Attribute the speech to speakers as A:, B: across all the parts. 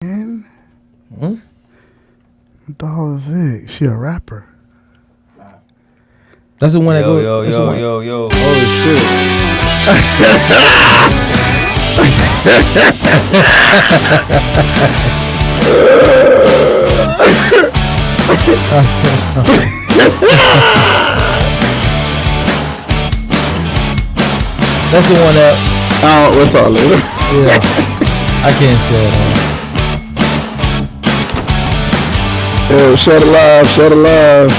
A: And Dollar Vic, she a rapper.
B: That's the one that goes.
C: Yo.
A: Oh shit.
B: That's the one that.
A: Oh, we'll talk later.
B: Yeah, I can't say it.
A: Yo, shut alive, shut alive.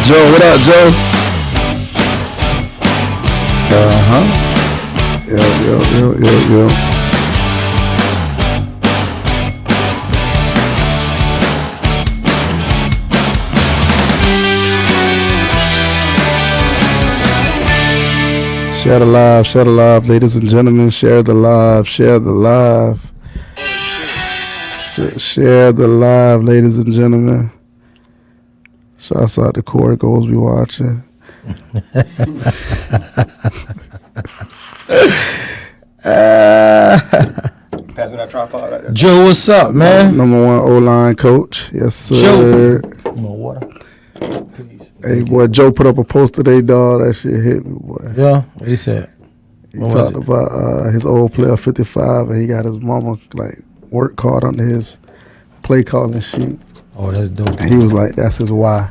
A: Joe, what up, Joe? Yo. Share the live, ladies and gentlemen. Share the live. Share the live, ladies and gentlemen. Shouts out to Corey Goals be watching.
C: Pass me that tripod right there.
B: Joe, what's up, man?
A: Number one O-line coach. Yes, sir.
B: Joe. More water.
A: Hey, boy, Joe put up a post today, dog. That shit hit me, boy.
B: Yeah, what he said?
A: He talked about his old player 55, and he got his mama like work card under his play calling sheet.
B: Oh, that's dope.
A: And he was like, "That's his why."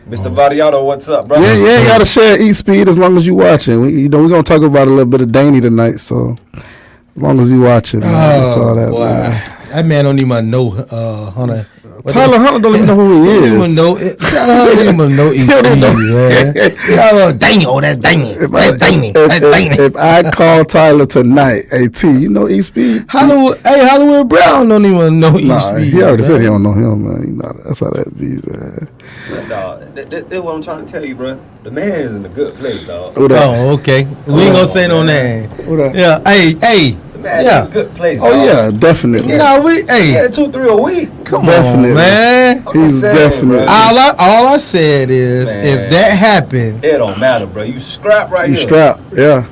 C: Mr. Vadiato, what's up, bro?
A: Yeah, you gotta share E-Speed as long as you watching. We're gonna talk about a little bit of Danny tonight, so as long as you watching, man, that's all that.
B: Boy.
A: Man.
B: That man don't even know Hunter.
A: Tyler Hunter don't even know who he
B: Tyler
A: is.
B: don't even know E-Speed, man. Daniel, that's Daniel. That's Daniel.
A: If I call Tyler tonight, hey T, you know E-Speed?
B: Hollywood Brown don't even know
A: Nah,
B: E-Speed.
A: he already said he don't know him, man. You know, that's how that be, man.
C: Dog, that's what I'm trying to tell you, bro. The man is in a good place, dog.
A: Who that?
B: Oh, okay. We ain't gonna say no name.
A: Who that?
B: Yeah, hey.
C: The man
B: Yeah.
C: is in a good place,
A: Oh
C: dog.
A: yeah, definitely.
B: No,
C: He
B: hey.
C: had 2-3 a week.
B: Come
A: Definitely.
B: on, man.
A: He's
C: saying,
A: definitely.
C: bro.
B: All I said is,
C: Man.
B: if that happened,
C: It don't matter, bro. You scrap right
A: You
C: here.
A: strapped, yeah.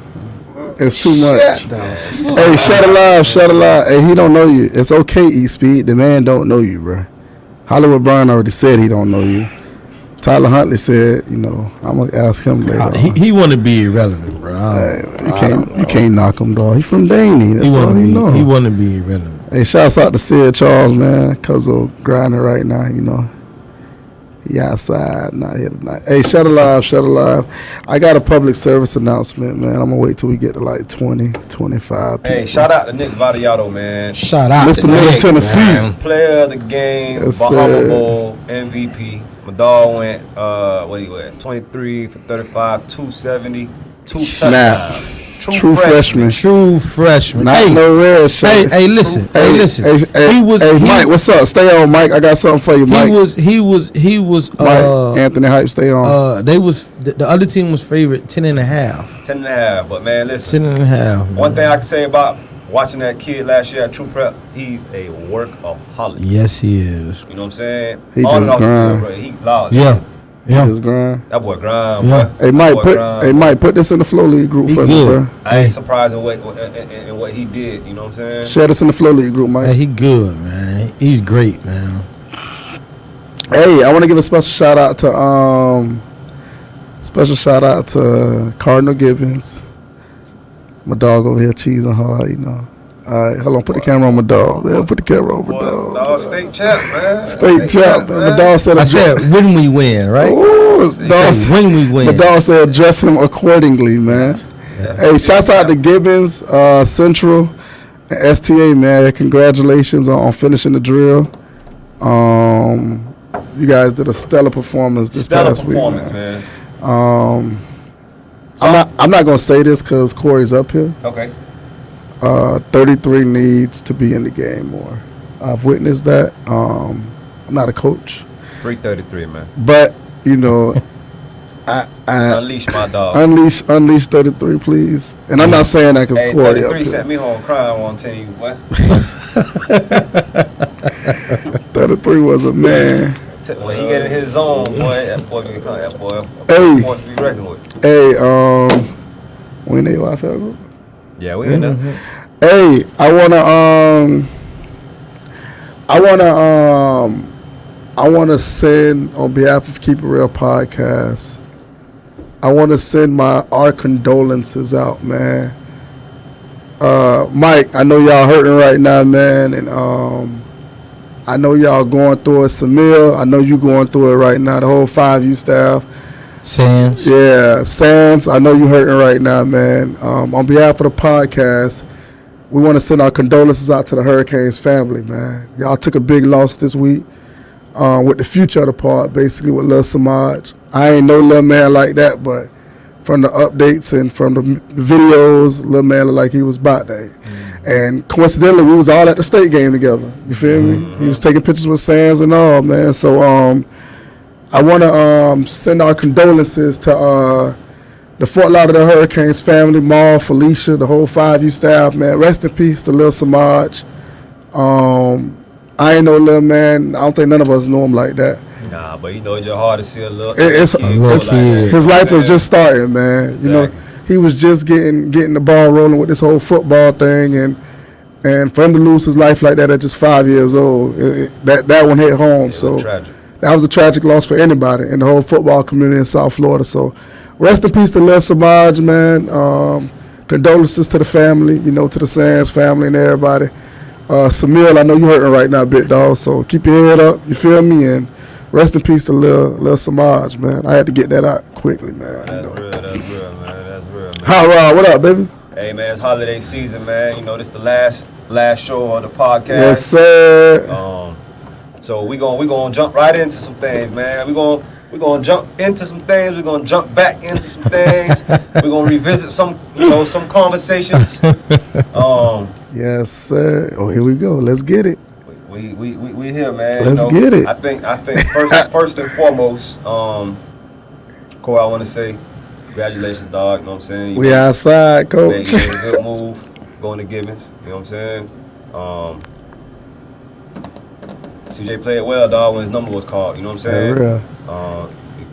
A: It's too much.
B: shut the fuck
A: Hey, shut alive. Hey, he don't know you. It's okay, E-Speed. The man don't know you, bro. Hollywood Brown already said he don't know you. Tyler Huntley said, I'm gonna ask him later.
B: He want to be irrelevant, bro.
A: You can't knock him, dog. He from Danny. That's all he know.
B: He want to be irrelevant.
A: Hey, shouts out to Sid Charles, man. Cuz of grinding right now, He outside, not here tonight. Hey, shut alive. I got a public service announcement, man. I'm gonna wait till we get to like 20, 25 people.
C: Hey, shout out to Nick Vadiato, man.
B: Shout out
A: Mr.
B: to
A: Middle
B: Nick,
A: Tennessee.
B: man.
C: Player of the game,
A: Yes,
C: Bahama
A: sir.
C: Bowl MVP. My dog went, 23 for 35, 270, 2
A: Snap.
C: touchdowns.
A: True freshman.
B: True freshman.
A: Not
B: Hey,
A: no red shirt.
B: hey, listen. Hey, listen.
A: Hey,
B: He was.
A: Mike, what's up? Stay on, Mike. I got something for you, Mike.
B: He was.
A: Mike, Anthony Hype, stay on.
B: They was the other team was favorite 10.5.
C: 10.5. But man, listen.
B: 10.5.
C: One thing I can say about watching that kid last year at True Prep, he's a workaholic.
B: Yes, he is.
C: You know what I'm saying?
A: He
C: On
A: just
C: and off the
A: grind.
C: field, bro. He loud.
B: Yeah.
A: Just grind.
C: That boy grind,
B: Yeah.
C: bro.
A: Hey, Mike,
C: That boy grind.
A: Mike, put this in the Flow League group
B: He
A: for me,
B: good.
A: bro.
C: I ain't surprised in what he did. You know what I'm saying?
A: Share this in the Flow League group, Mike.
B: Hey, he good, man. He's great, man.
A: Hey, I want to give a special shout out to Cardinal Gibbons. My dog over here cheesing hard, All right, hold on, put the camera on my dog. Yeah, put the camera on my
C: Boy,
A: dog.
C: dog, state champ, man.
A: State champ, man. My dog said,
B: I said when we win, right?
A: Ooh,
B: I
A: dog
B: said when we win.
A: my dog said address him accordingly, man. Hey, shouts out to Gibbons, Central, and STA, man. Congratulations on finishing the drill. You guys did a stellar performance this
C: Stellar
A: past
C: performance,
A: week, man.
C: man.
A: I'm not gonna say this because Corey's up here.
C: Okay.
A: 33 needs to be in the game more. I've witnessed that. I'm not a coach,
C: 333, man.
A: but
C: Unleash my dog.
A: Unleash 33, please. And I'm not saying that because
C: Hey,
A: Corey up
C: 33
A: here.
C: sent me home crying. I want to tell you what.
A: 33 was a man.
C: When he get in his zone, boy, that boy be that boy.
A: Hey.
C: Wants to be reckoned with.
A: Hey, when they YFL group?
C: Yeah, we in there.
A: Hey, I wanna send on behalf of Keep It Real Podcast. I wanna send our condolences out, man. Mike, I know y'all hurting right now, man, and I know y'all going through it. Samir, I know you going through it right now. The whole 5U staff.
B: Sands.
A: Yeah, Sands, I know you hurting right now, man. On behalf of the podcast, we want to send our condolences out to the Hurricanes family, man. Y'all took a big loss this week with the future of the part, basically, with Lil Samaj. I ain't no little man like that, but from the updates and from the videos, little man looked like he was about that. And coincidentally, we was all at the state game together. You feel me? He was taking pictures with Sands and all, man. So I want to send our condolences to the Fort Lauderdale Hurricanes family, Maul, Felicia, the whole 5U staff, man. Rest in peace to Lil Samaj. I ain't no little man. I don't think none of us know him like that.
C: Nah, but you know it's your hard to see a little.
A: His life was just starting, man. You know, he was just getting the ball rolling with this whole football thing, and for him to lose his life like that at just 5 years old, that one hit home. So
C: tragic.
A: That was a tragic loss for anybody in the whole football community in South Florida. So rest in peace to Lil Samaj, man. Condolences to the family, you know, to the Sands family and everybody. Samir, I know you hurting right now, big dog. So keep your head up. You feel me? And rest in peace to Lil Samaj, man. I had to get that out quickly, man.
C: That's real, man. That's real, man.
A: Hi, Rob. What up, baby?
C: Hey, man, it's holiday season, man. You know, this the last show on the podcast.
A: Yes, sir.
C: So we gonna jump right into some things, man. We gonna jump into some things. We're gonna jump back into some things. We're gonna revisit some conversations.
A: Yes, sir. Oh, here we go. Let's get it.
C: We here, man.
A: Let's get it.
C: I think first and foremost, Corey, I want to say congratulations, dog. You know what I'm saying?
A: We outside,
C: You
A: coach.
C: made a good move going to Gibbons. You know what I'm saying? CJ played well, dog, when his number was called. You know what I'm saying?
A: Real.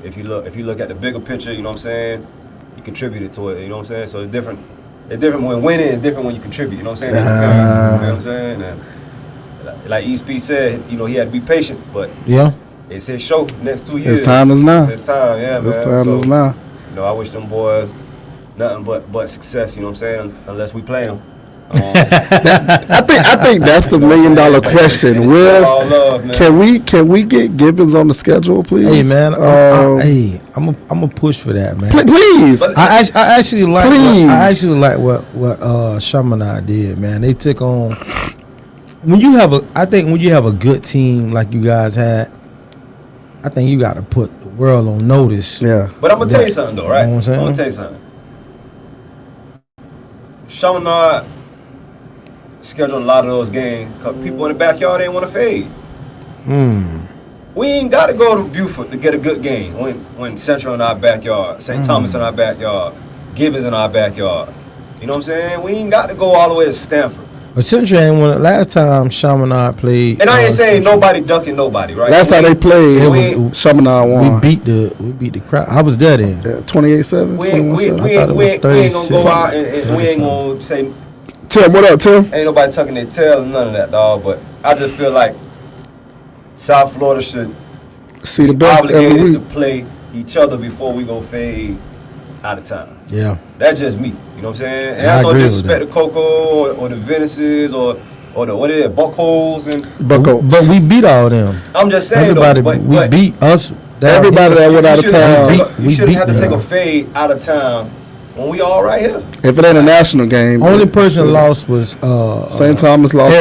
C: If you look at the bigger picture, you know what I'm saying? He contributed to it. You know what I'm saying? So it's different. It's different when winning. It's different when you contribute. You know what I'm saying? You know what I'm saying? And like East P said, you know, he had to be patient, but
B: Yeah.
C: it's his show next 2 years.
A: His time is now.
C: It's his time, yeah, man.
A: His time
C: So,
A: is now.
C: You know, I wish them boys nothing but success. You know what I'm saying? Unless we play them.
A: I think that's the $1 million question.
C: All
A: Will
C: love, man.
A: can we get Gibbons on the schedule, please?
B: Hey man, I'm gonna push for that, man.
A: Please.
C: But-
B: I actually like
A: Please.
B: what Chaminade did, man. They took on when you have a good team like you guys had. I think you got to put the world on notice.
A: Yeah.
C: But I'm gonna tell you something though, right?
B: You know what I'm saying?
C: I'm gonna tell you something. Chaminade scheduled a lot of those games because people in the backyard ain't want to fade. We ain't got to go to Buford to get a good game when Central in our backyard, St. Thomas in our backyard, Gibbons in our backyard. You know what I'm saying? We ain't got to go all the way to Stanford.
B: But Central ain't won. Last time Chaminade played,
C: And I ain't saying
B: Central,
C: nobody ducking nobody, right?
A: Last time they played,
B: It was-
A: Chaminade won.
B: we beat the crowd. I was there then.
A: 28-7,
C: we ain't
A: 21-7.
B: thought it was
C: gonna go
B: 36.
C: out and we ain't gonna say
A: Tim, what up, Tim?
C: ain't nobody tucking their tail and none of that, dog. But I just feel like South Florida should
A: See the
C: be
A: best every
C: obligated to
A: week.
C: play each other before we go fade out of town.
B: Yeah.
C: That's just me. You know what I'm saying? And
B: I
C: I don't
B: agree with
C: disrespect the Coco or the Venices or the what is it, Buckholes and
A: Bucko.
B: But we beat all them.
C: I'm just saying
B: Everybody,
C: though,
B: we beat us. down
A: Everybody
B: here.
A: that went out of town.
C: You
B: We
C: shouldn't
B: beat
C: have to
B: them.
C: take a fade out of town when we all right here.
A: If it ain't a national game,
B: Only
A: it
B: person
A: should.
B: lost was
A: St. Thomas lost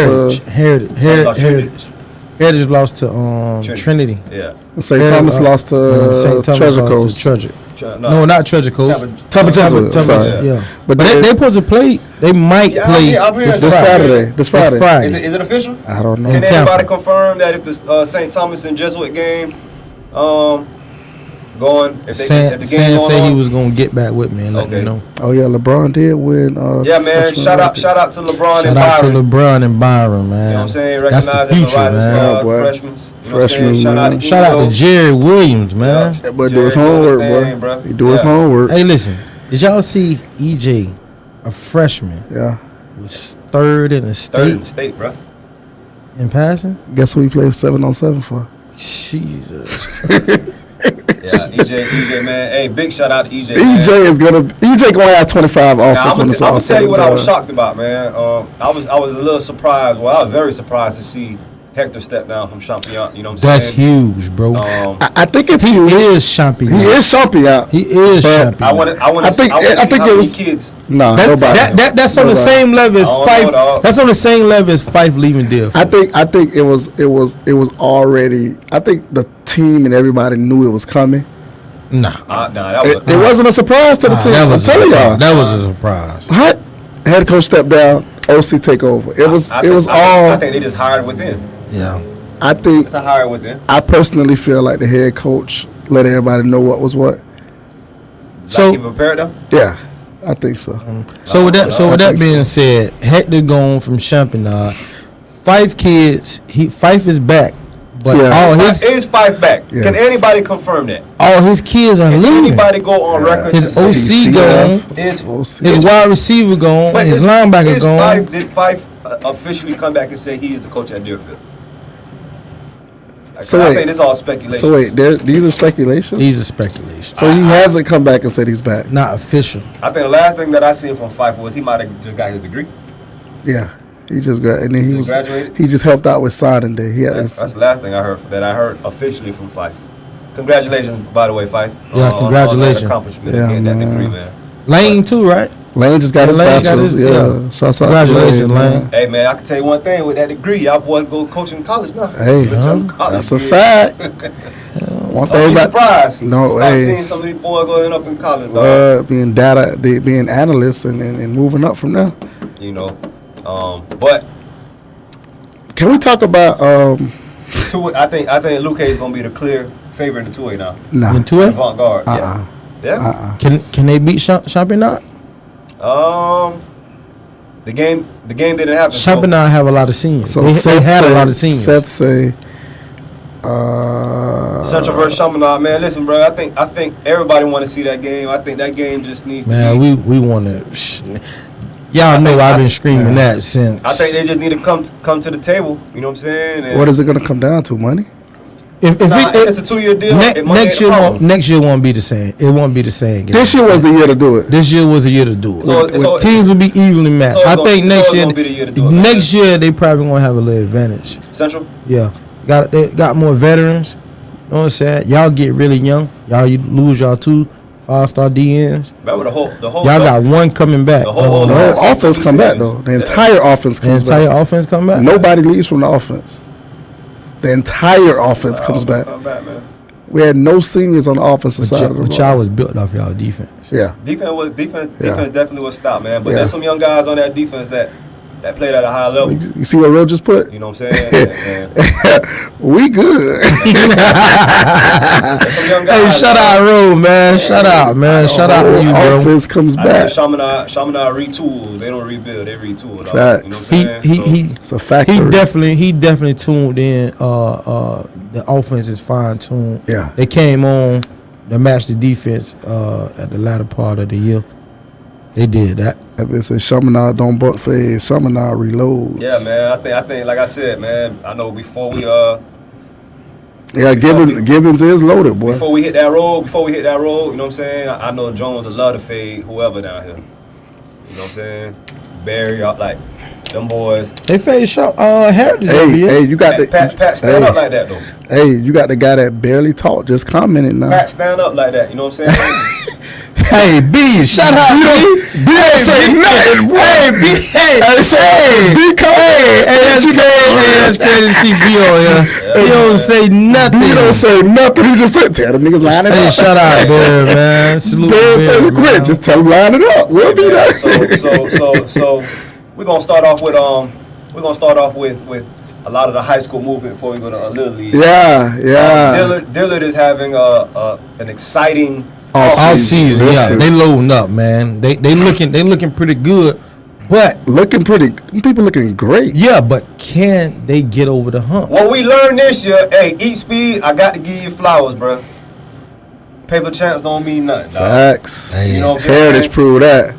B: Heritage. Heritage lost to Trinity.
C: Yeah.
A: to St. Thomas lost to
B: St. Thomas
A: Treasure
B: lost
A: Coast.
B: to Treasure. No, not Treasure Coast.
A: Tampa Jesuit,
B: Tampa-
A: sorry.
B: Yeah.
A: But
B: But
A: they-
B: they supposed to play. They might
C: Yeah,
B: play
C: I'll be here
A: This Saturday. This Friday.
C: Is it official?
A: I don't know.
C: Can
B: Tampa.
C: anybody confirm that if the St. Thomas and Jesuit game going. If
B: San
C: the game going
B: said he
C: on.
B: was gonna get back with me and let me
C: Okay.
B: know.
A: Oh yeah, LeBron did win.
C: Yeah, man.
A: freshman
C: Shout
A: record.
C: out to LeBron
B: Shout
C: and
B: out to
C: Byron.
B: LeBron and Byron, man.
C: You know what I'm saying?
B: That's the
C: Recognizing
B: future,
C: rising
B: man.
C: stars,
A: Yeah, boy.
C: freshmen. You know what I'm
A: Freshmen,
C: saying?
A: man.
B: Shout out to
C: Ego.
B: Jerry Williams, man.
A: That boy do
C: Jerry
A: his
C: doing his
A: homework,
C: thing,
A: boy.
C: bro.
A: He do his
C: Yeah.
A: homework.
B: Hey, listen, did y'all see EJ, a freshman,
A: Yeah.
B: was third in the
C: Third in
B: state
C: the state, bro.
B: in passing?
A: Guess who he played 7-on-7 for?
B: Jesus.
C: Yeah, EJ, man. Hey, big shout out to EJ. man.
A: EJ gonna have 25
C: Now,
A: offense when it's
C: I'm
A: all
C: gonna
A: said
C: tell you
A: and
C: what I was
A: done.
C: shocked about, man. I was a little surprised. Well, I was very surprised to see Hector step down from Champion. You know what I'm
B: That's
C: saying?
B: huge, bro.
A: I think it's
B: He
A: huge.
B: is champion.
A: He is champion.
B: He is
A: But
B: champion.
C: I want to.
A: I think
C: see
A: it
C: how many
A: was-
C: kids.
A: Nah,
B: That,
A: nobody.
B: that's on the
A: Nobody.
B: same level as
C: I don't
B: Fife.
C: know, dog.
B: That's on the same level as Fife leaving Deerfield.
A: I think it was already. I think the team and everybody knew it was coming.
B: Nah.
C: Nah, that was.
A: It wasn't a surprise to the team.
B: That
A: I'm
B: was
A: telling y'all.
B: That was a surprise.
A: Hot head coach step down. OC take over. It was.
C: I
A: It was
C: think,
A: all.
C: I think they just hired within.
B: Yeah.
A: I think.
C: It's a hire within.
A: I personally feel like the head coach let everybody know what was what.
B: So-
C: Like he prepared them.
A: Yeah, I think so.
B: So with that,
A: I
B: that
A: think
B: being said, Hector gone from Championat. Fife kids, Fife is back, but
A: Yeah.
C: Is Fife back?
A: Yes.
C: Can anybody confirm that?
B: all his kids are
C: Can
B: leaving.
C: anybody go on record?
B: His
C: to say
B: OC gone,
C: Is
A: OC.
B: his wide receiver gone,
C: but
B: his
C: is-
B: linebacker
C: is
B: gone.
C: Fife, did Fife officially come back and say he is the coach at Deerfield?
A: So
C: I
A: wait.
C: think this is all speculation.
A: So wait, these are speculations.
B: These are speculation,
A: So he hasn't come back and said he's back.
B: not official.
C: I think the last thing that I seen from Fife was he might have just got his degree.
A: Yeah, he just got, and then he
C: He
A: was
C: graduated?
A: he just helped out with signing day. He had
C: That's
A: his,
C: the last thing I heard officially from Fife. Congratulations, by the way, Fife.
B: Yeah,
C: on
B: congratulations.
C: that accomplishment
A: Yeah,
C: of getting that
A: man.
C: degree, man.
B: Lane too, right?
A: Lane just got his
B: Lane got
A: bachelor's.
B: his-
A: yeah.
B: yeah.
A: Shouts out to
B: Congratulations,
A: man.
B: Lane.
C: Hey man, I can tell you one thing with that degree, y'all boys go coaching college now.
A: Hey,
C: Good job, college,
A: that's a
C: kid.
A: fact. One
C: Don't
A: thing
C: be
A: about
C: surprised.
A: No,
C: Start
A: hey.
C: seeing some of these boys going up in college, dog.
A: being analysts and moving up from there.
C: You know, but
A: Can we talk about
C: I think Luke is gonna be the clear favorite in the 2A now.
A: nah?
B: In 2A?
C: Avant garde,
A: Uh-uh.
C: yeah.
B: Can they beat Championat?
C: The game didn't happen. so-
B: Championat have a lot of seniors.
A: So
B: they
A: Seth
B: had a
A: say-
B: lot of seniors.
A: Seth say,
C: Central versus Chaminade, man. Listen, bro. I think everybody want to see that game. I think that game just needs
B: Man,
C: to be.
B: we want to. Y'all know I've been screaming that since.
C: I think they just need to come to the table. You know what I'm saying? And
A: what is it going to come down to? Money?
B: if
C: it's a 2-year deal. It money ain't a problem.
B: next year won't be the same. It won't be the same. Game.
A: This year was the year to do it.
B: This year was a year to do it.
C: So- so-
B: Teams will be evenly matched.
C: so it's
B: I
C: gonna-
B: think
C: so
B: next
C: it's
B: year,
C: gonna be the year to do it,
B: next year they probably gonna have a little advantage.
C: Central.
B: Yeah, they got more veterans. You know what I'm saying? Y'all get really young. You lose y'all 2 5-star DNs.
C: Remember the whole.
B: Y'all got one coming back.
C: The whole-
A: The
C: That's
A: whole offense
C: what
A: come
C: we
A: back
C: said.
A: though. The
C: Yeah.
A: entire offense
B: the
A: comes
B: entire
A: back.
B: offense come back.
A: Nobody leaves from the offense. The entire offense comes back.
C: Come back, man.
A: We had no seniors on the offensive side of the
B: But
A: ball.
B: y'all was built off y'all defense.
A: Yeah.
C: Defense
A: Yeah.
C: definitely was stopped, man. But
A: Yeah.
C: there's some young guys on that defense that played at a high level.
A: You see what Real just put?
C: You know what I'm saying?
A: We good.
C: There's some young guys.
B: Hey, shout out Roe, man. Shout out, man. Shout out to you, bro.
A: Offense comes
C: I
A: back.
C: think Chaminade retool. They don't rebuild. They retool. Dog.
A: Facts.
C: You know what I'm saying?
B: He
A: It's a factory.
B: he definitely tuned in. The offense is fine tuned.
A: Yeah.
B: They came on to match the defense at the latter part of the year. They did that.
A: That bitch said Chaminade don't buck fade. Chaminade reloads.
C: Yeah, man. I think, like I said, man. I know before we
A: Yeah, Gibbons is loaded, boy.
C: before we hit that road, you know what I'm saying? I know Jones would love to fade whoever down here. You know what I'm saying? Barry, like them boys.
B: They faced Heritage every year.
A: Hey, you got the
C: Pat stand up like that though.
A: Hey, you got the guy that barely talked, just commented now.
C: Pat stand up like that. You know what I'm saying?
B: Hey, B, shout out B.
A: B don't say nothing, boy.
B: Hey, B, hey,
A: B come
B: hey, that's crazy. That's crazy to see B on here. He don't say nothing.
A: B don't say nothing. He just said, tell the niggas line it
B: Hey,
A: up.
B: shout out Bear, man. Salute
A: Bear, tell you
B: Bear,
A: quick.
B: man.
A: Just tell him line it up. We'll be there.
C: So we're gonna start off with a lot of the high school movement before we go to a little league.
A: Yeah.
C: Dillard is having an exciting
B: All season, yeah,
A: Listen.
B: they loading up, man. They looking pretty good, but
A: People looking great.
B: yeah, but can they get over the hump?
C: What we learned this year, hey, eat speed. I got to give you flowers, bro. Paper champs don't mean nothing. Dog.
A: Facts.
B: Hey.
C: You know,
A: Heritage proved that.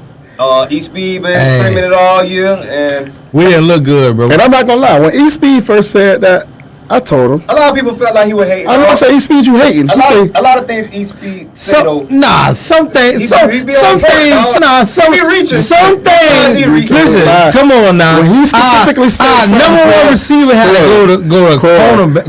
C: Eat speed been
B: Hey.
C: screaming it all year, and
B: We didn't look good, bro.
A: And I'm not gonna lie, when E Speed first said that, I told him.
C: a lot of people felt like he was hating.
A: I don't say E Speed, you hating.
C: A
A: He
C: lot,
A: say,
C: a lot of things eat speed say though.
B: Some things,
C: He
B: some
C: be on
B: things,
C: point, dog.
B: nah, some
C: He be reaching.
B: some
C: Sometimes he
B: things.
C: reaching.
B: Listen,
A: Nah.
B: come on now.
A: When he specifically said
B: our
A: something,
B: number
A: bro.
B: one receiver had to go to cornerback,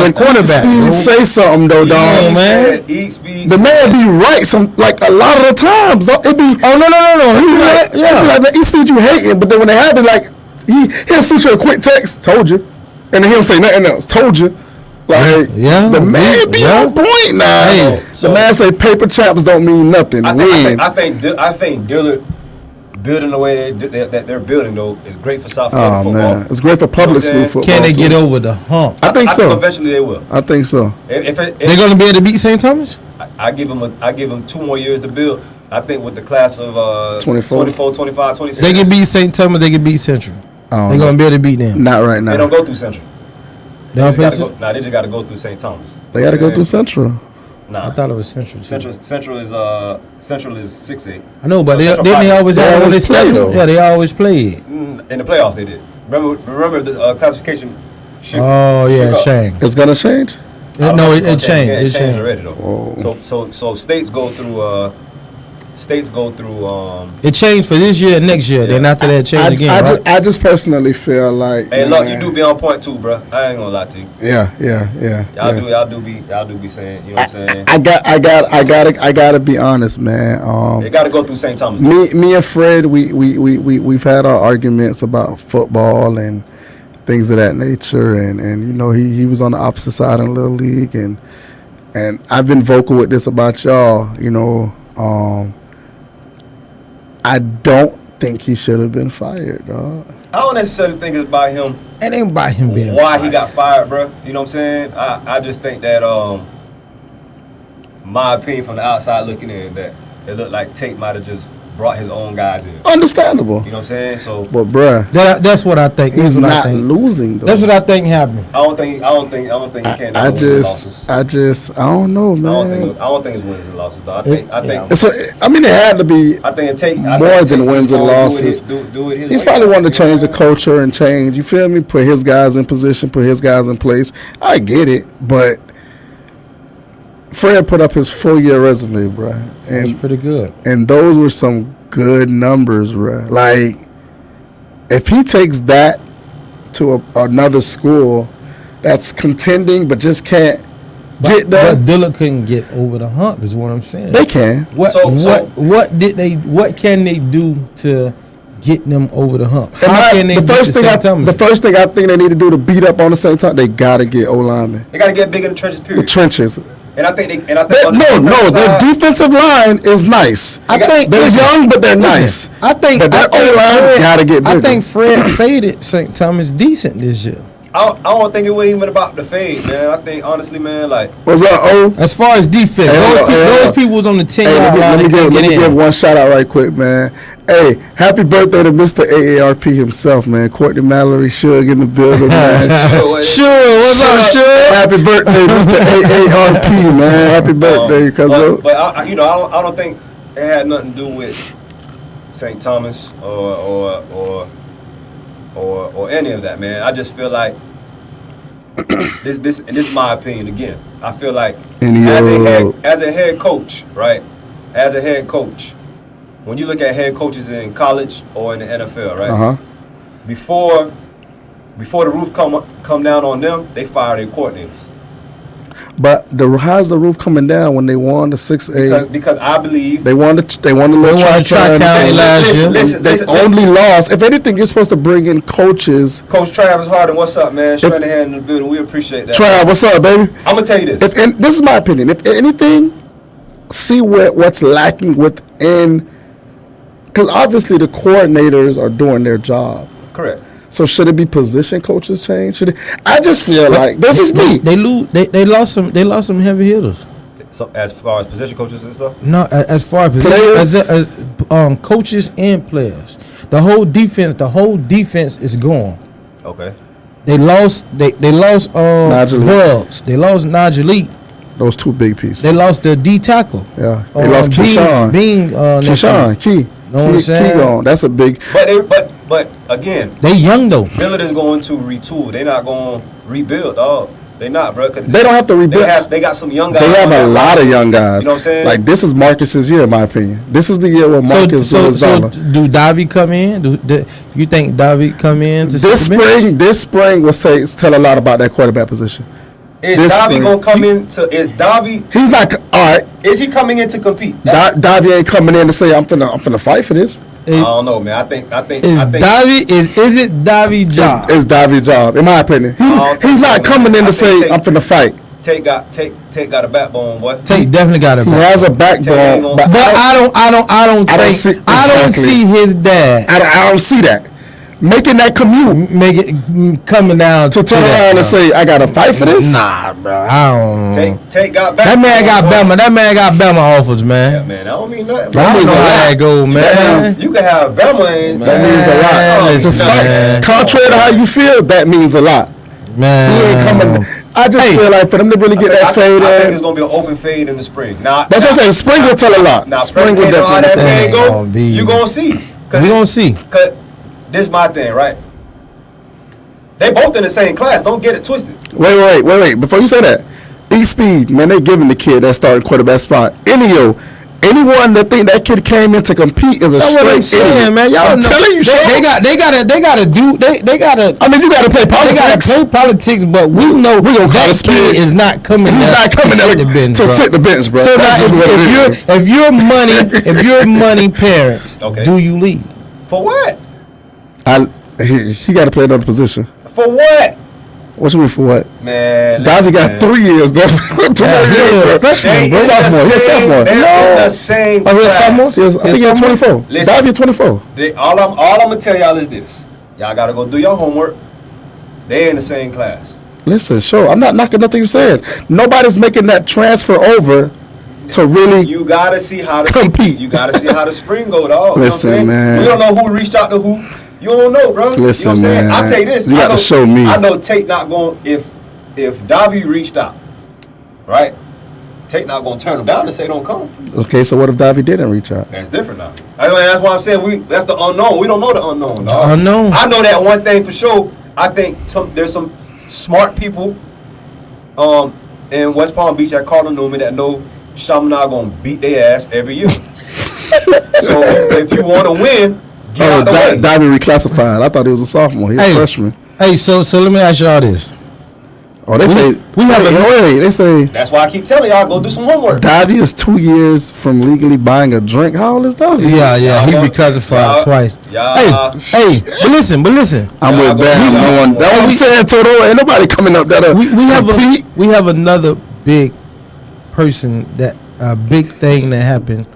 A: when
B: cornerback.
A: Speed
B: bro.
A: say something though,
C: He
A: dog.
B: on, man.
C: said Eat speed.
A: The man be right some like a lot of the times. Though. It be
B: Oh no.
A: he be like,
B: Yeah.
A: he be like, man, E Speed you hating, but then when they have it, like he'll shoot you a quick text, told you, and then he'll say nothing else, told you. Like
B: Yeah.
A: the man be
B: Yeah.
A: on point now.
B: Hey,
A: the man say paper champs don't mean nothing.
C: I
A: Win.
C: think Dillard building the way that they're building though is great for South Florida
A: Oh
C: football.
A: man, it's great for public
C: You know
A: school
C: what I'm
A: football.
B: Can they
A: too.
B: get over the hump?
A: I think so.
C: Eventually they will.
A: I think so.
C: If
B: They're gonna be able to beat St. Thomas.
C: I give them 2 more years to build. I think with the class of
A: 24.
C: 24, 25, 26.
B: They can beat St. Thomas. They can beat Central.
A: don't
B: They're
A: know.
B: gonna be able to beat them.
A: Not right
C: They don't
A: now.
C: go through Central.
B: They don't
C: They just
B: play
C: gotta go, they just got to go through St. Thomas.
A: They got to go through Central.
C: Nah.
B: I thought it was Central.
C: Central is 6-8.
B: I know, but
C: Central
B: didn't they
C: Five.
B: always
A: They
B: have
A: always
B: their
A: play,
B: schedule?
A: though.
B: Yeah, they always played.
C: In the playoffs they did. Remember the classification shift.
B: Oh yeah,
C: shift up.
B: Shang.
A: It's gonna change.
C: I don't
B: No,
C: know
B: it
C: if it's gonna
B: changed.
C: change.
B: It
C: It changed
B: changed.
C: already though.
A: Oh.
C: So states go through.
B: It changed for this year and next year. Then after that, it changed again, right?
A: I just personally feel like.
C: Hey, look, you
A: man,
C: do be on point too, bro. I ain't gonna lie to you.
A: Yeah.
C: Y'all do be saying, you know what I'm saying?
A: I gotta be honest, man.
C: They got to go through St. Thomas.
A: Me and Fred, we've had our arguments about football and things of that nature, and you know he was on the opposite side in Little League, and I've been vocal with this about y'all. You know, I don't think he should have been fired, dog.
C: I don't necessarily think it's by him.
B: It ain't by him being
C: Why he
B: fired.
C: got fired, bro? You know what I'm saying? I just think that my opinion from the outside looking in, that it looked like Tate might have just brought his own guys in.
A: Understandable,
C: You know what I'm saying? So
A: but bruh,
B: That's what I think.
A: he's
B: That's what I
A: not
B: think.
A: losing though.
B: That's what I think happened.
C: I don't think he can't.
A: I don't know, man.
C: I don't think it's wins and losses though. I think
A: So I mean, it had to be.
C: I think it take
A: More than wins and losses.
C: Do it his
A: He's
C: way.
A: probably wanted to change the culture and change. You feel me? Put his guys in position, put his guys in place. I get it, but Fred put up his full year resume, bro,
B: It was
A: and
B: pretty good.
A: those were some good numbers, bro. Like if he takes that to another school that's contending but just can't get
B: But
A: there,
B: Dillard couldn't get over the hump. Is what I'm saying.
A: they can.
B: What can they do to get them over the hump? How can they
A: the
B: beat
A: first thing
B: St. Thomas?
A: the first thing I think they need to do to beat up on the same time, they gotta get O linemen.
C: They got to get big in the trenches.
A: The
C: Period.
A: trenches.
C: And I think
A: Their
C: their
A: defensive line is nice.
B: I think
A: They're
B: listen,
A: young, but they're nice.
B: I think
A: But that
B: I think
A: O-line
B: Fred-
A: gotta get
B: I
A: bigger.
B: think Fred faded St. Thomas decent this year.
C: I don't think it was even about the fade, man. I think honestly, man, like
A: What's up, O?
B: As far as defense,
A: Hey,
B: those people was on the 10
A: Hey,
B: yard line.
A: let me
B: They couldn't
A: give
B: get in.
A: one shout out right quick, man. Hey, happy birthday to Mr. AARP himself, man. Courtney Mallory, Suge in the building, man.
B: Sure, what's up, Suge?
A: Happy birthday, Mr. AARP, man. Happy birthday, cuz.
C: but I don't think it had nothing to do with St. Thomas or any of that, man. I just feel like this is my opinion again. I feel like as a head coach, right? As a head coach, when you look at head coaches in college or in the NFL, right? Before the roof come down on them, they fire their coordinators.
A: But how's the roof coming down when they won the 6A?
C: Because I believe
A: They won the little
B: Tri-County last year.
A: They only lost. If anything, you're supposed to bring in coaches.
C: Coach Travis Harden, what's up, man? Shanahan in the building. We appreciate that.
A: Trav, what's up, baby?
C: I'm gonna tell you this.
A: And this is my opinion. If anything, see what's lacking within, because obviously the coordinators are doing their job.
C: Correct.
A: So should it be position coaches change? Should it? I just feel like this is me.
B: They lost some heavy hitters.
C: So as far as position coaches and stuff.
B: No, as far as
A: Players?
B: as coaches and players, the whole defense is gone.
C: Okay.
B: They lost
A: Nigel Lee.
B: Bugs. They lost Nigel Lee.
A: Those two big pieces.
B: They lost the D tackle.
A: Yeah, they lost Keyshawn.
B: Keyshawn.
A: Key.
B: Know what I'm saying?
A: Key gone. That's a big.
C: But again,
B: They young though.
C: Billard is going to retool. They're not going to rebuild, dog. They not, bro.
A: They don't have to rebuild.
C: They got some young guys.
A: They have
C: on
A: a
C: that
A: lot
C: roster.
A: of young guys.
C: You know what I'm saying?
A: Like this is Marcus's year, in my opinion. This is the year where Marcus
B: So
A: goes dollar.
B: do Davi come in? Do you think Davi come in to
A: This
B: sit the bench?
A: this spring will tell a lot about that quarterback position.
C: Is
A: this
C: Davi
A: spring-
C: gonna come in to? Is Davi?
A: He's not all right.
C: Is he coming in to compete?
A: Davi ain't coming in to say I'm finna fight for this.
C: I don't know, man. I think.
B: Is it Davi job?
A: It's Davi's job, in my opinion.
C: don't think
A: He's
C: so,
A: not
C: man.
A: coming in
C: I
A: to
C: think
A: say I'm finna fight.
C: Tate got a backbone, boy.
B: Tate definitely got it.
A: He has a backbone,
C: gonna-
A: but
B: But I don't
A: I don't see-
B: think I don't
A: exactly.
B: see his dad
A: I don't see that making that commute
B: make it coming down
A: to turn
B: that,
A: around
B: bro.
A: and say I gotta fight for this.
B: Nah, bro. I don't.
C: Tate got
B: That
C: backbone.
B: man got
C: boy.
B: Bama. That man got Bama offers,
C: Yeah,
B: man.
C: man. I don't mean nothing.
A: That
B: I
A: means
B: don't know
A: a
B: how
A: lot.
B: that go, man.
C: You can have Bama and
A: That means a lot.
B: Man, listen,
A: Despite-
B: man.
A: Contrary to how you feel, that means a lot.
B: Man,
A: He ain't coming. I just
B: Hey.
A: feel like for them to really get that fade
C: I think
A: in.
C: it's gonna be an open fade in the spring. Now
A: That's what I'm saying. Spring will tell a lot.
C: Now,
A: Spring will
C: how that
A: definitely
C: fade
A: tell.
B: It's
C: go,
B: gonna be-
C: you gonna see.
B: we gonna see.
C: Cause this is my thing, right? They both in the same class. Don't get it twisted.
A: Wait. Before you say that, E-Speed, man, they giving the kid that starting quarterback spot. Anyone that think that kid came in to compete is a
B: That's what I'm
A: straight
B: saying,
A: idiot.
B: man. Y'all
A: I'm
B: know,
A: telling you,
B: they gotta do.
A: I mean, you gotta play
B: They gotta
A: politics.
B: play politics, but we know
A: we gonna call
B: that
A: it spade.
B: kid is not coming.
A: He's
B: there
A: not coming
B: to
A: there
B: sit the bench,
A: to
B: bro.
A: sit the bench, bro.
B: So now,
A: That's just what it is.
B: if you're money parents,
C: Okay.
B: do you leave?
C: For what?
A: He got to play another position.
C: For what?
A: What you mean for what?
C: Man,
A: Davi got 3 years though. 2
B: Yeah,
A: years.
B: he
A: though.
B: a freshman, bro.
A: Sophomore. He's a sophomore.
C: They're in the same
A: Oh, he's a sophomore?
C: class.
A: Yes, I think he's 24.
C: Listen.
A: Davi 24.
C: All I'm gonna tell y'all is this: y'all gotta go do your homework. They in the same class.
A: Listen, sure. I'm not knocking nothing you said. Nobody's making that transfer over to really.
C: You gotta see how to
A: Compete.
C: You gotta see how the spring go, dog.
A: Listen,
C: you know what I'm saying?
A: man.
C: We don't know who reached out to who. You don't know, bro.
A: Listen,
C: you know what I'm saying?
A: man.
C: I'll tell you this.
A: You
C: I
A: gotta
C: know-
A: show me.
C: I know Tate not going if Davi reached out, right? Tate not gonna turn him down and say don't come.
A: Okay, so what if Davi didn't reach out?
C: That's different now. I mean, that's why I'm saying that's the unknown. We don't know the unknown, dog.
B: The unknown.
C: I know that one thing for sure. I think there's some smart people in West Palm Beach at Cardinal Newman that know Chaminade gonna beat their ass every year. So if you want to win, get out the way.
A: Davi reclassified. I thought he was a sophomore. He's a freshman.
B: Hey, so let me ask y'all this.
A: Oh, they say
B: we have a-
A: wait. They say
C: That's why I keep telling y'all go do some homework.
A: Davi is 2 years from legally buying a drink. How old is Davi?
B: Yeah, he
C: Y'all-
B: reclassified
C: y'all-
B: twice.
C: y'all-
B: Hey, but listen.
A: I'm
C: Yeah,
A: with
C: go
A: Bam.
C: do
A: No
C: some
A: one.
C: homework.
A: That's what I'm saying, Toto. Ain't nobody coming up that.
B: We have another big person that a big thing that happened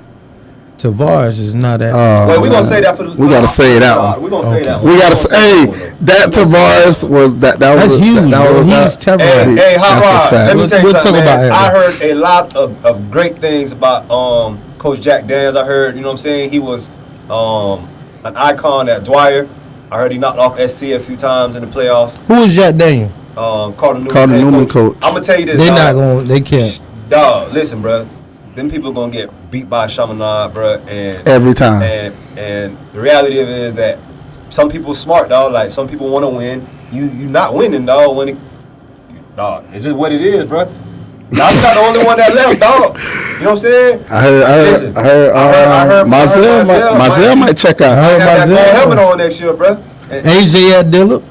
B: to Vars is not that.
C: Wait, we gonna say that for the.
A: We gotta say that one.
C: We gonna say that one.
A: We gotta
C: gonna
A: say,
C: that
A: hey,
C: one, though.
A: that Tavares was that. That
B: That's
A: was
B: huge, bro. He's terrible.
C: Hey, Hot
A: That's a
C: Rod,
A: fact.
C: let me tell you
B: We'll
C: something,
B: talk
C: man.
B: about it.
C: I heard a lot of great things about Coach Jack Daniels. I heard, you know what I'm saying, he was an icon at Dwyer. I heard he knocked off SC a few times in the playoffs.
B: Who is Jack Daniel?
A: Cardinal Newman coach.
C: I'm gonna tell you this.
B: They're
C: dog.
B: not going. They can't.
C: Dog, listen, bro. Them people gonna get beat by Chaminade, bro, and
A: Every time.
C: And the reality of it is that some people smart, dog. Like some people want to win. You not winning, dog. Dog, it's just what it is, bro. Y'all not the only one that left, dog. You know what I'm saying?
A: I heard Mazel might check out.
C: I got that
B: Mazel.
C: gold helmet on next year, bro. And
B: AJ at Dillard.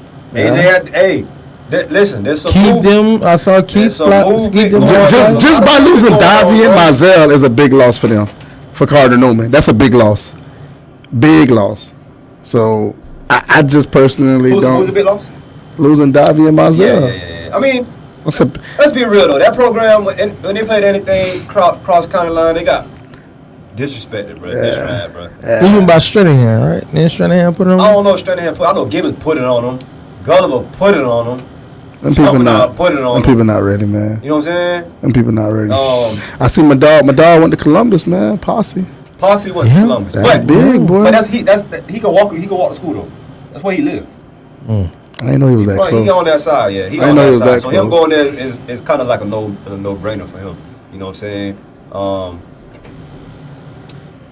C: listen, there's some
B: Keith
C: movement.
B: them. I saw Keith
C: There's some
B: fly.
C: movement
B: Keith them.
C: going on.
A: Just by losing Davi and
C: Bro.
A: Mazel is a big loss for them, for Cardinal Newman. That's a big loss. Big loss. So I just personally
C: Who's
A: don't.
C: a bit lost?
A: Losing Davi and Mazel.
C: Yeah. I mean,
A: What's a,
C: let's be real though. That program, when they played anything cross county line, they got disrespected, bro. Disrespect, bro.
B: Even by Stranahan, right? Then Stranahan put it on.
C: I don't know if Stranahan put. I know Gibbons put it on him. Gulliver put it on him.
A: Them people not.
C: Put it on
A: Them
C: him.
A: people not ready, man.
C: You know what I'm saying?
A: Them people not ready.
C: Um,
A: I see my dog. My dog went to Columbus, man. Posse.
C: Posse went
B: Yeah,
C: to Columbus.
A: That's
C: but,
A: big, boy.
C: But he can walk. He can walk to school though. That's where he live.
A: I didn't know he was that
C: Right,
A: close.
C: he on that side, yeah. He
A: I
C: on
A: know he
C: that
A: was
C: side.
A: that
C: So him
A: close.
C: going there is kind of like a no brainer for him. You know what I'm saying?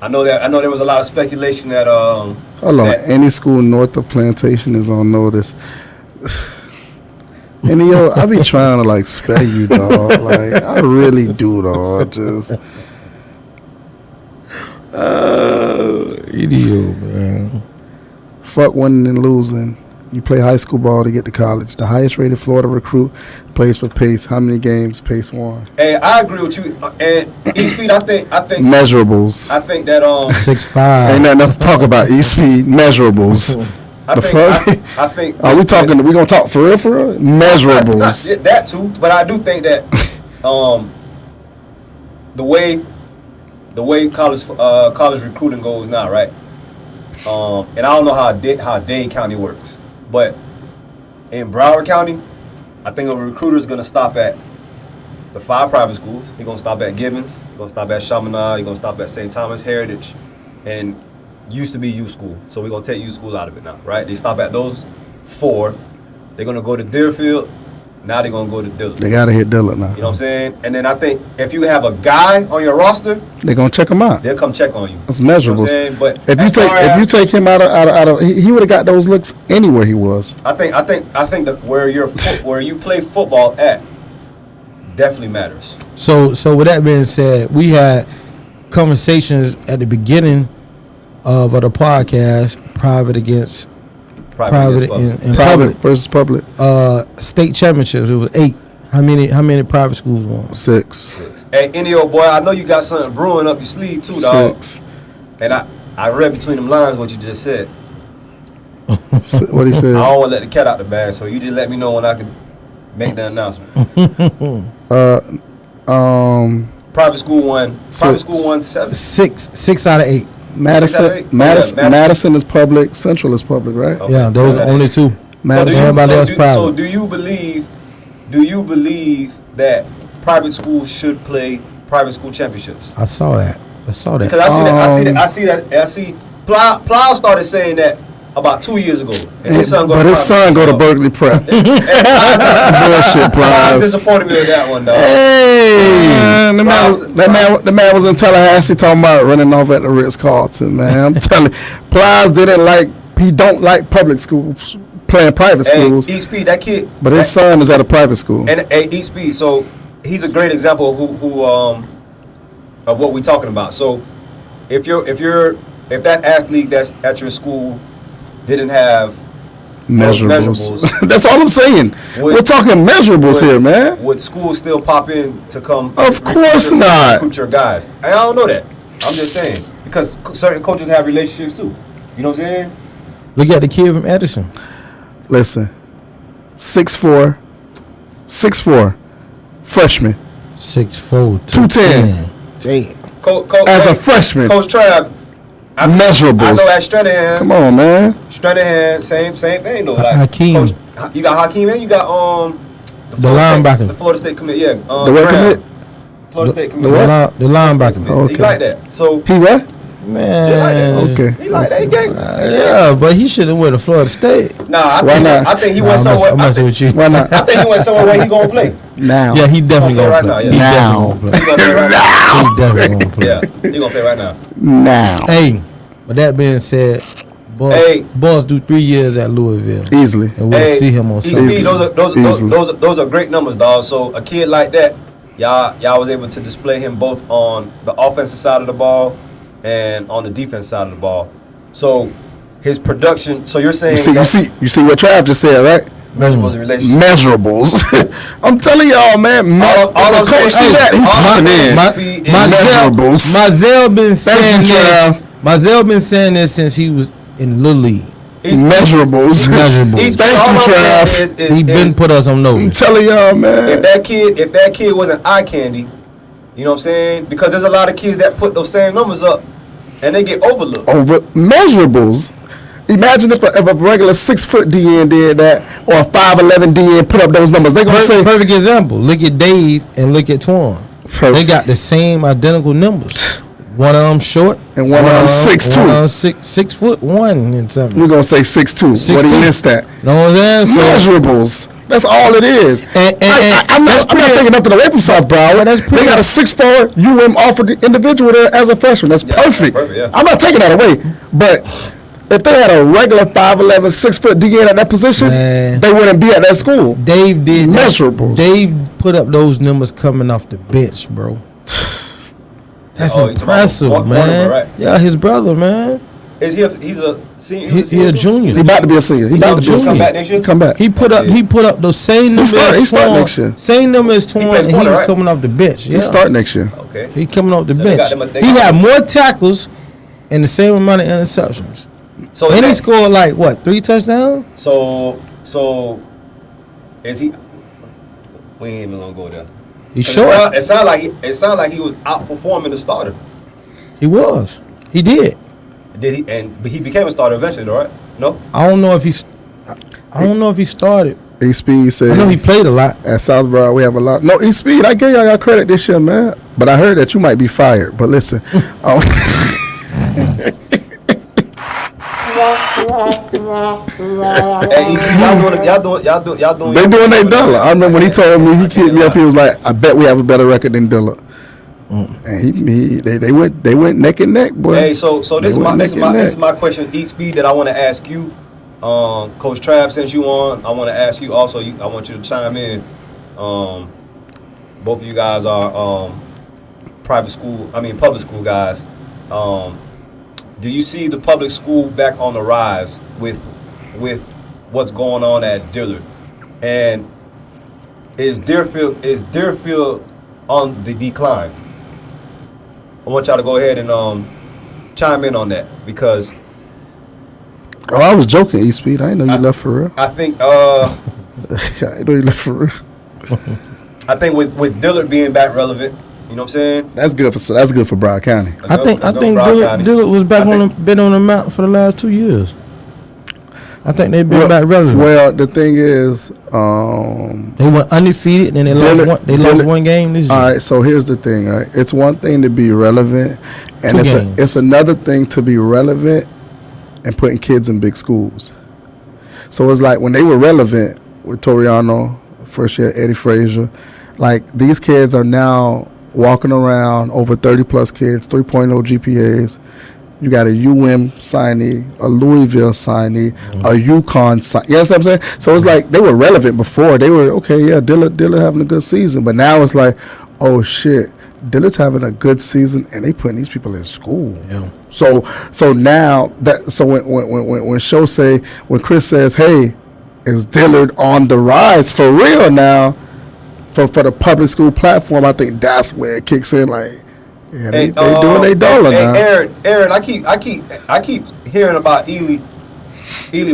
C: I know there was a lot of speculation that
A: Hold on.
C: that-
A: Any school north of Plantation is on notice. And yo, I be trying to like spare you, dog. Like I really do, dog. Just
B: Idiot, man.
A: fuck winning and losing. You play high school ball to get to college. The highest rated Florida recruit plays for Pace. How many games Pace won?
C: Hey, I agree with you. And E-Speed, I think
A: Measurables.
C: I think that
B: 6'5".
A: Ain't nothing else to talk about. E-Speed measurables. The fuck?
C: I think
A: Are we talking? We gonna talk for real? For real? Measurables.
C: Not that too, but I do think that the way college recruiting goes now, right? And I don't know how Dade County works, but in Broward County, I think a recruiter is gonna stop at the 5 private schools. He's gonna stop at Gibbons. He's gonna stop at Chaminade. He's gonna stop at St. Thomas Heritage, and used to be U School. So we're gonna take U School out of it now, right? They stop at those 4. They're gonna go to Deerfield. Now they're gonna go to Dillon.
A: They gotta hit Dillon now.
C: You know what I'm saying? And then I think if you have a guy on your roster,
A: They gonna check him out.
C: they'll come check on you.
A: That's
C: You know what I'm
A: measurables.
C: saying? But
A: If you take him out of he would have got those looks anywhere he was.
C: I think that where you play football at definitely matters.
B: So with that being said, we had conversations at the beginning of the podcast, private against private and
A: Private
B: public.
A: versus public.
B: State championships. It was 8. How many private schools won?
A: 6.
C: Hey, Indio boy, I know you got something brewing up your sleeve too, dog.
A: 6.
C: And I read between them lines what you just said.
A: What he
C: I
A: said?
C: don't want to let the cat out the bag, so you just let me know when I can make the announcement. Private school won. Private
A: 6.
C: school won 7.
B: 6 out of 8.
A: Madison,
C: 6 out of 8?
A: Madison,
C: Yeah,
A: Madison is public. Central is public, right?
C: Okay.
B: Yeah, those are only 2.
A: Madison.
B: Everybody else private.
C: So do you believe that private schools should play private school championships?
B: I saw that.
C: Because I see Plow started saying that about 2 years ago. And his son
A: But his son go to Berkeley Prep. Bullshit,
C: I'm
A: Plies.
C: disappointed with that one, dog.
A: Hey, the man was in Tallahassee talking about running off at the Ritz Carlton, man. I'm telling you, Plies he don't like public schools, playing private schools.
C: Hey, E-Speed, that kid.
A: But his son is at a private school.
C: And E-Speed, so he's a great example of of what we're talking about. So if that athlete that's at your school didn't have
A: Measurables. That's all I'm saying. We're talking measurables here, man.
C: Would schools still pop in to come?
A: Of course not.
C: Recruit your guys. And I don't know that. I'm just saying because certain coaches have relationships too. You know what I'm saying?
B: Look at the kid from Edison.
A: Listen, 6'4", freshman.
B: 6'4",
A: 210.
B: Damn.
A: As a freshman.
C: Coach Trav.
A: Measurables.
C: I know at Stranahan.
A: Come on, man.
C: Stranahan, same thing though. Like
B: Hakeem.
C: Coach, you got Hakeem and you got
B: The linebacker.
C: the Florida State commit. Yeah.
A: The what
C: Brown.
A: commit?
C: Florida State
B: The
C: commit.
B: linebacker.
C: He
A: Okay.
C: like that. So
A: He what?
C: just like that.
B: Man.
A: Okay.
C: He like that. He gangster.
B: Yeah, but he should have went to Florida State.
C: Nah,
A: Why not?
C: I think he went
B: Nah,
C: somewhere.
B: I'm messing with you.
A: Why not?
C: I think he went somewhere where he gonna play.
A: Now.
B: Yeah, he definitely
C: Gonna
B: gonna
C: play
B: play.
C: right
A: now,
B: He
A: yeah.
B: definitely gonna play.
C: He gonna play right now.
B: He definitely gonna play.
C: Yeah, he gonna play right now.
A: Now.
B: Hey, with that being said,
C: Hey.
B: boys do 3 years at Louisville,
A: Easily.
B: and we'll see him on
C: ESP,
B: Sunday.
C: those are great numbers, dog. So a kid like that, y'all was able to display him both on the offensive side of the ball and on the defense side of the ball. So his production. So you're saying
A: You see what Trav just said, right?
C: measurables in relationship.
A: Measurables. I'm telling y'all, man.
C: All I'm
A: coach
C: saying-
A: see that. He
C: all I'm
A: popping
C: saying-
A: in.
B: Mazel
A: Measurables.
B: been saying
A: you,
B: this.
A: Trav.
B: Mazel been saying this since he was in Little League.
A: Measurables.
B: Measurables.
A: Thank
C: all
A: you,
C: I'm
A: Trav.
C: saying is
B: He been put us on
A: I'm
B: notice.
A: telling y'all, man.
C: if that kid wasn't eye candy, you You know what I'm saying? Because there's a lot of kids that put those same numbers up and they get overlooked.
A: Over measurables. Imagine if a regular 6 foot DN did that, or a 5'11" DN put up those numbers. They gonna say
B: Perfect example. Look at Dave and look at Twan.
A: Perfect.
B: They got the same identical numbers. One of them short
A: And one of them 6'2".
B: One of them 6'1" and something.
A: we're gonna say 6'2". What do
B: 6'2".
A: you miss that?
B: Know what I'm saying?
A: Measurables. That's all it is. I'm not taking nothing away from South Broward.
B: That's pretty-
A: They got a 6'4" UM offered individual there as a freshman. That's perfect.
C: perfect, yeah.
A: I'm not taking that away. But if they had a regular 5'11", 6 foot DN at that position,
B: Man.
A: they wouldn't be at that school.
B: Dave did that.
A: Measurables.
B: Dave put up those numbers coming off the bench, bro. That's
C: Oh, you talking about
B: impressive,
C: Mortimer,
B: man.
C: right?
B: Yeah, his brother, man.
C: Is he's a senior?
B: He a junior.
A: He about to be a senior. He about to be a
C: Come
A: senior.
C: back next year?
A: He come back.
B: He put up those same numbers.
A: he start
B: Twan-
A: next year.
B: Same numbers as Twan,
C: plays
B: and he
C: corner,
B: was
C: right?
B: coming off the bench. Yeah.
A: He start next year.
C: Okay.
B: He coming off the
C: So they
B: bench.
C: got them-
B: He had more tackles and the same amount of interceptions.
C: So
B: And he
C: that-
B: scored like what, 3 touchdowns?
C: So is he? We ain't even gonna go there.
B: He's
C: 'Cause
B: short.
C: It sounded like he was outperforming the starter.
B: He was. He did.
C: Did he? But he became a starter eventually, though, right? No.
B: I don't know if he. I don't know if he started.
A: E-Speed said,
B: I know he played a lot.
A: at South Broward, we have a lot. No, E-Speed, I gave y'all credit this year, man. But I heard that you might be fired. But listen.
C: Hey, y'all doing.
A: They doing their dollar. I remember when he told me, he kicked me up. He was like, "I bet we have a better record than Dillard." And they went neck and neck, boy.
C: Hey, so this
A: They went neck and
C: is
A: neck.
C: my question. Eat speed that I want to ask you, Coach Trav. Since you on, I want to ask you also. I want you to chime in. Both of you guys are public school guys. Do you see the public school back on the rise with what's going on at Dillard? And is Deerfield on the decline? I want y'all to go ahead and chime in on that because
A: Oh, I was joking, E-Speed. I didn't know you left for real.
C: I think
A: I didn't know you left for real.
C: I think with Dillard being back relevant, you know what I'm saying?
A: That's good for Broward County.
B: I think Dillard was back been on the map for the last 2 years. I think they've been back relevant.
A: Well, the thing is,
B: They went undefeated, and then they lost one game this year.
A: all right, so here's the thing, right? It's one thing to be relevant, and
B: Two games.
A: it's another thing to be relevant and putting kids in big schools. So it's like when they were relevant with Toriano, first year Eddie Frazier, like these kids are now walking around, over 30 plus kids, 3.0 GPAs. You got a UM signee, a Louisville signee, a UConn signee. You know what I'm saying? So it's like they were relevant before. They were, okay, yeah, Dillard having a good season. But now it's like, oh, shit, Dillard's having a good season, and they putting these people in school.
B: Yeah.
A: So now, when Chris says, hey, is Dillard on the rise for real now for the public school platform, I think that's where it kicks in, like, yeah, they doing their dollar now.
C: Aaron, I keep hearing about Ely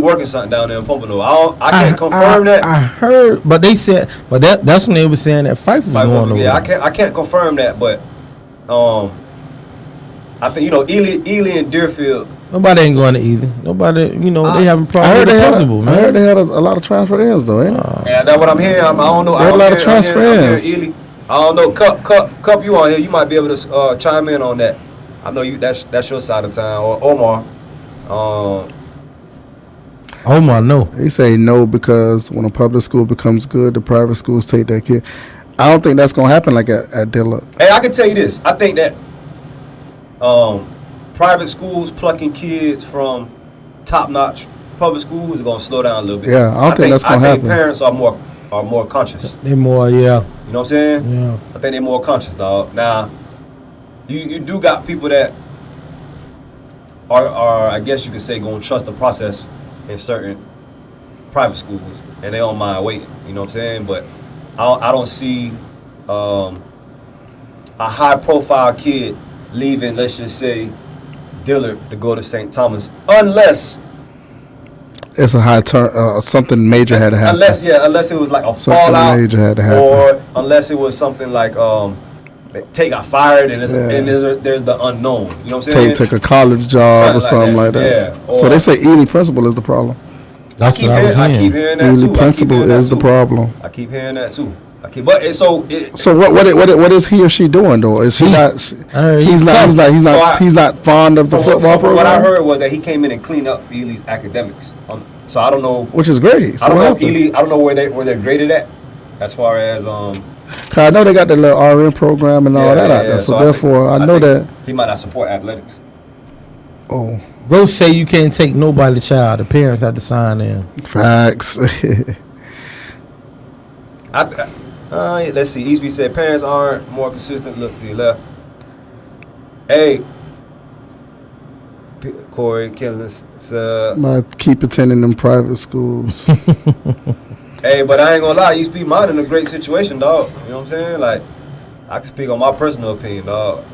C: working something down there in Pompano. I can't confirm that.
B: I heard, but they said, that's when they were saying that Fife was going over.
C: Yeah, I can't confirm that, but I think Ely and Deerfield.
B: Nobody ain't going to either. Nobody, they having problems with the principal,
A: I
B: man.
A: heard they had a lot of transfer ends though, ain't it?
C: Yeah, that's what I'm hearing. I don't know.
A: They had a lot of transfer ends.
C: Ely. I don't know. Cup, you on here? You might be able to chime in on that. I know you. That's your side of town. Or Omar.
B: Omar, no.
A: They say no because when a public school becomes good, the private schools take that kid. I don't think that's gonna happen like at Dillard.
C: Hey, I can tell you this. I think that private schools plucking kids from top-notch public schools is gonna slow down a little bit.
A: Yeah, I don't think that's gonna
C: I think
A: happen.
C: parents are more conscious.
B: They more, yeah.
C: You know what I'm saying?
B: Yeah.
C: I think they're more conscious, dog. Now, you do got people that are I guess you could say gonna trust the process in certain private schools, and they don't mind waiting. You know what I'm saying? But I don't see a high-profile kid leaving, let's just say, Dillard to go to St. Thomas, unless
A: It's a high turn. Something major had to happen.
C: unless it was like a
A: Something
C: fallout,
A: major had to happen.
C: or unless it was something like Tate got fired, and, there's the unknown. You know what I'm saying?
A: Take a college job or something like that.
C: Yeah.
A: So they say Ely principal is the problem.
B: That's what I was
C: I keep
B: hearing.
C: hearing that
A: Ely
C: too.
A: principal is the problem.
C: I keep hearing that too.
A: So what is he or she doing though? Is he not? He's not fond of the football program.
C: What I heard was that he came in and cleaned up Ely's academics. So I don't know.
A: Which is great. So
C: I don't know if Ely. I don't know where they're graded at, as far as
A: 'Cause I know they got the little RN program and all that out there. So therefore, I know that
C: he might not support athletics.
A: Oh,
B: Roach say you can't take nobody's child. The parents have to sign in.
A: facts.
C: Let's see. Eastby said parents aren't more consistent. Look to your left. Hey, Corey Killings.
A: Might keep attending them private schools.
C: Hey, but I ain't gonna lie. Eastby mine in a great situation, dog. You know what I'm saying? Like, I can speak on my personal opinion, dog.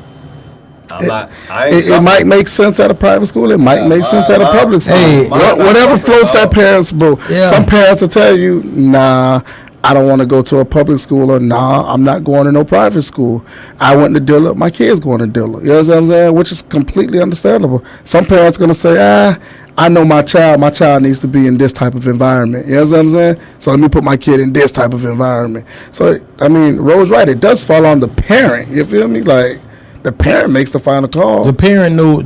A: It might make sense at a private school. It might make sense at a public school.
B: Hey,
A: whatever floats that parent's boat.
B: Yeah.
A: Some parents will tell you, nah, I don't want to go to a public school, or nah, I'm not going to no private school. I went to Dilla, my kid's going to Dilla. You know what I'm saying? Which is completely understandable. Some parents going to say, I know my child needs to be in this type of environment. You know what I'm saying? So let me put my kid in this type of environment. So, I mean, Ro's right. It does fall on the parent. You feel me? Like, the parent makes the final call.
B: The parent know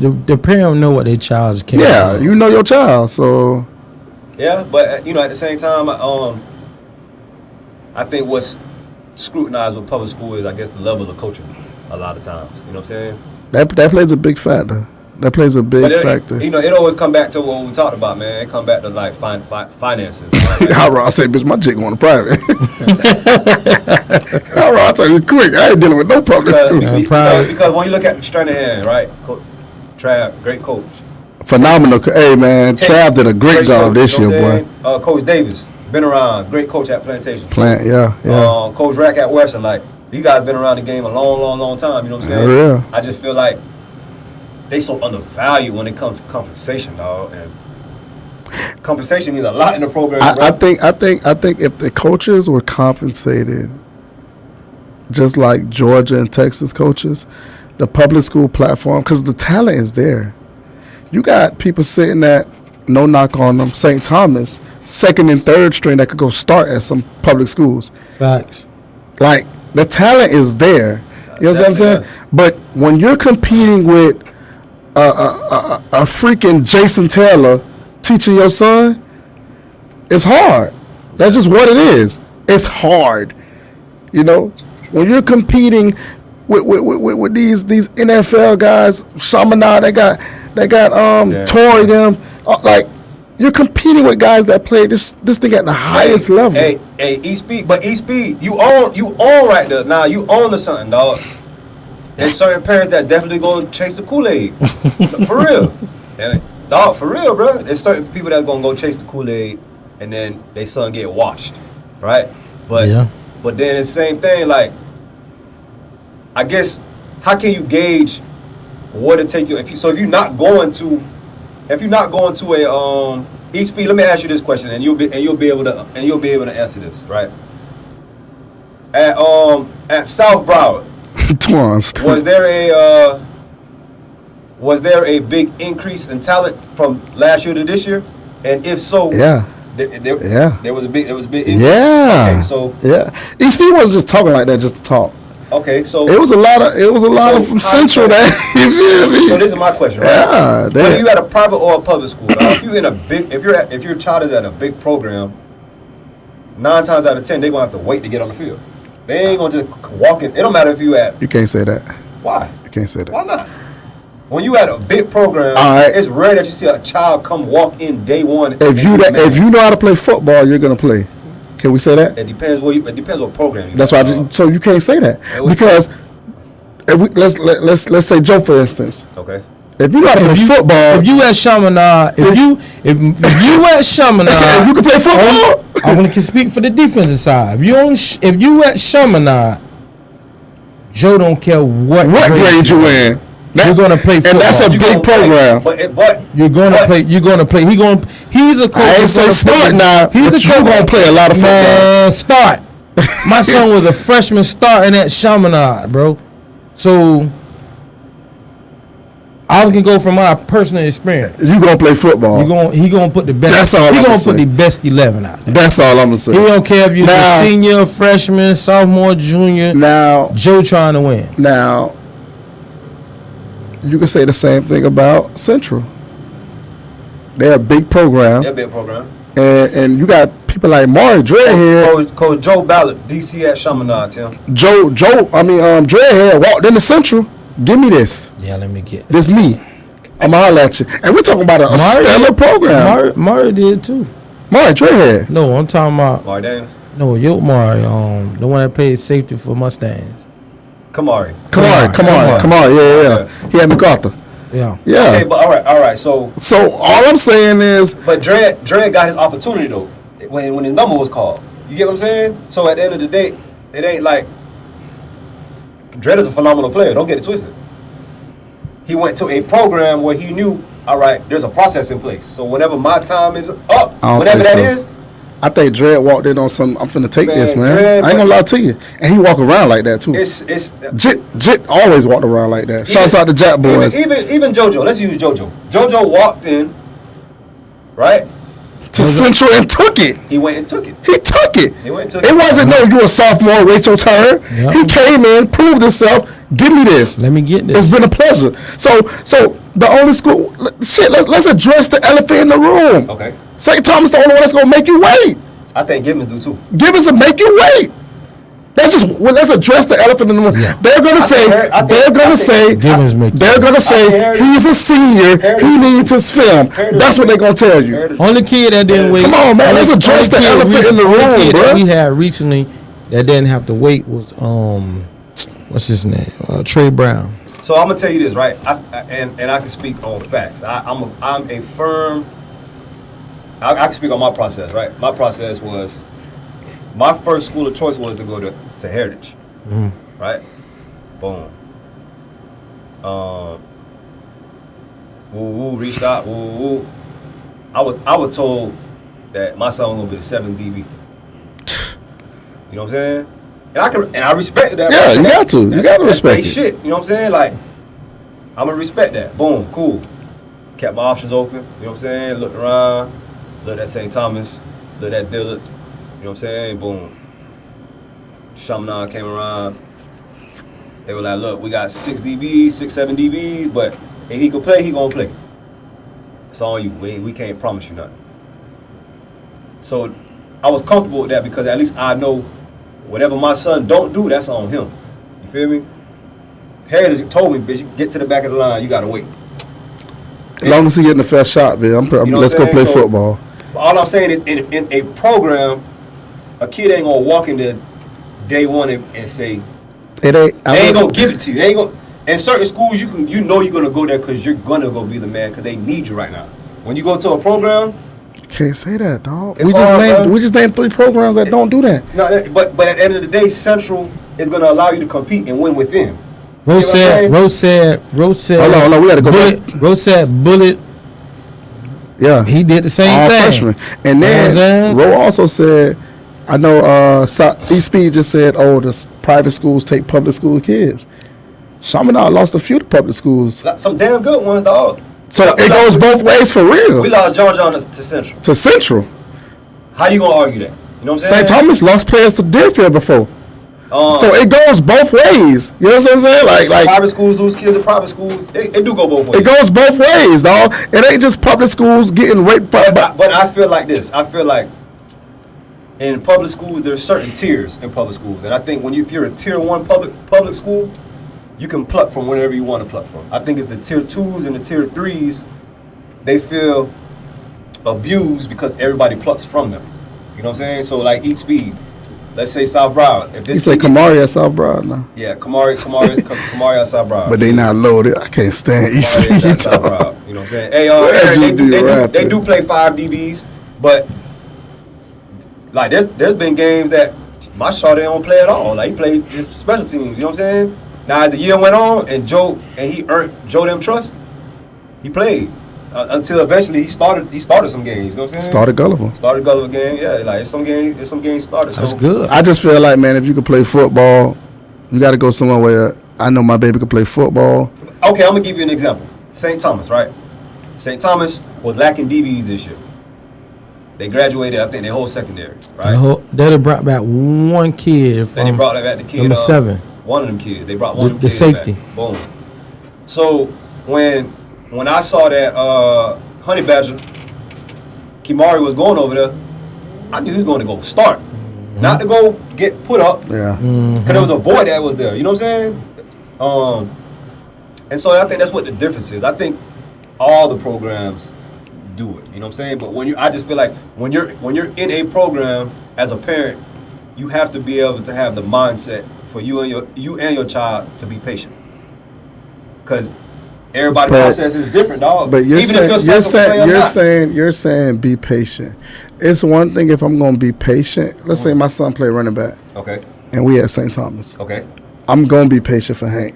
B: what their child is capable
A: Yeah,
B: of.
A: you know your child, so.
C: Yeah, but at the same time, I think what's scrutinized with public school is, I guess, the level of coaching. A lot of times, you know what I'm saying?
A: That plays a big factor. That plays a big factor.
C: It always come back to what we talked about, man. It come back to like finances.
A: I say, bitch, my chick going to private. I tell you quick, I ain't dealing with no public school.
C: Because when you look at Stranahan, right, Trav, great coach.
A: Phenomenal. Hey, man, Trav did a great job this year, boy.
C: Coach Davis, been around, great coach at Plantation.
A: Yeah.
C: Coach Rack at Western, like, you guys been around the game a long time, you know what I'm saying?
A: Yeah.
C: I just feel like they so undervalued when it comes to compensation, dog. And compensation means a lot in the program.
A: I think if the coaches were compensated just like Georgia and Texas coaches, the public school platform, because the talent is there. You got people sitting at, no knock on them, St. Thomas, second and third string that could go start at some public schools.
B: Facts.
A: Like, the talent is there. You know what I'm saying?
C: Yeah.
A: But when you're competing with a freaking Jason Taylor teaching your son, it's hard. That's just what it is. It's hard. You know, when you're competing with these NFL guys, Chaminade, they got Tory, them, like, you're competing with guys that play this thing at the highest level.
C: Hey, Eastby, you own right there. Now you own to something, dog. There's certain parents that definitely go chase the Kool-Aid. For real. And, dog, for real, bro. There's certain people that's gonna go chase the Kool-Aid and then their son get washed. Right? But then it's the same thing, like, I guess, how can you gauge what it take you if you're not going to a Eastby, let me ask you this question, and you'll be able to answer this, right? At South Broward, was there a big increase in talent from last year to this year? And if so, there was a big increase.
A: Yeah.
C: Okay, so
A: Eastby wasn't just talking like that just to talk.
C: Okay, so
A: it was a lot of from Central that. You feel me?
C: So this is my question, right?
A: Yeah.
C: Whether you at a private or a public school, if your child is at a big program, 9 times out of 10 they're gonna have to wait to get on the field. They ain't gonna just walk in. It don't matter if you at.
A: You can't say that.
C: Why?
A: You can't say that.
C: Why not? When you at a big program, it's rare that you see a child come walk in day one.
A: If you know how to play football, you're gonna play. Can we say that?
C: It depends what program.
A: That's why. So you can't say that because let's say Joe, for instance.
C: Okay.
A: If you got to play football,
B: if you at Chaminade, if you at Chaminade,
A: if you can play football,
B: I want to speak for the defensive side. If you at Chaminade, Joe don't care what
A: grade you in.
B: You're gonna play football.
A: And that's a big program.
C: But
B: you're gonna play. You're gonna play. He's a coach.
A: I ain't say start now.
B: He's a coach.
A: You gonna play a lot of football.
B: Man, start. My son was a freshman starting at Chaminade, bro. So I can go from my personal experience.
A: You gonna play football?
B: He gonna put the best.
A: That's all
B: He
A: I'ma
B: gonna
A: say.
B: put the best 11 out there.
A: That's all I'm gonna say.
B: He don't care if you're
A: Now-
B: a senior, freshman, sophomore, junior.
A: Now,
B: Joe trying to win.
A: now, you can say the same thing about Central. They're a big program,
C: That'd be a program.
A: and you got people like Maury Dreadhead,
C: Coach Joe Ballard, DC at Chaminade, Tim.
A: Dreadhead walked into Central. Give me this.
B: Yeah, let me get.
A: This me. I'ma holler at you. And we're talking about a stellar program.
B: Murray did too.
A: Maury Dreadhead.
B: No, I'm talking about
C: Mari Daniels.
B: no Yoke Murray. The one that played safety for Mustangs.
C: Kamari.
A: Come on. Yeah. He had MacArthur.
B: Yeah.
A: Yeah.
C: Okay, but all right. So
A: all I'm saying is,
C: but Dre got his opportunity though when his number was called. You get what I'm saying? So at the end of the day, it ain't like Dre is a phenomenal player. Don't get it twisted. He went to a program where he knew, all right, there's a process in place. So whenever my time is up,
A: I don't
C: whenever
A: think
C: that
A: so.
C: is,
A: I think Dredd walked in on some. I'm finna take
C: Man,
A: this, man.
C: Dredd,
A: I ain't gonna lie to you. And he walk around like that too.
C: it's
A: Jit always walked around like that. Shouts out to Jack boys.
C: Even JoJo. Let's use JoJo. JoJo walked in, right?
A: To Central and took it.
C: He went and took it.
A: He took it.
C: He went and took
A: It
C: it.
A: wasn't no. You a sophomore. Wait your turn.
B: Yep.
A: He came in, proved himself. Give me this.
B: Let me get this.
A: It's been a pleasure. So the only school. Shit. Let's address the elephant in the room.
C: Okay.
A: St. Thomas the only one that's gonna make you wait.
C: I think Gibbons do too.
A: Give us a make you wait. Let's address the elephant in the room.
B: Yeah.
A: They're gonna say
B: Gibbons make you
A: they're gonna say
C: Harry-
A: he's a senior.
C: Harry-
A: He needs his film.
C: Harry-
A: That's what they're gonna tell you.
B: Only kid that didn't wait.
A: Come on, man, let's address the elephant in the room,
B: only kid
A: bruh.
B: that we had recently that didn't have to wait was what's his name? Trey Brown.
C: So I'm gonna tell you this, right? And I can speak on facts. I'm a firm. I can speak on my process, right? My process was my first school of choice was to go to Heritage, right? Boom. Reached out. I was told that my son was gonna be the 7th DB. You know what I'm saying? And I respected that.
A: Yeah, you got to. You got to respect
C: That's
A: it.
C: shit. You know what I'm saying? Like, I'm gonna respect that. Boom, cool. Kept my options open. You know what I'm saying? Looked around. Looked at St. Thomas. Looked at Dillard. You know what I'm saying? Boom. Chaminade came around. They were like, look, we got 6 DBs, 6, 7 DBs, but if he could play, he gonna play. It's on you. We can't promise you nothing. So I was comfortable with that because at least I know whatever my son don't do, that's on him. You feel me? Heritage told me, bitch, you get to the back of the line, you gotta wait.
A: As long as he getting the first shot, man.
C: You know
A: Let's
C: what
A: go
C: I'm
A: play
C: saying? So,
A: football.
C: All I'm saying is, in a program, a kid ain't gonna walk into day one and say,
A: It ain't.
C: they ain't gonna give it to you. They ain't gonna. In certain schools, you know you're gonna go there because you're gonna go be the man because they need you right now. When you go to a program,
A: Can't say that, dog.
C: It's
A: We just
C: hard,
A: named.
C: bro.
A: We just named 3 programs that don't do that.
C: no, but at the end of the day, Central is gonna allow you to compete and win within.
B: Rose
C: You know what I'm
B: said.
A: Hold on, we gotta go
B: Bullet. Rose said Bullet.
A: Yeah.
B: He did the same
A: All
B: thing.
A: freshmen. And
B: You know what I'm
A: then
B: saying?
A: Roe also said, I know East Speed just said, oh, private schools take public school kids. Chaminade lost a few to public schools.
C: Some damn good ones, dog.
A: So it goes both ways for
C: We
A: real.
C: lost John to Central.
A: To Central.
C: How you gonna argue that? You know what I'm saying?
A: St. Thomas lost players to Deerfield before.
C: Um,
A: So it goes both ways. You know what I'm saying? Like
C: private schools lose kids in private schools. It do go both ways.
A: it goes both ways, dog. It ain't just public schools getting raped by.
C: But I feel like this. I feel like in public schools, there's certain tiers in public schools, and I think if you're a tier 1 public school, you can pluck from wherever you want to pluck from. I think it's the tier 2s and the tier 3s. They feel abused because everybody plucks from them. You know what I'm saying? So like Eat Speed. Let's say South Brown. If
A: You
C: this
A: say
C: kid-
A: Kamari at South Broad now.
C: Yeah, Kamari at South Brown.
A: But they not loaded. I can't stand East
C: Kamari at South
A: Speed.
C: Brown. You know what I'm saying? Hey,
A: Where'd
C: they
A: you be
C: do
A: rapping?
C: play 5 DBs, but like there's been games that my shorty don't play at all. Like he played his special teams. You know what I'm saying? Now as the year went on and he earned Joe them trust, he played until eventually he started some games. You know what I'm saying?
A: Started Gulliver.
C: Started Gulliver game. Yeah, like some games started.
B: That's
C: so,
B: good.
A: I just feel like, man, if you could play football, you got to go somewhere where I know my baby can play football.
C: Okay, I'm gonna give you an example. St. Thomas, right? St. Thomas was lacking DBs this year. They graduated, I think, their whole secondary, right?
B: They brought back one kid
C: Then they
B: from
C: brought back the kid.
B: number 7.
C: One of them kids. They brought one of them
B: The
C: kids
B: safety.
C: back. Boom. So when I saw that Honey Badger, Kimari was going over there, I knew he was going to go start, not to go get put up.
A: Yeah.
C: Because there was a void that was there. You know what I'm saying? And so I think that's what the difference is. I think all the programs do it. You know what I'm saying? But I just feel like when you're in a program as a parent, you have to be able to have the mindset for you and your child to be patient. Because everybody's process is different, dog.
A: But you're
C: Even if your son can play or not.
A: you're saying be patient. It's one thing if I'm gonna be patient. Let's say my son play running back,
C: Okay.
A: and we at St. Thomas.
C: Okay.
A: I'm gonna be patient for Hank.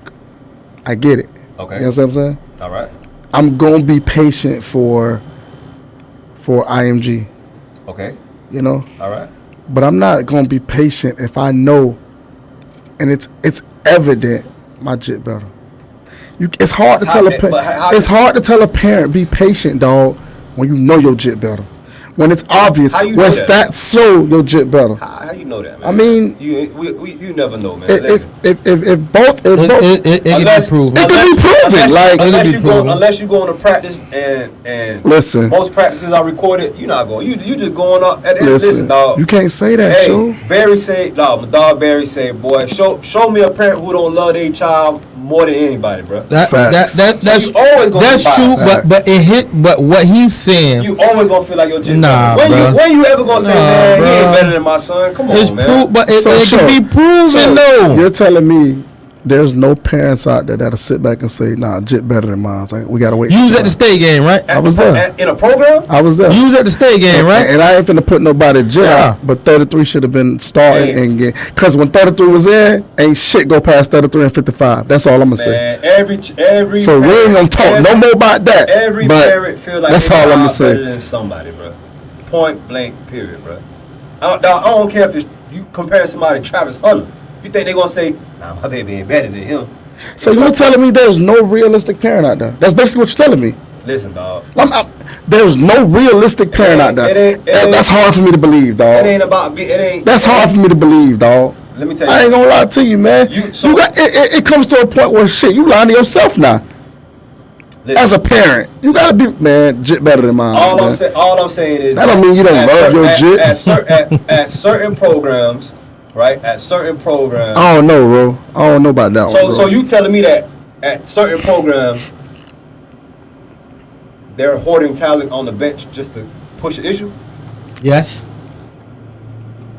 A: I get it.
C: Okay.
A: You know what I'm saying?
C: All right.
A: I'm gonna be patient for IMG.
C: Okay.
A: You know,
C: All right.
A: but I'm not gonna be patient if I know, and it's evident my jit better. It's hard to tell a it's hard to tell a parent be patient, dog, when you know your jit better. When it's obvious,
C: How you
A: when
C: know
A: it's
C: that?
A: that so your jit better.
C: How you know that, man?
A: I mean,
C: you never know, man.
A: If
C: Listen.
A: both,
B: It can be proven.
A: It can be proven, like-
C: unless you go on to practice and
A: Listen.
C: most practices are recorded. You're not going. You just going up at the end. Listen, dog.
A: you can't say that,
C: Hey,
A: Sho.
C: Barry say, no, my dog Barry say, boy, show me a parent who don't love their child more than anybody, bro.
B: That's
C: you always gonna
B: that's
C: be
B: true,
C: biased.
B: but what he's saying,
C: You always gonna feel like your jit.
B: Nah,
C: better. When you ever gonna say, man, he ain't
B: bruh.
C: better than my son? Come on,
B: it's
C: man.
B: proof, but it
A: So,
B: can be proven though.
A: You're telling me there's no parents out there that'll sit back and say, nah, jit better than mine. Like, we gotta wait.
B: You was at the state game, right?
A: I was there.
C: In a program.
A: I was there.
B: You was at the state game, right?
A: And I ain't finna put nobody in jail,
B: Yeah.
A: but 33 should have been started
C: Hey.
A: and get. Cause when 33 was in, ain't shit go past 33 and 55. That's all I'm gonna say.
C: Man, every
A: So we ain't gonna talk no more about that.
C: Every
A: but
C: parent feel like
A: that's
C: they
A: all I'm gonna
C: better
A: say.
C: than somebody, bro. Point blank, period, bro. I don't care if you compare somebody to Travis Hunter. You think they gonna say, nah, my baby ain't better than him?
A: So you're telling me there's no realistic parent out there? That's basically what you're telling me.
C: Listen, dog.
A: There's no realistic parent out there. That's hard for me to believe, dog.
C: It ain't about it ain't.
A: That's hard for me to believe, dog.
C: Let me tell
A: I ain't
C: you.
A: gonna lie to you, man. You got it comes to a point where shit, you lying to yourself now.
C: Listen,
A: As a parent, you gotta be man, jit better than mine.
C: all
A: man.
C: I'm saying is
A: That don't mean you don't love your jit.
C: At certain programs, right? At certain programs.
A: I don't know, bro. I don't know about that one. Bro.
C: So you telling me that at certain programs they're hoarding talent on the bench just to push an issue?
B: Yes.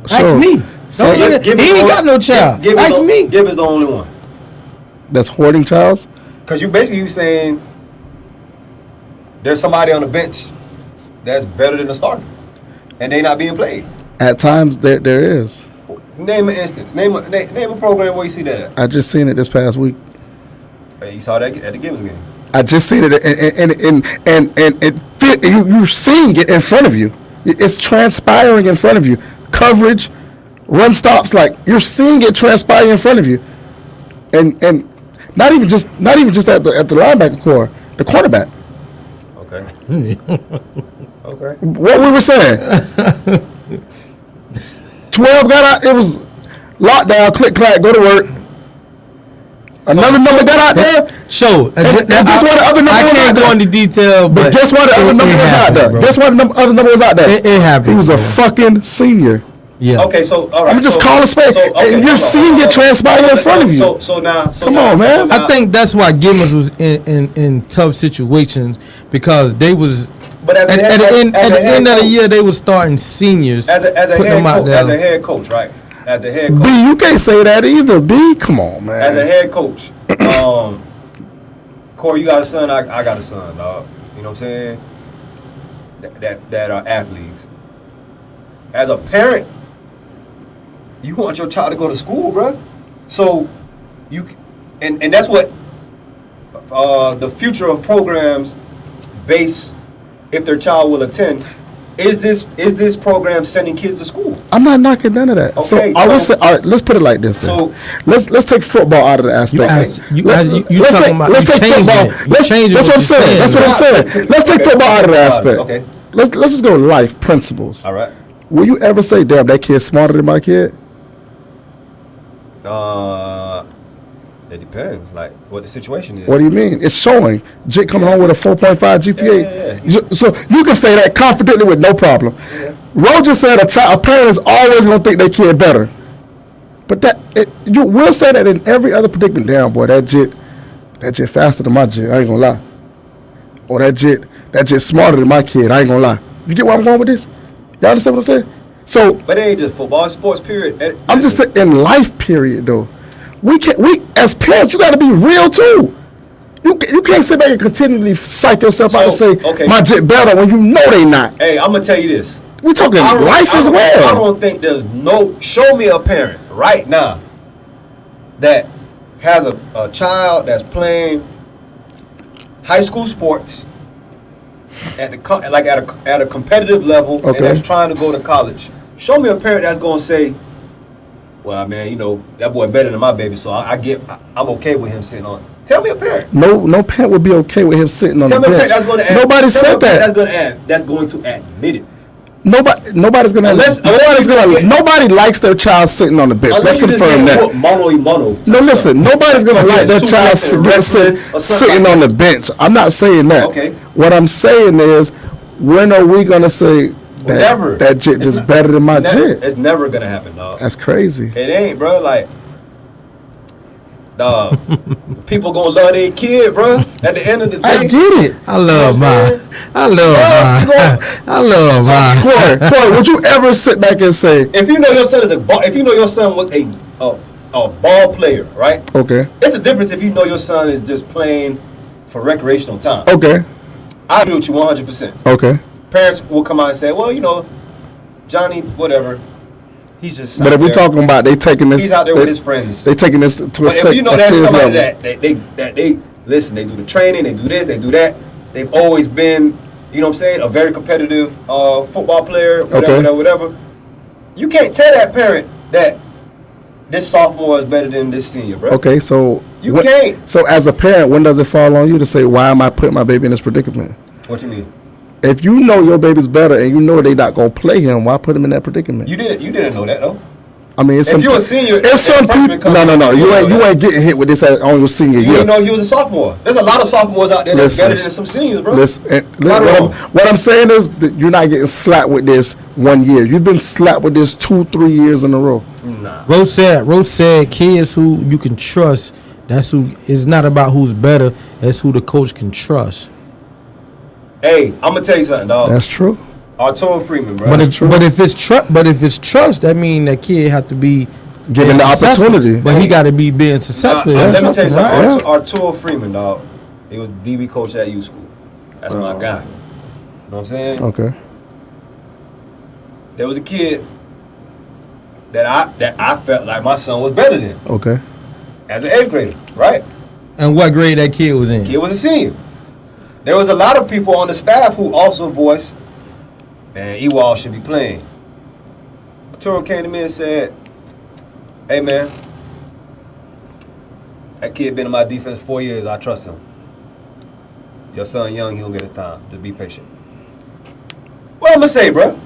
A: Sure.
B: Ask me.
A: So
B: Don't look- he ain't got no child. Ask me.
C: Give is the only one.
A: That's hoarding childs.
C: Because you saying there's somebody on the bench that's better than the starter, and they not being played.
A: At times there is.
C: Name an instance. Name a program where you see that at.
A: I just seen it this past week.
C: Hey, you saw that at the Gibbons game.
A: I just seen it and it fit. You're seeing it in front of you. It's transpiring in front of you. Coverage, run stops, like you're seeing it transpire in front of you, and not even just at the linebacker core, the quarterback.
C: Okay. Okay.
A: What we were saying. 12 got out. It was lockdown. Click clack. Go to work. Another number got out there.
B: Show.
A: And guess what the other number
B: I
A: was out
B: can't
A: there?
B: go into detail,
A: But guess what the other number was out there? Guess what the other number was out there?
B: It happened.
A: He was a
B: bro.
A: fucking senior.
B: Yeah.
C: Okay, so all right.
A: I'm just calling space. And you're seeing it transpire in front of you.
C: So now,
A: Come on, man.
B: I think that's why Gibbons was in tough situations because they was
C: But as
B: at
C: a head-
B: the end
C: as
B: at
C: a
B: the
C: head
B: end of the
C: coach-
B: year they was starting seniors.
C: as a
B: putting them out there.
C: head coach, right? As a head
A: B,
C: coach,
A: you can't say that either. B, come on, man.
C: as a head coach, Corey, you got a son. I got a son, dog. You know what I'm saying? That are athletes. As a parent, you want your child to go to school, bro. So and that's what the future of programs base if their child will attend is this program sending kids to school?
A: I'm not knocking none of that. So
C: Okay,
A: I would
C: so-
A: say, all right, let's put it like this. Then.
C: So-
A: let's take football out of the aspect.
B: Let's
A: Let's take football. That's what I'm saying. That's what I'm saying. Let's take football out of the aspect.
C: Okay.
A: Let's just go life principles.
C: All right.
A: Will you ever say, "Damn, that kid's smarter than my kid"?
C: It depends, like what the situation is.
A: What do you mean? It's showing. Jit coming home with a 4.5 GPA.
C: Yeah.
A: So you can say that confidently with no problem. Roger said a parent is always going to think their kid better. But you will say that in every other predicament. Damn, boy, that Jit faster than my Jit. I ain't going to lie. Or that Jit smarter than my kid. I ain't going to lie. You get where I'm going with this? Y'all understand what I'm saying? So
C: But it ain't just football, it's sports, period.
A: I'm just saying in life period though. We as parents, you got to be real too. You can't sit back and continually psych yourself out and say
C: okay.
A: my Jit better when you know they not.
C: Hey, I'm gonna tell you this.
A: We talking life as
C: I
A: well.
C: don't think there's show me a parent right now that has a child that's playing high school sports at a competitive level and
A: Okay.
C: that's trying to go to college. Show me a parent that's gonna say, "Well, man, you know that boy better than my baby, so I'm okay with him sitting on." Tell me a parent.
A: No parent would be okay with him sitting on
C: Tell
A: the
C: me a
A: bench.
C: parent that's going to
A: Nobody said that.
C: That's going to admit it.
A: Nobody's gonna. Nobody likes their child sitting on the bench. Let's confirm that.
C: Mono.
A: No, listen. Nobody's gonna like their child sitting on the bench. I'm not saying that.
C: Okay.
A: What I'm saying is, when are we gonna say
C: Never.
A: that Jit
C: It's
A: just
C: not-
A: better than my Jit?
C: It's never gonna happen, dog.
A: That's crazy.
C: It ain't, bro. Like, dog, people gonna love their kid, bro. At the end of the day,
A: I get it.
B: I love
C: You know what I'm
B: mine.
C: saying?
B: I love mine. I love mine.
A: Corey, would you ever sit back and say,
C: If you know your son was a ball player, right?
A: okay,
C: It's a difference if you know your son is just playing for recreational time.
A: okay,
C: I agree with you 100%.
A: okay?
C: Parents will come out and say, well, you know, Johnny, whatever, he's just.
A: But
C: out
A: if we're
C: there.
A: talking about they taking this,
C: He's out there with his friends.
A: They taking this to a
C: But if you know that's
A: serious
C: somebody
A: level.
C: that they listen, they do the training, they do this, they do that. They've always been, you know what I'm saying, a very competitive football player, whatever. You can't tell that parent that this sophomore is better than this senior, bro.
A: Okay, so
C: You can't.
A: So as a parent, when does it fall on you to say, why am I putting my baby in this predicament?
C: What you mean?
A: If you know your baby's better and you know they not gonna play him, why put him in that predicament?
C: You didn't know that though.
A: I mean, it's
C: If
A: some,
C: you're a senior,
A: it's some
C: and freshman
A: people.
C: coming
A: No.
C: in,
A: You
C: know
A: ain't getting hit with this on your senior
C: You
A: year.
C: didn't know he was a sophomore. There's a lot of sophomores out there that's
A: Listen.
C: better than some seniors, bro.
A: What I'm saying is that you're not getting slapped with this 1 year. You've been slapped with this 2-3 years in a row.
C: Nah.
B: Rose said kids who you can trust, that's who. It's not about who's better, it's who the coach can trust.
C: Hey, I'm gonna tell you something, dog.
A: That's true.
C: Arturo Freeman, bro.
B: But if it's trust, that means that kid have to be
A: Given the
B: successful.
A: opportunity.
B: But he got to be being successful.
C: Let me tell you something.
A: right?
C: Arturo Freeman, dog. He was DB coach at U School. That's my guy. You know what I'm saying?
A: Okay.
C: There was a kid that I felt like my son was better than
A: Okay.
C: as an 8th grader, right?
B: And what grade that kid was in?
C: Kid was a senior. There was a lot of people on the staff who also voiced, man, Ewald should be playing. Arturo came to me and said, hey, man, that kid been in my defense 4 years. I trust him. Your son young, he'll get his time. Just be patient. What I'm going to say, bro?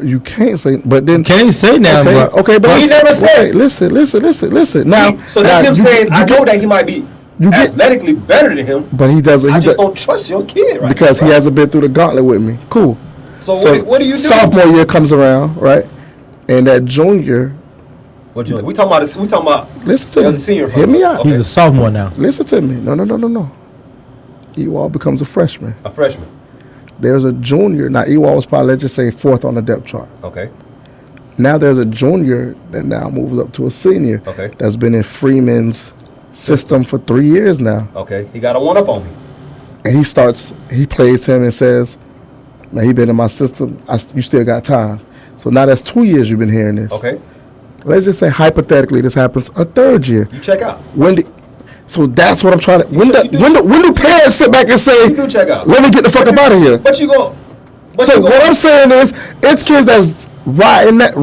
A: You can't say, but then
B: Can't say now,
A: okay, but
C: he never said.
A: Listen. Now,
C: So that's him saying, I know that he might be
A: you get-
C: athletically better than him.
A: but he doesn't.
C: I
A: He
C: just
A: does,
C: don't trust your kid right
A: because
C: now,
A: he
C: bro.
A: hasn't been through the gauntlet with me. Cool.
C: So what do you do?
A: Sophomore year comes around, right? And that junior,
C: What you? We talking about this? We talking about?
A: listen to
C: He
A: me.
C: was a senior.
A: Hear me out.
C: Okay.
B: He's a sophomore now.
A: Listen to me. No. Ewald becomes a freshman.
C: A freshman.
A: There's a junior. Now, Ewald was probably, let's just say, 4th on the depth chart.
C: Okay.
A: Now there's a junior that now moves up to a senior.
C: Okay.
A: That's been in Freeman's system for 3 years now.
C: Okay. He got a 1-up on me.
A: And he plays him and says, man, he been in my system. You still got time. So now that's 2 years you've been hearing this.
C: Okay.
A: Let's just say hypothetically this happens a 3rd year.
C: You check out.
A: So that's what I'm trying to. When
C: check- you do-
A: do parents sit back and say,
C: You do check out.
A: let me get the fuck up out of here?
C: But you But
A: So
C: you go-
A: what I'm saying is, it's kids that's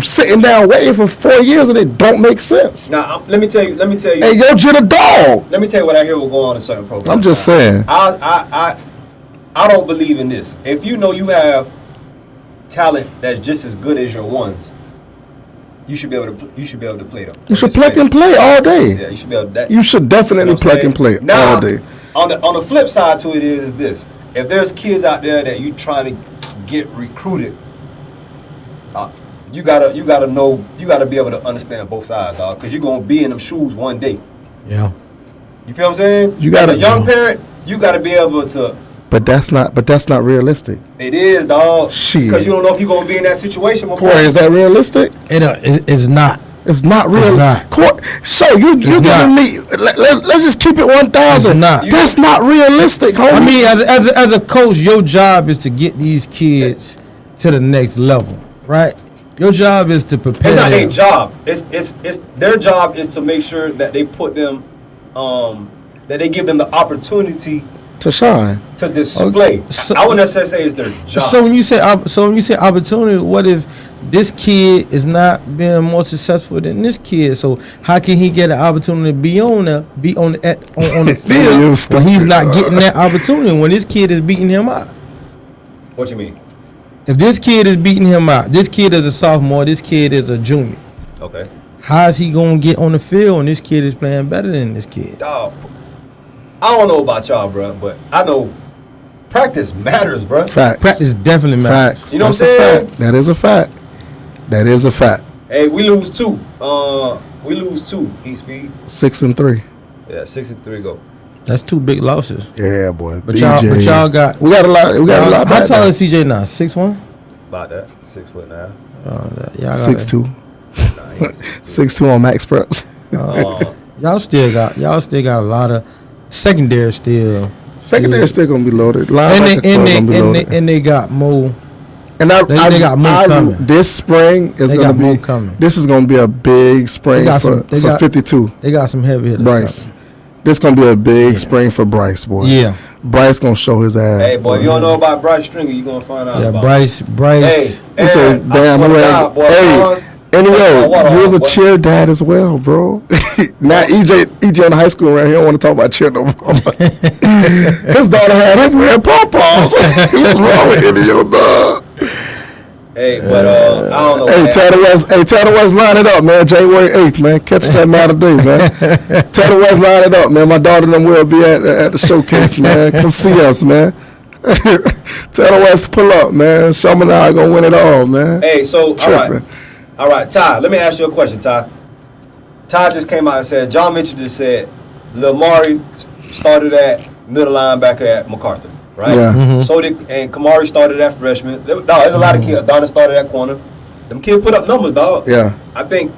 A: sitting down waiting for 4 years and it don't make sense.
C: Now let me tell you.
A: Hey, yo, Jit a dog.
C: Let me tell you what I hear will go on in certain programs.
A: I'm just saying.
C: I don't believe in this. If you know you have talent that's just as good as your ones, you should be able to play them.
A: You should plug and play all day.
C: Yeah, you should be able to. That,
A: You should definitely
C: you know what I'm
A: plug
C: saying?
A: and play
C: Now,
A: all day.
C: On the flip side to it is this: if there's kids out there that you trying to get recruited, you gotta know, you gotta be able to understand both sides, dog, because you're gonna be in them shoes one day.
B: Yeah.
C: You feel what I'm saying?
A: You gotta-
C: As a young parent, you gotta be able to.
A: But that's not realistic.
C: It is, dog.
A: Shit.
C: Because you don't know if you're gonna be in that situation. my boy.
A: Corey, is that realistic?
B: It's not.
A: It's not real.
B: not.
A: So you
B: It's
A: giving
B: not.
A: me? Let's just keep it 1,000.
B: It's not.
A: That's not realistic, homie.
B: I mean, as a coach, your job is to get these kids to the next level, right? Your job is to prepare
C: It's not their
B: them.
C: job. It's their job is to make sure that they put them, that they give them the opportunity
A: to shine.
C: to display.
B: so-
C: I wouldn't necessarily say it's their job.
B: So when you say opportunity, what if this kid is not being more successful than this kid? So how can he get an opportunity to be on the
A: You
B: field
A: stupid.
B: when he's not getting that opportunity when this kid is beating him out?
C: What you mean?
B: If this kid is beating him out, this kid is a sophomore, this kid is a junior.
C: Okay.
B: How is he gonna get on the field when this kid is playing better than this kid?
C: Dog, I don't know about y'all, bro, but I know practice matters, bro.
A: Facts.
B: Practice definitely matters.
A: Facts.
C: You know what I'm
A: That's a
C: saying?
A: fact. That is a fact. That is a fact.
C: Hey, we lose two. East Speed.
A: 6-3.
C: Yeah, 6-3 go.
B: That's 2 big losses.
A: Yeah, boy.
B: But y'all got.
A: We got a lot. We got a lot.
B: How
A: back
B: tall
A: there.
B: is CJ now? 6'1"?
C: About that. 6'9".
B: Y'all got
A: 6'2".
C: Nah,
A: 6'2" on Max Preps.
B: Y'all still got a lot of secondary still.
A: Secondary still gonna be loaded.
B: And
A: Linebacker still gonna be loaded.
B: they got more.
A: And
B: they got more coming.
A: This spring is
B: They
A: gonna
B: got more
A: be.
B: coming.
A: This is gonna be a big spring for 52.
B: They got some heavy hitters.
A: Bryce.
B: coming.
A: This gonna be a big spring for Bryce, boy.
B: Yeah.
A: Bryce gonna show his ass.
C: Hey, boy, you don't know about Bryce Stringer, you gonna find out
B: Yeah,
C: about
B: Bryce.
C: Hey,
A: He said,
C: and I
A: "Damn,
C: swear to
A: I'm
C: God, boy,
A: hey,
C: Barnes,
A: and
C: take my water
A: yo, you was a
C: off, boy.
A: cheer dad as well, bro. Now EJ in high school around here don't want to talk about cheer no more. His daughter had him wearing pom-poms. What's wrong with idiot, dog?
C: Hey, but I don't know.
A: Hey,
C: man.
A: Taylor West, line it up, man. January 8th, man. Catch us at Matter Day, man. Taylor West, line it up, man. My daughter and them will be at the showcase, man. Come see us, man. Taylor West, pull up, man. Show me and I gonna win it all, man.
C: Hey, so
A: Tripping.
C: all right, Ty. Let me ask you a question, Ty. Ty just came out and said John Mitchell just said Lil Mari started at middle linebacker at MacArthur, right?
A: Yeah. Mhm.
C: So did and Kamari started at freshman. There's a lot of kids. Adonis started at corner. Them kids put up numbers, dog.
A: Yeah.
C: I think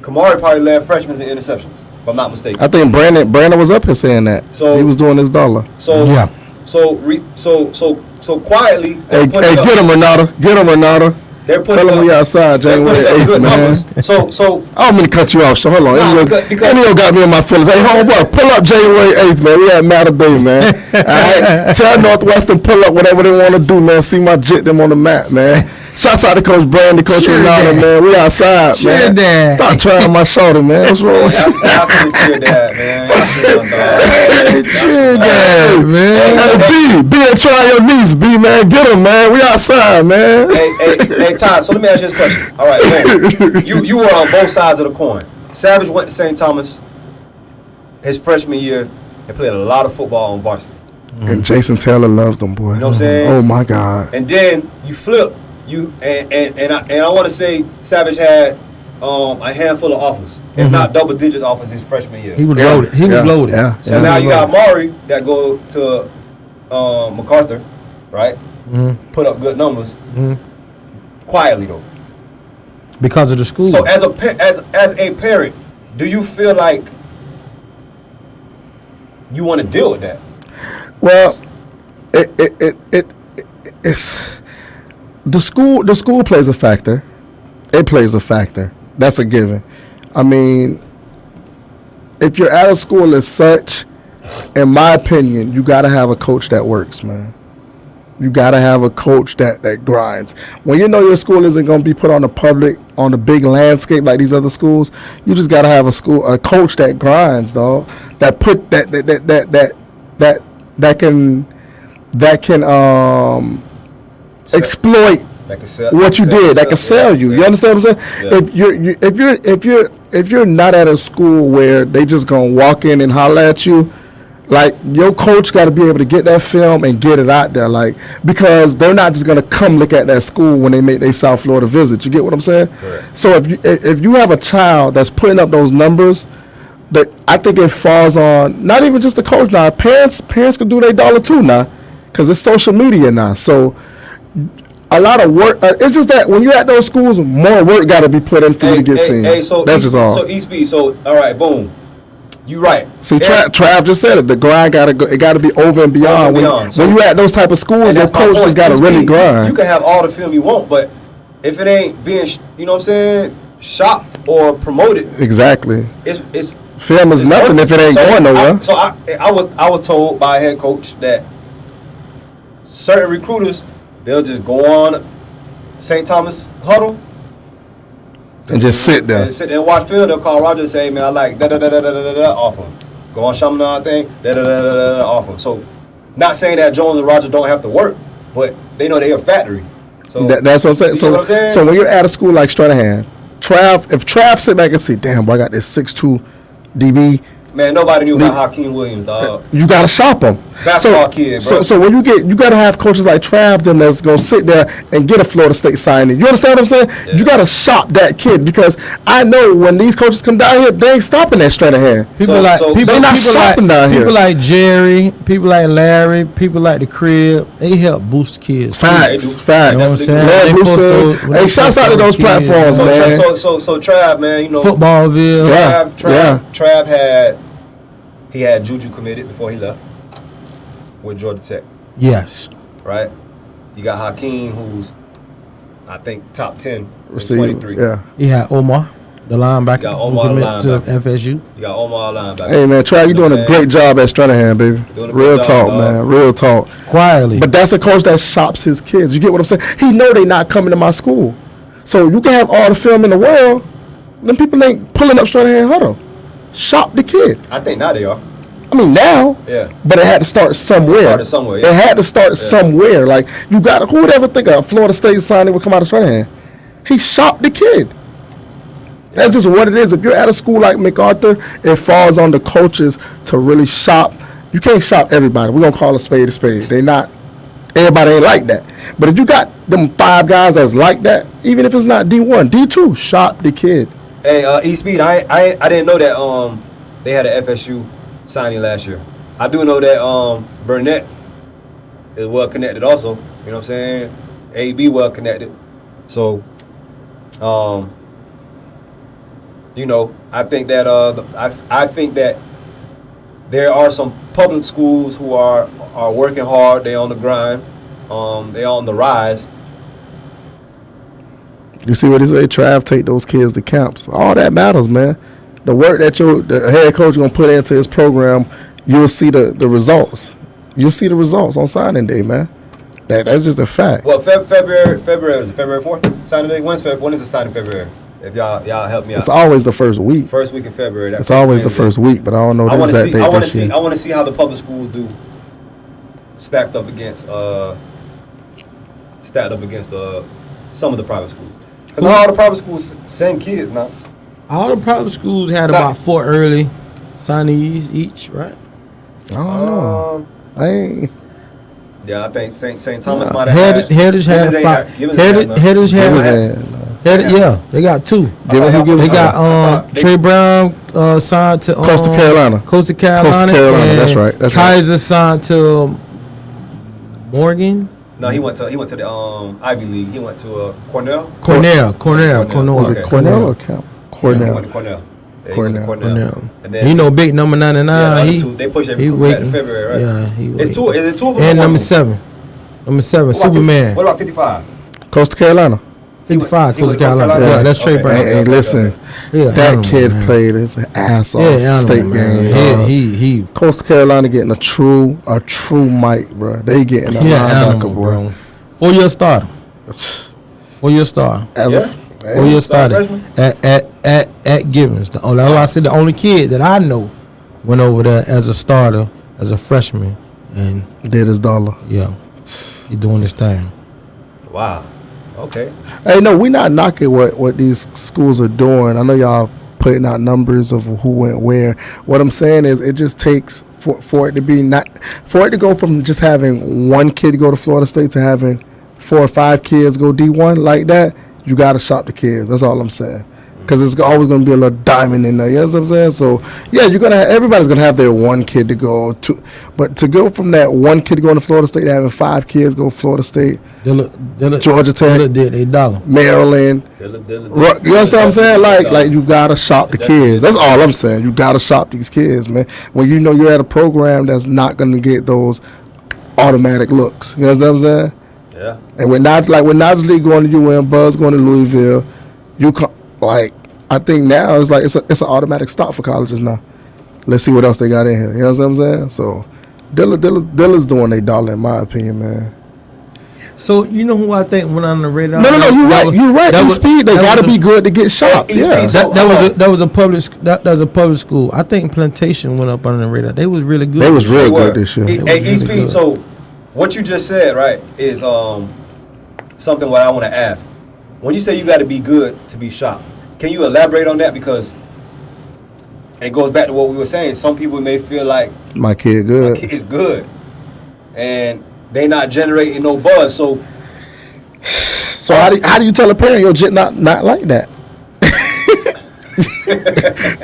C: Kamari probably led freshmen in interceptions, if I'm not mistaken.
A: I think Brandon was up here saying that.
C: So-
A: he was doing his dollar.
C: So
B: Yeah.
C: So quietly.
A: Hey, get him, Renata. Get him, Renata.
C: They're putting
A: Tell him
C: up-
A: we outside
C: they're
A: January
C: putting up
A: 8th,
C: good
A: man.
C: numbers. So
A: I don't mean to cut you off, so hold on.
C: Nah,
A: Emilio
C: because-
A: Emilio got me in my feelings. Hey, homeboy, pull up January 8th, man. We at Matter Day, man. All right? Tell Northwestern pull up whatever they want to do, man. See my jit them on the map, man. Shouts out to Coach Brandy, Coach
B: Cheer
A: Renata,
B: dad.
A: man. We outside,
B: Cheer
A: man.
B: dad.
A: Stop trying my shoulder, man. What's wrong with you?
C: Y'all see the cheer dad, man. Y'all see my dog.
B: Cheer dad, man.
A: Hey, B and try your knees, B, man. Get him, man. We outside, man.
C: Hey, Ty. So let me ask you this question. All right, man. You were on both sides of the coin. Savage went to St. Thomas his freshman year and played a lot of football on varsity.
A: And Jason Taylor loved them, boy.
C: You know what I'm saying?
A: Oh, my God.
C: And then you flip. I want to say Savage had a handful of offers, if not double digit offers his freshman year.
B: He was loaded. He was loaded.
A: Yeah.
C: So now you got Maury that go to MacArthur, right? Put up good numbers. Quietly though.
B: Because of the school.
C: So as a parent, do you feel like you want to deal with that?
A: Well, it's the school plays a factor. It plays a factor. That's a given. I mean, if you're at a school as such, in my opinion, you got to have a coach that works, man. You gotta have a coach that grinds. When you know your school isn't gonna be put on the big landscape like these other schools, you just gotta have a coach that grinds, dog. That can exploit
C: That can sell,
A: what you did. That can sell you.
C: Yeah.
A: You understand what I'm saying?
C: Yeah.
A: If you're not at a school where they just gonna walk in and holler at you, like your coach got to be able to get that film and get it out there, like, because they're not just gonna come look at that school when they make their South Florida visit. You get what I'm saying?
C: Correct.
A: So if you have a child that's putting up those numbers, that I think it falls on not even just the coach now. Parents could do their dollar too now, because it's social media now. So a lot of work. It's just that when you're at those schools, more work got to be put in for you to get seen.
C: So
A: that's just all.
C: So East Beach. So all right, boom. You right.
A: See, Trav just said it. The grind gotta go. It gotta be over and beyond. When you at those type of schools, your coach just gotta really grind.
C: You can have all the film you want, but if it ain't being, you know what I'm saying, shopped or promoted,
A: exactly.
C: It's
A: film is nothing if it ain't going nowhere.
C: I was told by a head coach that certain recruiters, they'll just go on St. Thomas huddle
A: and just sit there.
C: And sit there and watch film. They'll call Roger and say, hey, man, I like da-da-da-da-da-da off him. Go on Chaminade thing, da-da-da-da-da off him. So, not saying that Jones and Roger don't have to work, but they know they're a factory. So
A: that's what I'm saying. So when you're at a school like Stranahan, if Trav sit back and say, damn, boy, I got this 6'2" DB.
C: Man, nobody knew about Hakeem Williams, dog.
A: You gotta shop them.
C: Basketball kid, bro.
A: So when you gotta have coaches like Trav them that's gonna sit there and get a Florida State signing. You understand what I'm saying? Yeah. You gotta shop that kid, because I know when these coaches come down here, they ain't stopping at Stranahan.
B: People like Jerry, people like Larry, people like the Crib. They help boost kids.
A: Facts.
B: You know what I'm saying?
A: Hey, shouts out to those platforms, man.
C: So Trav, man, you know,
B: Footballville.
C: Trav had Juju committed before he left with Georgia Tech.
B: Yes.
C: Right? You got Hakeem, who's, I think, top 10
A: receiver.
C: 23.
A: Yeah.
B: He had Omar, the linebacker.
C: You got Omar,
B: who committed to FSU.
C: You got Omar, linebacker.
A: Hey, man, Trav, you doing a great job at Stranahan, baby. Real talk, man. Real talk.
B: Quietly.
A: But that's a coach that shops his kids. You get what I'm saying? He know they not coming to my school. So you can have all the film in the world, then people ain't pulling up Stranahan huddle. Shop the kid.
C: I think now they are.
A: I mean, now.
C: Yeah.
A: But it had to start somewhere.
C: Yeah.
A: It had to start somewhere. Like, you got, who would ever think a Florida State signing would come out of Stranahan? He shopped the kid. That's just what it is. If you're at a school like MacArthur, it falls on the coaches to really shop. You can't shop everybody. We're going to call a spade a spade. Everybody ain't like that. But if you got them 5 guys that's like that, even if it's not D1, D2, shop the kid.
C: Hey, East Speed, I didn't know that they had an FSU signing last year. I do know that Burnett is well connected also. You know what I'm saying? AB well connected. So, you know, I think that I think that there are some public schools who are working hard. They on the grind. They on the rise.
A: You see what he say? Trav take those kids to camps. All that matters, man. The work that the head coach gonna put into his program, you'll see the results. You'll see the results on signing day, man. That's just a fact.
C: Well, February is it February 4th signing day. When is the signing February? If y'all help me out.
A: It's always the first week.
C: First week in February.
A: It's always the first week, but I don't know the exact date.
C: I want to see how the public schools do stacked up against some of the private schools. Because all the private schools send kids now.
B: All the private schools had about 4 early signees each, right?
A: I don't know. I ain't.
C: Yeah, I think St. Thomas might have had.
B: Heritage had 5. Heritage had. Yeah, they got 2. They got Trey Brown signed to
A: Coastal Carolina.
B: Coastal Carolina.
A: That's right.
B: Kaiser signed to Morgan.
C: No, he went to the Ivy League. He went to Cornell.
B: Cornell.
A: Was it Cornell or Cornell?
C: Cornell. He went to Cornell. Yeah,
B: Cornell.
C: And then,
B: you know, big number 99.
C: Yeah, they push every back in February, right?
B: Yeah, he waiting.
C: Is it 2 of them?
B: And number 7. Number 7, Superman.
C: What about 55?
A: Coastal Carolina.
B: 55,
C: He was
B: Coastal Carolina. Yeah, that's Trey
C: Okay.
B: Brown.
A: Hey, listen,
B: He a
A: that
B: animal,
A: kid
B: man.
A: played his ass off.
B: Yeah, animal,
A: State
B: man.
A: game.
B: Yeah,
A: dog.
B: he
A: Coastal Carolina getting a true Mike, bro. They getting a
B: he an
A: linebacker,
B: animal,
A: bro.
B: bro. 4-year starter. 4-year starter.
A: As
C: Yeah.
A: a,
B: 4-year starter
C: freshman?
B: at Gibbons. I said the only kid that I know went over there as a starter, as a freshman, and
A: did his dollar.
B: yeah, he doing his thing.
C: Wow. Okay.
A: Hey, no, we not knocking what these schools are doing. I know y'all putting out numbers of who went where. What I'm saying is, it just takes for it to be for it to go from just having one kid go to Florida State to having 4 or 5 kids go D1 like that. You got to shop the kids. That's all I'm saying. Because it's always going to be a little diamond in there. You know what I'm saying? So, yeah, everybody's going to have their one kid to go to. But to go from that one kid going to Florida State to having 5 kids go to Florida State, Georgia Tech,
B: Dillard did $8.
A: Maryland. You understand what I'm saying? Like you got to shop the kids. That's all I'm saying. You got to shop these kids, man. When you know you're at a program that's not going to get those automatic looks. You know what I'm saying?
C: Yeah.
A: And when Najee Lee going to UM, Buzz going to Louisville, I think now it's like it's an automatic stop for colleges now. Let's see what else they got in here. You know what I'm saying? So Dillard's doing their dollar in my opinion, man.
B: So you know who I think went on the radar?
A: No, you're right. You're right.
B: That
A: In
B: was-
A: speed, they
B: that
A: got to
B: was a-
A: be good to get shopped.
C: East
A: Yeah.
C: Speed,
B: That was a public school. I think Plantation went up on the radar. They was really good.
A: They was real
C: They
A: good
C: were.
A: this year.
C: Hey,
B: really
C: E-Speed,
B: good.
C: so what you just said, right, is something what I want to ask. When you say you got to be good to be shopped, can you elaborate on that? Because it goes back to what we were saying. Some people may feel like
A: My kid
C: my
A: good.
C: kid is good, and they not generating no buzz. So
A: So how do you tell a parent your jit not like that?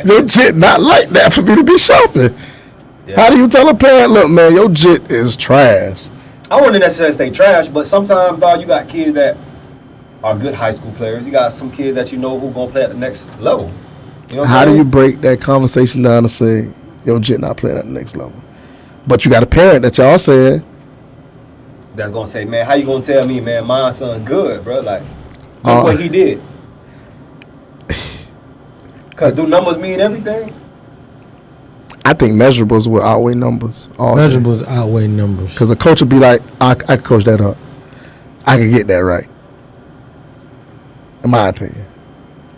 A: Your jit not like that for me to be shopping.
C: yeah.
A: How do you tell a parent, look, man, your jit is trash?
C: I wouldn't necessarily say trash, but sometimes, dog, you got kids that are good high school players. You got some kids that you know who gonna play at the next level. You know what
A: How
C: I'm
A: do you
C: saying?
A: break that conversation down to say your jit not playing at the next level? But you got a parent that y'all said,
C: That's gonna say, man, how you gonna tell me, man, my son good, bro? Like, look what he did. Cause do numbers mean everything?
A: I think measurables will outweigh numbers.
B: Measurables outweigh numbers.
A: Because a coach would be like, I could coach that up. I could get that right. In my opinion.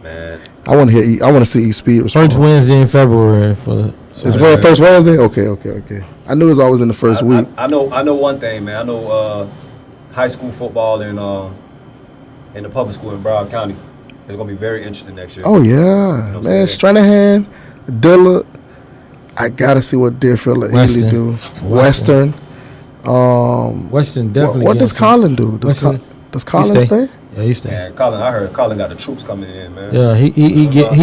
C: Man,
A: I want to see E-Speed respond.
B: First Wednesday in February for.
A: It's first Wednesday? Okay. I knew it was always in the first week.
C: I know one thing, man. I know high school football in the public school in Broward County is gonna be very interesting next year.
A: Oh, yeah.
C: what I'm
A: Man,
C: saying?
A: Stranahan, Dillard. I got to see what Deerfield or Ely
B: Western.
A: do.
B: Western.
A: Western.
B: Western definitely.
A: What does
B: getting some-
A: Colin do? Does
B: Western-
A: Colin
B: He
A: stay?
B: Yeah, he stay.
C: Man, I heard Colin got the troops coming in, man.
B: Yeah, he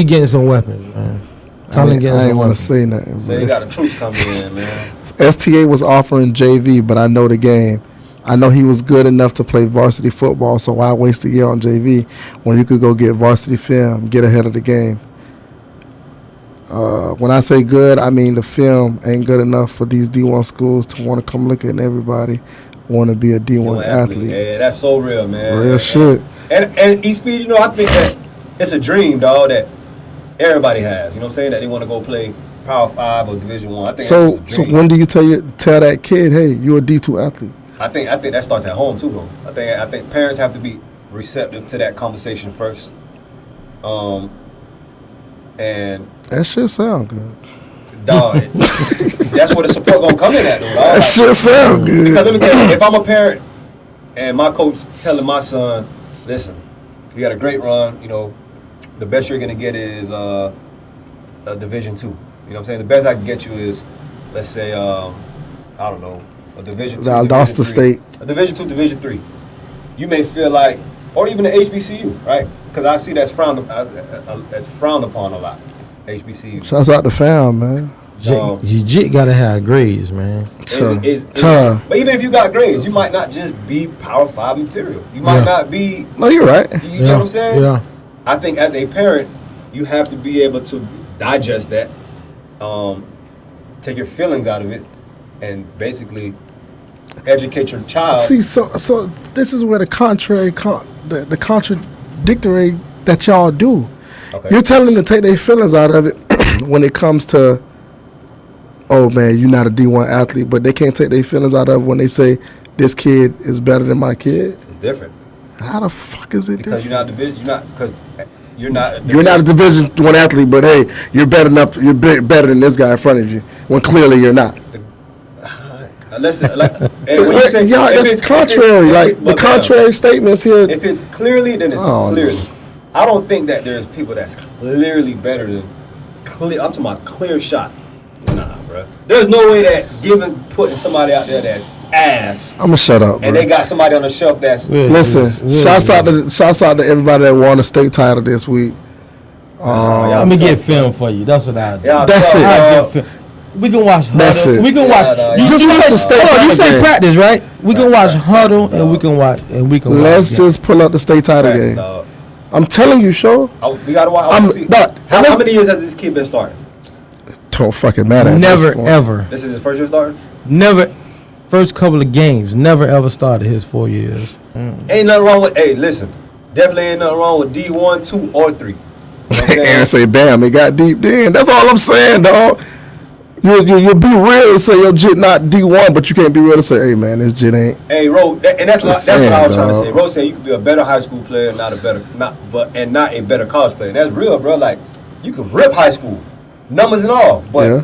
B: getting some weapons, man. Colin getting
A: I
B: some
A: ain't want to
B: weapons.
A: say nothing.
C: So they
A: bro.
C: got the troops coming in, man.
A: STA was offering JV, but I know the game. I know he was good enough to play varsity football, so why waste a year on JV when you could go get varsity film, get ahead of the game? When I say good, I mean the film ain't good enough for these D1 schools to want to come look at everybody want to be a D1 athlete.
C: Yeah, that's so real, man.
A: Real shit.
C: And E-Speed, you know, I think that it's a dream, dog, that everybody has. You know what I'm saying? That they want to go play Power 5 or Division 1. I think
A: So
C: that's just a dream.
A: when do you tell that kid, hey, you're a D2 athlete?
C: I think that starts at home too, though. I think parents have to be receptive to that conversation first. And
A: That shit sound good.
C: dog, that's where the support gonna come in at, though, dog.
A: That
C: Like,
A: shit sound good.
C: because let me tell you, if I'm a parent and my coach telling my son, listen, you got a great run, you know, the best you're gonna get is a Division 2. You know what I'm saying? The best I can get you is, let's say, I don't know, a Division 2.
A: Valdosta
C: Division 3.
A: State.
C: A Division 2, Division 3. You may feel like, or even the HBCU, right? Because I see that's frowned upon a lot. HBCU.
A: Shouts out to fam, man.
B: Jit gotta have grades, man.
A: Tough.
C: But even if you got grades, you might not just be Power 5 material. You might
B: Yeah.
C: not be.
A: No, you're right.
C: You know what I'm saying?
B: Yeah.
C: I think as a parent, you have to be able to digest that, take your feelings out of it, and basically educate your child.
A: See, so this is where the contradictory that y'all do.
C: Okay.
A: You're telling them to take their feelings out of it when it comes to, oh man, you're not a D1 athlete, but they can't take their feelings out of it when they say this kid is better than my kid.
C: It's different
A: How the fuck is it
C: because
A: different?
C: you're not
A: You're not a Division I athlete, but hey, you're better better than this guy in front of you when clearly you're not.
C: Listen, like, and when you say,
A: Y'all,
C: if
A: that's
C: it's-
A: contrary.
C: if
A: Like
C: it-
A: the
C: but,
A: contrary statements here.
C: If it's clearly, then it's
A: Oh,
C: clearly. I don't think that there's people that's clearly better than clear. I'm talking about clear shot. Nah, bro. There's no way that Gibbons putting somebody out there that's ass,
A: I'm gonna shut up, bro.
C: and they got somebody on the shelf that's.
A: Listen, shouts out to everybody that won the state title this week.
B: Let me get film for you. That's what I do.
C: Y'all
A: That's
C: tough,
A: it.
B: I
C: dog.
B: get film. We can watch
A: That's
B: Huddle.
A: it.
B: We can
C: Yeah,
B: watch.
C: dog.
B: You
A: Just watch the state
B: hold on, you
A: title
B: say
A: game.
B: practice, right? We can watch Huddle, and we
C: dog.
B: can watch.
A: Let's
B: watch
A: just pull up the state title game.
C: Dog.
A: I'm telling you, show.
C: We gotta watch.
A: I'm-
C: See,
A: but-
C: how many years has this kid been starting?
A: Don't fucking matter. at
B: Never
A: this point.
B: ever,
C: This is his first year starting.
B: never. First couple of games, never ever started his 4 years.
C: Ain't nothing wrong with. Hey, listen. Definitely ain't nothing wrong with D1, 2, or 3. You know what I'm saying?
A: Aaron say, "Bam, it got deep." Then that's all I'm saying, dog. You be real to say your jit not D1, but you can't be real to say, "Hey man, this jit ain't."
C: Hey, Ro, and that's what
A: Just
C: I was
A: saying,
C: trying to
A: dog.
C: say. Ro said you could be a better high school player, not a better college player. And that's real, bro. Like you can rip high school, numbers and all, but
A: Yeah,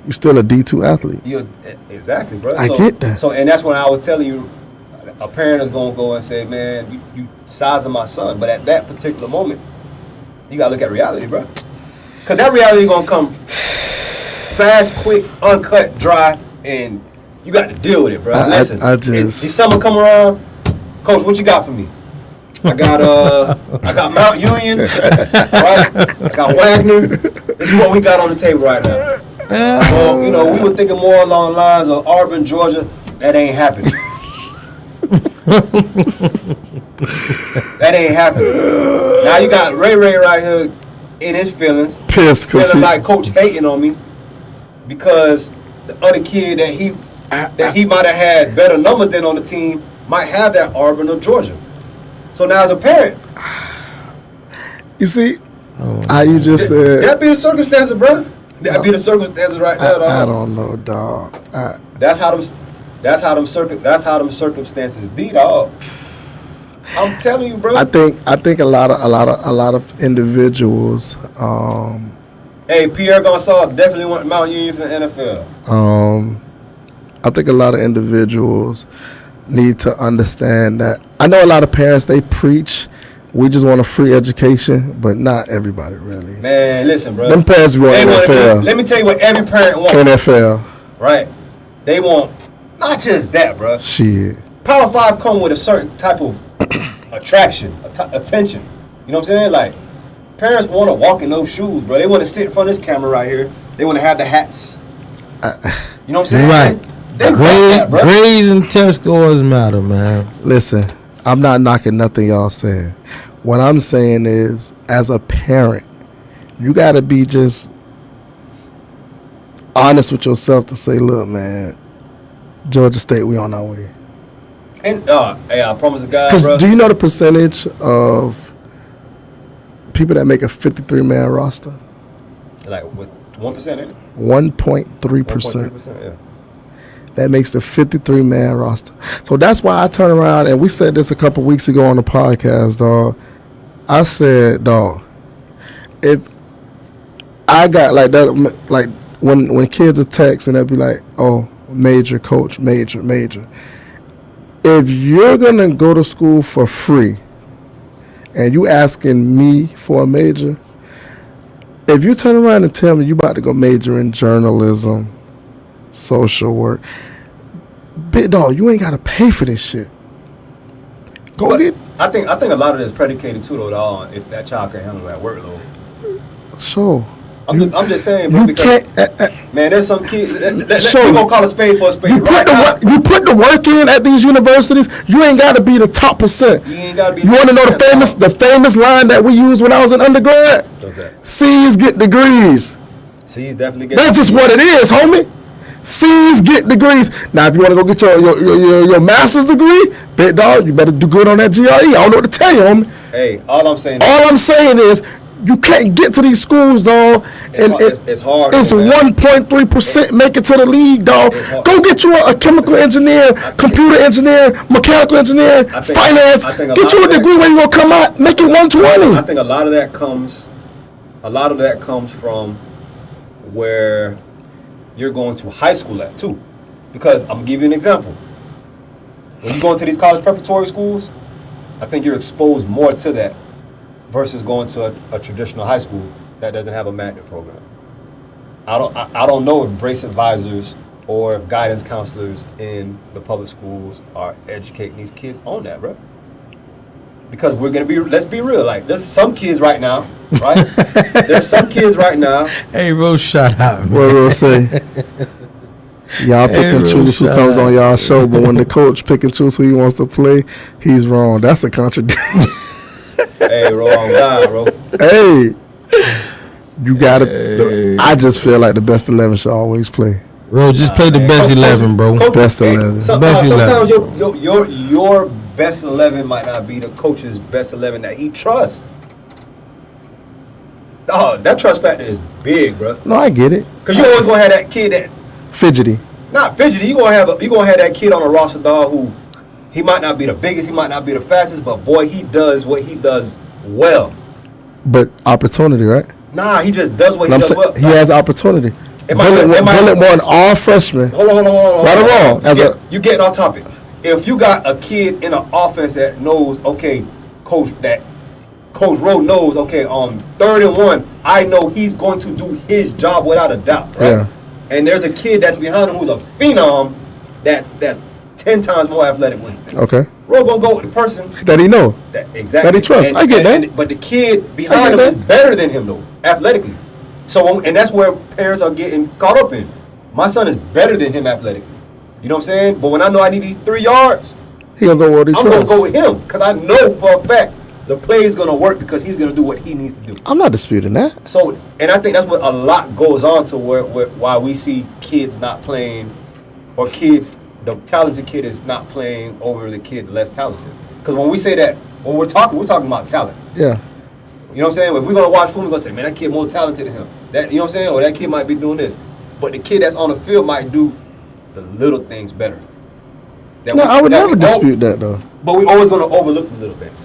A: you still a D2 athlete.
C: you exactly, bro.
A: I get that.
C: So, and that's when I was telling you, a parent is gonna go and say, "Man, you sizing my son," but at that particular moment, you gotta look at reality, bro. Cause that reality gonna come fast, quick, uncut, dry, and you got to deal with it, bro. Listen,
A: I just-
C: this summer come around, Coach, what you got for me? I got Mount Union, right? I got Wagner. This is what we got on the table right now. So, you know, we were thinking more along the lines of Auburn, Georgia. That ain't happening. That ain't happening. Now you got Ray right here in his feelings,
A: Pissed because
C: feeling like Coach hating on me because the other kid that he might have had better numbers than on the team might have that Auburn or Georgia. So now as a parent,
A: you see how you just said.
C: that be the circumstances, bro. That be the circumstances right there,
A: I
C: dog.
A: don't know, dog.
C: That's how them circumstances be, dog. I'm telling you, bro.
A: I think a lot of individuals.
C: Hey, Pierre Gonçalves definitely went Mount Union for the NFL.
A: I think a lot of individuals need to understand that. I know a lot of parents, they preach, we just want a free education, but not everybody really.
C: Man, listen, bro.
A: Them parents want NFL.
C: Let me tell you what every parent wants,
A: NFL.
C: right? They want not just that, bro.
A: Shit.
C: Power 5 come with a certain type of attraction, attention. You know what I'm saying? Like, parents want to walk in those shoes, bro. They want to sit in front of this camera right here. They want to have the hats. You know what I'm saying?
B: Right.
C: They want that, bro.
B: Grades and test scores matter, man.
A: Listen, I'm not knocking nothing y'all saying. What I'm saying is, as a parent, you got to be just honest with yourself to say, look, man, Georgia State, we on our way.
C: And hey, I promise to God,
A: Because
C: bro.
A: do you know the percentage of people that make a 53-man roster?
C: Like with 1%, ain't it?
A: 1.3%.
C: 1.3%, yeah.
A: That makes the 53-man roster. So that's why I turn around, and we said this a couple weeks ago on the podcast, dog. I said, dog, if I got like that, like when kids are texting, they'll be like, oh, major, coach, major. If you're going to go to school for free and you asking me for a major, if you turn around and tell me you about to go major in journalism, social work, big dog, you ain't got to pay for this shit. Go
C: But
A: get.
C: I think a lot of this is predicated too, though, dog, if that child can handle that workload.
A: So.
C: I'm just saying, bro,
A: You
C: because
A: can't.
C: man, there's some kids.
A: So,
C: we gonna call a spade for a spade,
A: You put
C: right?
A: the
C: now.
A: work. You put the work in at these universities. You ain't got to be the top percent.
C: You ain't gotta be.
A: You want to know the
C: 10%, dog.
A: famous line that we used when I was in undergrad?
C: What's that?
A: C's get degrees.
C: See, he's definitely getting.
A: That's just what it is, homie. C's get degrees. Now, if you want to go get your master's degree, bet dog, you better do good on that GRE. I don't know what to tell you, homie.
C: Hey, all I'm saying
A: is you can't get to these schools, dog.
C: it's hard.
A: It's
C: man.
A: 1.3% make it to the league, dog. Go get you a chemical engineer, computer engineer, mechanical engineer, finance. Get you a degree where you gonna come out making 120.
C: I think a lot of that comes from where you're going to high school at too. Because I'm gonna give you an example. When you go into these college preparatory schools, I think you're exposed more to that versus going to a traditional high school that doesn't have a magnet program. I don't know if brace advisors or if guidance counselors in the public schools are educating these kids on that, bro. Because let's be real, like there's some kids right now, right? There's some kids right now.
B: Hey, Rose, shout out, man.
A: What will say? Y'all pick and choose who comes on y'all show, but when the coach pick and choose who he wants to play, he's wrong. That's a contradiction.
C: Hey, wrong guy, bro.
A: Hey, you gotta. I just feel like the best 11 should always play.
B: Bro, just play the best 11, bro.
A: Best 11.
B: Best 11.
C: Sometimes your best 11 might not be the coach's best 11 that he trusts. Oh, that trust factor is big, bro.
A: No, I get it.
C: Cause you always gonna have that kid that
A: Fidgety.
C: not fidgety. You gonna have that kid on the roster, dog, who he might not be the biggest, he might not be the fastest, but boy, he does what he does well.
A: But opportunity, right?
C: Nah, he just does what
A: And
C: he does well.
A: he has opportunity.
C: Bullet
A: Bullet all freshmen.
C: Hold on.
A: Right or wrong?
C: You getting off topic. If you got a kid in an offense that knows, okay, Coach Rowe knows, okay, 3rd and 1, I know he's going to do his job without a doubt, right?
A: Yeah.
C: And there's a kid that's behind him who's a phenom that's 10 times more athletic with him.
A: Okay.
C: Rowe gonna go with the person
A: That he know.
C: exactly
A: That he trusts. I get that.
C: But the kid behind him
A: that.
C: is better than him though, athletically. So and that's where parents are getting caught up in. My son is better than him athletically. You know what I'm saying? But when I know I need these 3 yards,
A: He gonna go where he
C: I'm
A: trusts.
C: gonna go with him because I know for a fact the play is gonna work because he's gonna do what he needs to do.
A: I'm not disputing that.
C: So, and I think that's what a lot goes on to why we see kids not playing, or the talented kid is not playing over the kid less talented. Because when we say that, when we're talking about talent.
A: Yeah.
C: You know what I'm saying? If we're gonna watch film, we're gonna say, man, that kid more talented than him. That, you know what I'm saying? Or that kid might be doing this, but the kid that's on the field might do the little things better.
A: No, I would never dispute that though.
C: But we're always gonna overlook the little things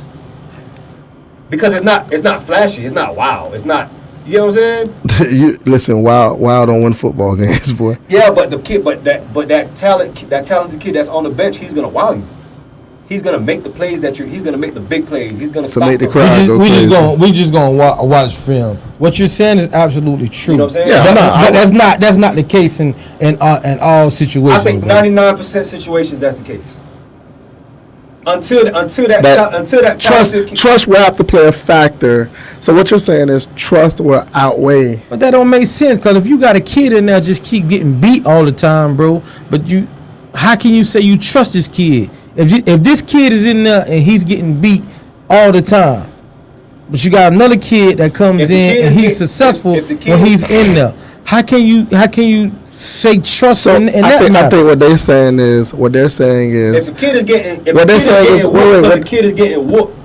C: because it's not flashy, it's not wow, it's not. You know what I'm saying?
A: You listen, Wild don't win football games, boy.
C: Yeah, but that talented kid that's on the bench, he's gonna wow you. He's gonna make the plays he's gonna make the big plays. He's gonna stop
A: make the
C: them.
A: crowd.
B: We just gonna watch film. What you're saying is absolutely true.
C: You know what I'm saying?
A: Yeah,
B: But that's not the case in all situations.
C: I think
B: bro.
C: 99% situations that's the case. Until that
A: Trust will have to play a factor. So what you're saying is trust will outweigh.
B: But that don't make sense because if you got a kid in there just keep getting beat all the time, bro. But how can you say you trust this kid if this kid is in there and he's getting beat all the time? But you got another kid that comes in and he's successful when he's in there. How can you say trust in that
A: I
B: matter?
A: think what they're saying is
C: if the kid is getting whooped,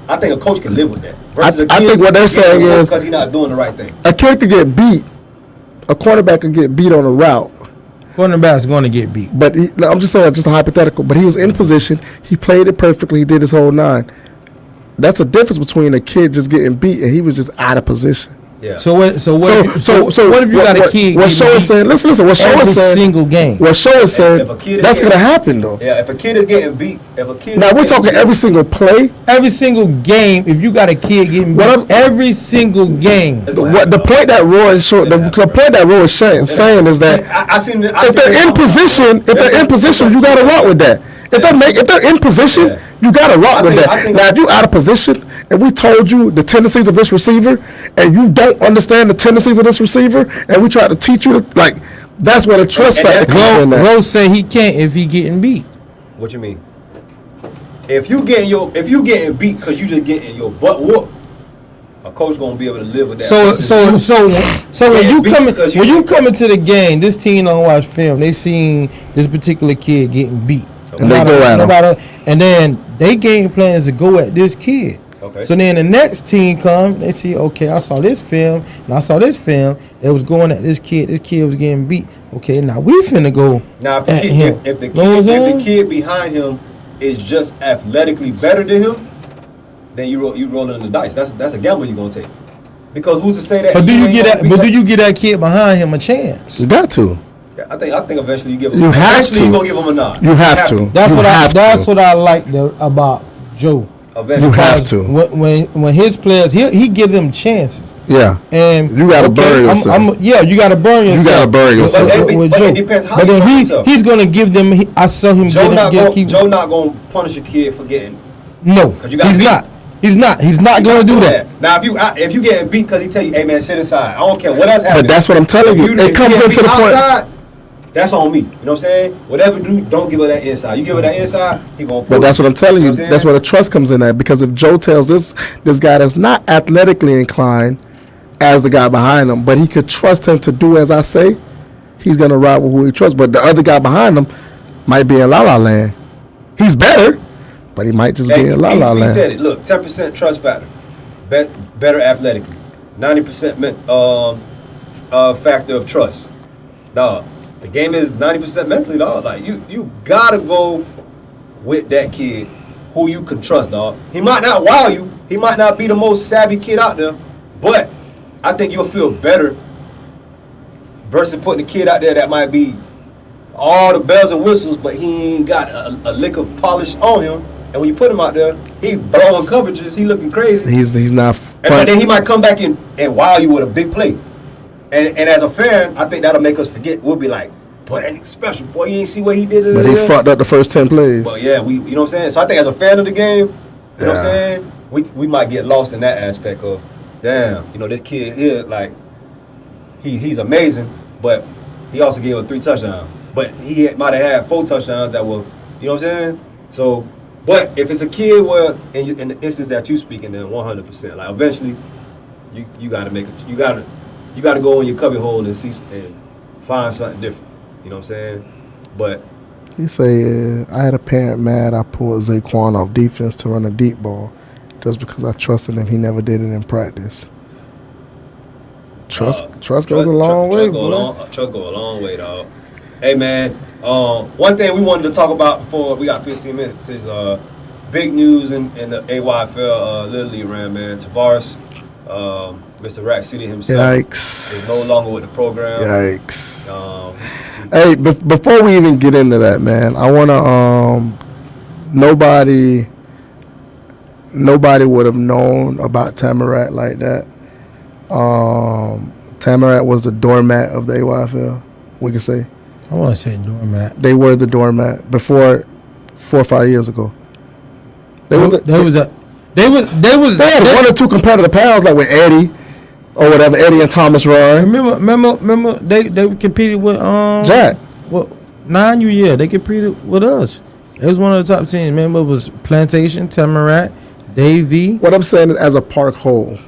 C: I think a coach can live with that.
A: I think what they're saying is
C: because he's not doing the right thing.
A: a kid could get beat. A quarterback could get beat on a route.
B: Cornerback's going to get beat.
A: But I'm just saying, just a hypothetical. But he was in position. He played it perfectly. He did his whole 9. That's a difference between a kid just getting beat and he was just out of position.
C: Yeah.
B: So what if you got a kid?
A: What Show is saying? Listen. What Show is saying?
B: Single game.
A: What Show is saying?
C: If a kid is
A: That's
C: getting-
A: gonna happen though.
C: Yeah, if a kid is getting beat,
A: Now we're talking every single play.
B: Every single game, if you got a kid getting beat, every single game.
C: It's
A: The
C: gonna happen.
A: point that Roy is showing, the point that Roy is saying is that if they're in position, you gotta rock with that. If they're in position, you gotta rock with that. Now, if you out of position and we told you the tendencies of this receiver and you don't understand the tendencies of this receiver and we try to teach you that's where the trust factor comes in.
B: Rose say he can't if he getting beat.
C: What you mean? If you getting beat because you just getting your butt whooped, a coach gonna be able to live with that.
B: So when
C: Yeah,
B: you
C: beat
B: come
C: because you-
B: when you come into the game, this team don't watch film. They seen this particular kid getting beat,
A: And they go at him.
B: and then they game plan is to go at this kid.
C: Okay.
B: So then the next team come, they see, okay, I saw this film and I saw this film. They was going at this kid. This kid was getting beat. Okay, now we finna go
C: Now, if the
B: at
C: kid,
B: him.
C: if the
B: Know what I'm
C: kid, if
B: saying?
C: the kid behind him is just athletically better than him, then you rolling the dice. That's a gamble you're gonna take. Because who's to say that?
B: But do
C: he
B: you
C: ain't
B: get
C: gonna
B: that?
C: be
B: But
C: that-
B: do you get that kid behind him a chance?
A: You got to.
C: I think eventually you give him.
A: You have
C: eventually
A: to.
C: you gonna give him a nod.
A: You have to.
B: That's
A: You
B: what I.
A: have
B: That's
A: to.
B: what I like about Joe.
C: Eventually.
A: You have
B: Because
A: to.
B: when his players, he give them chances.
A: Yeah.
B: And
A: You gotta burn yourself.
B: yeah, you gotta burn yourself.
A: gotta burn yourself.
C: But it depends how
B: But
C: you
B: then
C: burn yourself.
B: he's gonna give them. I saw him
C: Joe not
B: get
C: gonna punish a kid for getting.
B: no.
C: 'Cause you got
B: He's
C: beat.
B: not. He's not. He's not gonna do that.
C: Now, if you getting beat because he tell you, "Hey man, sit inside," I don't care what else happens.
A: But that's what I'm telling you. It
C: If
A: comes
C: get
A: into
C: beat
A: the point.
C: outside, that's on me. You know what I'm saying? Whatever you do, don't give her that inside. You give her that inside, he gonna.
A: But that's what I'm telling you.
C: know what
A: That's where the trust comes in at. Because if Joe tells this guy that's not athletically inclined as the guy behind him, but he could trust him to do as I say, he's gonna ride with who he trusts. But the other guy behind him might be in la la land. He's better, but he might just be in la la
C: He
A: land.
C: said it. Look, 10% trust factor, better athletically, 90% factor of trust. Dog, the game is 90% mentally, dog. Like you gotta go with that kid who you can trust, dog. He might not wow you. He might not be the most savvy kid out there, but I think you'll feel better versus putting a kid out there that might be all the bells and whistles, but he ain't got a lick of polish on him. And when you put him out there, he blowing coverages, he looking crazy.
A: He's not
C: But
A: fun.
C: then he might come back and wow you with a big play. And as a fan, I think that'll make us forget. We'll be like, boy, that nigga special. Boy, you ain't see what he did.
A: But he fucked up the first 10 plays.
C: But yeah, you know what I'm saying? So I think as a fan of the game, you know what I'm
A: Yeah.
C: saying? We might get lost in that aspect of, damn, you know, this kid here, like, he's amazing, but he also gave us 3 touchdowns. But he might have had 4 touchdowns that were, you know what I'm saying? So, but if it's a kid where, in the instance that you speaking, then 100%. Like, eventually, you got to make it. You got to go in your cubby hole and see and find something different. You know what I'm saying? But
A: He say, I had a parent mad I pulled Zaquan off defense to run a deep ball just because I trusted him. He never did it in practice. Trust goes a long way, boy.
C: Trust go a long way, dog. Hey, man. One thing we wanted to talk about before we got 15 minutes is big news in the AYFL Little League round, man. Tavares, Mr. Rack City himself,
A: Yikes.
C: is no longer with the program.
A: Yikes.
C: He-
A: Hey, before we even get into that, man, I want to, nobody would have known about Tamarat like that. Tamarat was the doormat of the AYFL, we could say.
B: I want to say doormat.
A: They were the doormat before 4 or 5 years ago. They had 1 or 2 competitive pals like with Eddie or whatever, Eddie and Thomas Run.
B: Remember they competed with
A: Jack.
B: Well, 9U, yeah, they competed with us. It was one of the top teams. Remember, it was Plantation, Tamarat, Davey.
A: What I'm saying is as a park whole.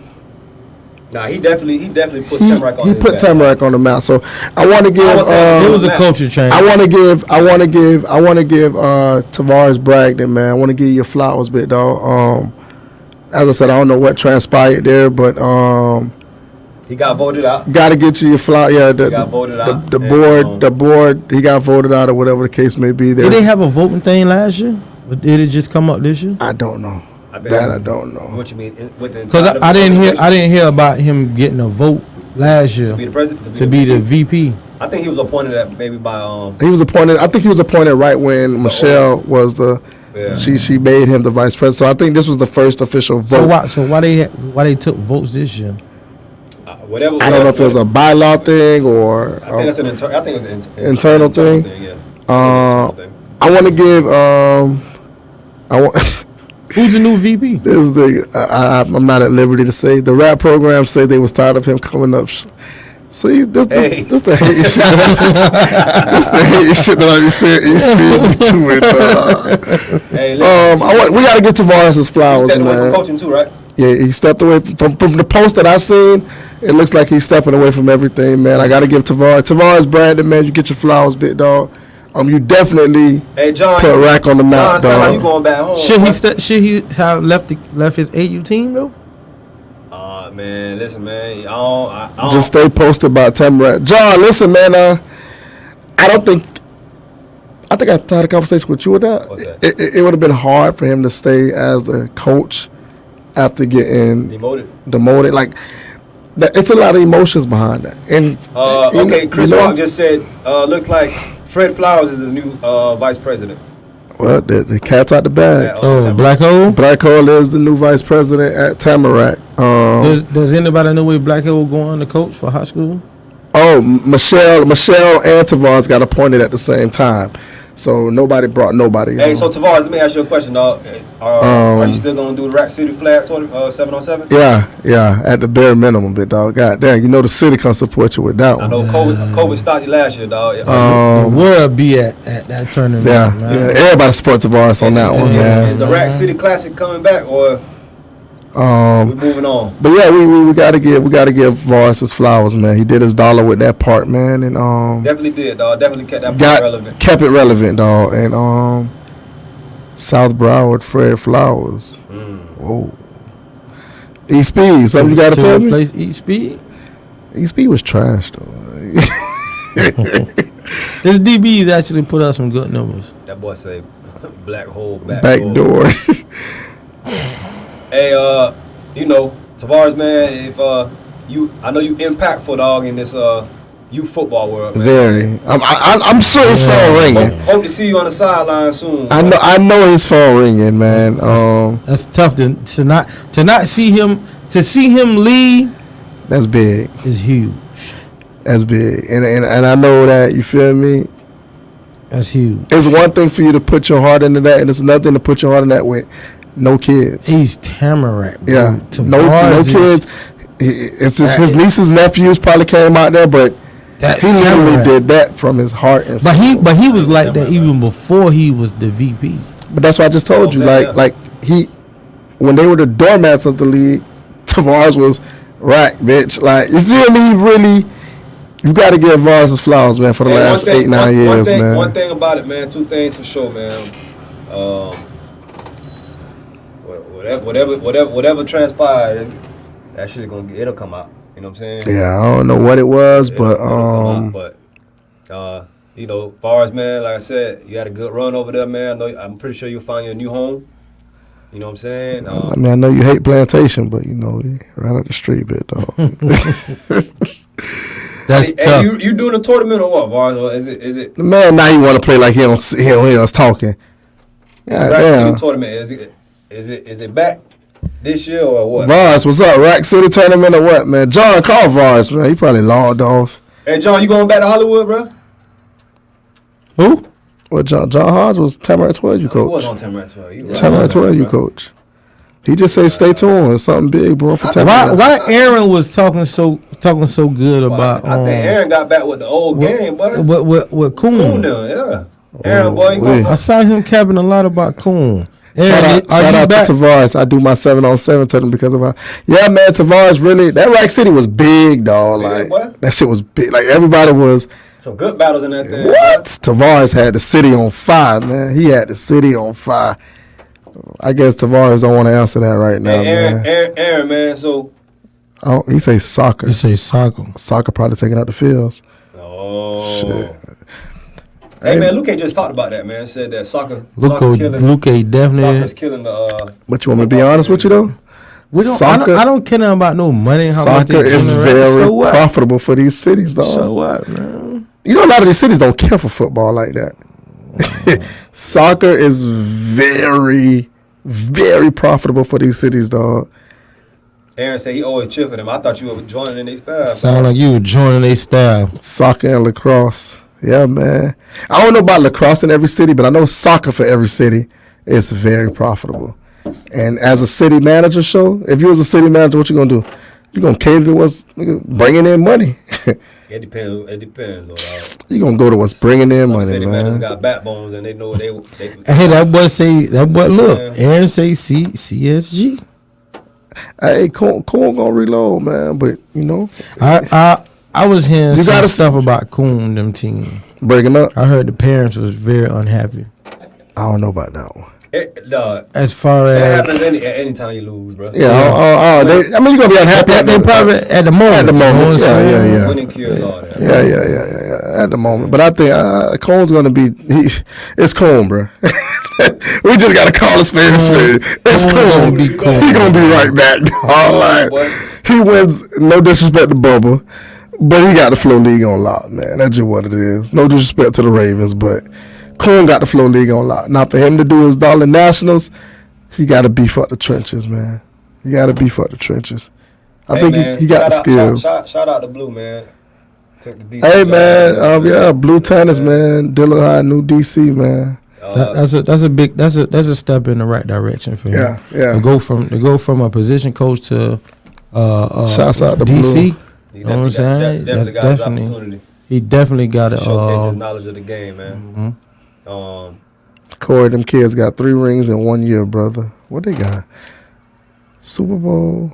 C: Nah, he definitely put
A: He
C: Tamarack on his
A: put
C: back.
A: Tamarack on the map. So I want to give
C: I was saying,
B: It was a
C: Matt,
B: culture change.
A: I want to give Tavares Bragdon, man. I want to give you your flowers, bit dog. As I said, I don't know what transpired there, but
C: he got voted out.
A: got to get you your flower. Yeah,
C: He got voted out.
A: the
C: And,
A: board. He got voted out or whatever the case may be.
B: Did they have a voting thing last year? Or did it just come up this year?
A: I don't know.
C: I think-
A: That I don't know.
C: What you mean? With the
B: Because
C: inside of
B: I
C: the
B: didn't
C: organization?
B: hear about him getting a vote last year
C: To be the president?
B: to be the VP.
C: I think he was appointed at maybe by
A: He was appointed. I think he was appointed right when Michelle was the.
C: Yeah.
A: She made him the vice president. So I think this was the first official vote.
B: So why they took votes this year?
C: whatever.
A: I don't know if it was a bylaw thing or.
C: I think that's an I think it was an
A: Internal thing?
C: Yeah.
A: Uh,
C: Internal thing.
A: I want to give. I want.
B: Who's the new VP?
A: This is the. I'm not at liberty to say. The rap program say they was tired of him coming up. See, this the hate shit. This the hate shit that I be saying. You speaking too much.
C: Hey, listen,
A: We got to get Tavares' flowers,
C: you stepped away from
A: man.
C: coaching too, right?
A: Yeah, he stepped away from the post that I seen. It looks like he's stepping away from everything, man. I got to give Tavares Brandon, man. You get your flowers, big dog. You definitely
C: Hey, John.
A: put Rack on the map,
C: John, sound like you
A: dog.
C: going back home.
B: Should he have left his AU team though?
C: Man, listen, man. I don't,
A: Just stay posted about Tamarack. John, listen, man. I think I had a conversation with you with that.
C: What's that?
A: It would have been hard for him to stay as the coach after getting
C: demoted.
A: Like, it's a lot of emotions behind that. And
C: Okay, Chris Rock just said, looks like Fred Flowers is the new vice president.
A: Well, the cat's out the bag.
B: Oh, Black Hole.
A: Black Hole is the new vice president at Tamarack.
B: Does anybody know where Black Hole going to coach for high school?
A: Michelle and Tavares got appointed at the same time, so nobody brought nobody.
C: Hey, so Tavares, let me ask you a question, dog. Are you still gonna do the Rack City Flag 7-on-7?
A: Yeah, at the bare minimum, bit dog. God damn, you know the city can support you with that
C: I
A: one.
C: know COVID stopped you last year, dog.
B: The world be at that tournament.
A: Yeah,
B: man.
A: yeah, everybody supports Tavares on that one, man.
C: Is the Rack City Classic coming back, or we moving on?
A: But yeah, we gotta give Tavares his flowers, man. He did his dollar with that part, man, and
C: Definitely did, dog. Definitely kept that part relevant.
A: kept it relevant, dog. And South Broward, Fred Flowers. Whoa. East Speed, something you gotta tell me?
B: Replace East Speed?
A: East Speed was trash, though.
B: This DB's actually put out some good numbers.
C: That boy say black hole,
A: Back door.
C: Hey, Tavares, man, if I know you impactful, dog, in this youth football world. Man.
A: Very. I'm sure his phone ringing.
C: Hope to see you on the sideline soon.
A: I know his phone ringing, man.
B: That's tough to not see him. To see him leave
A: That's big.
B: is huge.
A: That's big. And I know that, you feel me?
B: That's huge.
A: It's one thing for you to put your heart into that, and it's another thing to put your heart in that with no kids.
B: He's Tamarack, bro.
A: Yeah, no
B: Tavares
A: kids. It's just his nieces, nephews probably came out there, but
B: That's
A: he literally
B: Tamarack.
A: did that from his heart. And
B: But
A: soul.
B: he was like that even before he was the VP.
A: But that's what I just told you.
C: Yeah.
A: Like when they were the doormats of the league, Tavares was Rack, bitch. Like, you feel me? Really, you got to give Tavares his flowers, man, for the last 8-9 years, man.
C: One thing about it, man. Two things for sure, man. Whatever transpires, that shit it'll come out. You know what I'm saying?
A: Yeah, I don't know what it was, but
C: It'll come out, far as, man, like I said, you had a good run over there, man. I'm pretty sure you'll find you a new home. You know what I'm saying?
A: I mean, I know you hate Plantation, but you know, right up the street, bit dog.
B: That's tough.
C: You doing a tournament or what, Vars? Or is it
A: Man, now you want to play like he don't hear us talking. God
C: Rack
A: damn.
C: City tournament? Is it back this year or what?
A: Vars, what's up? Rack City tournament or what, man? John, call Vars, man. He probably logged off.
C: Hey, John, you going back to Hollywood, bro?
B: Who?
A: Well, John Hodge was Tamarack 12 you
C: Who was
A: coach.
C: on Tamarack 12? You right.
A: Tamarack 12 you coach. He just said stay tuned. It's something big, bro, for Tamarack.
B: Why Aaron was talking so good about
C: I think Aaron got back with the old game, boy.
B: with Coon.
C: Coon down, yeah. Aaron, boy, you
A: wait.
B: I saw him capping a lot about Coon.
A: Shout
B: Aaron,
A: out to Tavares. I do my 7-on-7 tournament because of yeah, man. Tavares really that Rack City was big, dog.
C: Big,
A: Like
C: what?
A: that shit was big. Like everybody was.
C: Some good battles in that thing.
A: What? Tavares had the city on fire, man. He had the city on fire. I guess Tavares don't want to answer that right now,
C: Hey,
A: man.
C: Aaron, man. So,
A: Oh, he say soccer.
B: You say soccer.
A: Soccer probably taking out the fields.
C: Shit. Hey, man, Luke just talked about that, man. Said that soccer
B: Luke
C: soccer's
B: definitely.
C: killing the.
A: But you want me to be honest with you though?
B: I don't care nothing about no money. How much
A: Soccer
B: they
A: is
B: generate.
A: very
B: So what?
A: profitable for these cities, dog.
B: So what, man?
A: You know, a lot of these cities don't care for football like that. Soccer is very, very profitable for these cities, dog.
C: Aaron said he always cheer for them. I thought you were joining in their style.
B: Sound like you were joining their style.
A: Soccer and lacrosse. Yeah, man. I don't know about lacrosse in every city, but I know soccer for every city is very profitable. And as a city manager show, if you was a city manager, what you going to do? You going to cater to what's bringing in money.
C: It depends. It depends.
A: You going to go to what's bringing in
C: Some
A: money,
C: city managers
A: man.
C: got backbones and they know they
B: Hey, that boy say,
C: Yeah.
B: Aaron say CSG.
A: Hey, Coon gonna reload, man. But you know,
B: I was hearing
A: You
B: some
A: gotta-
B: stuff about Coon them team.
A: breaking up.
B: I heard the parents was very unhappy.
A: I don't know about that one.
B: As far
C: That
B: as
C: happens any time you lose, bro.
A: Yeah, I mean, you're gonna be unhappy.
B: they probably at the moment.
A: At the
B: you know
A: moment,
B: what I'm saying?
A: yeah.
C: Winning cures all that.
A: Yeah. At the moment, but I think Cone's gonna be. It's Cone, bro. We just gotta call a spade a spade. It's
B: Cone
A: Cone.
B: gonna be Cone.
A: He gonna be right back. All right.
C: boy.
A: He wins. No disrespect to Bubba, but he got the Flow League on lock, man. That's just what it is. No disrespect to the Ravens, but Cone got the Flow League on lock. Now for him to do his Darling Nationals, he got to beef up the trenches, man. He got to beef up the trenches. I think
C: man,
A: he got the skills.
C: Shout out to Blue, man. Took the DC
A: Hey
C: job.
A: man, Blue Tennis, man. Dillon High, new DC, man.
B: That's a step in the right direction for him.
A: Yeah.
B: To go from a position coach to
A: Shouts out to
B: DC.
A: Blue.
B: You know what I'm saying? That's
C: Definitely got his
B: definitely
C: opportunity.
B: he definitely got
C: to
B: to
C: showcase his knowledge of the game, man.
A: Corey, them kids got 3 rings in 1 year, brother. What they got? Super Bowl.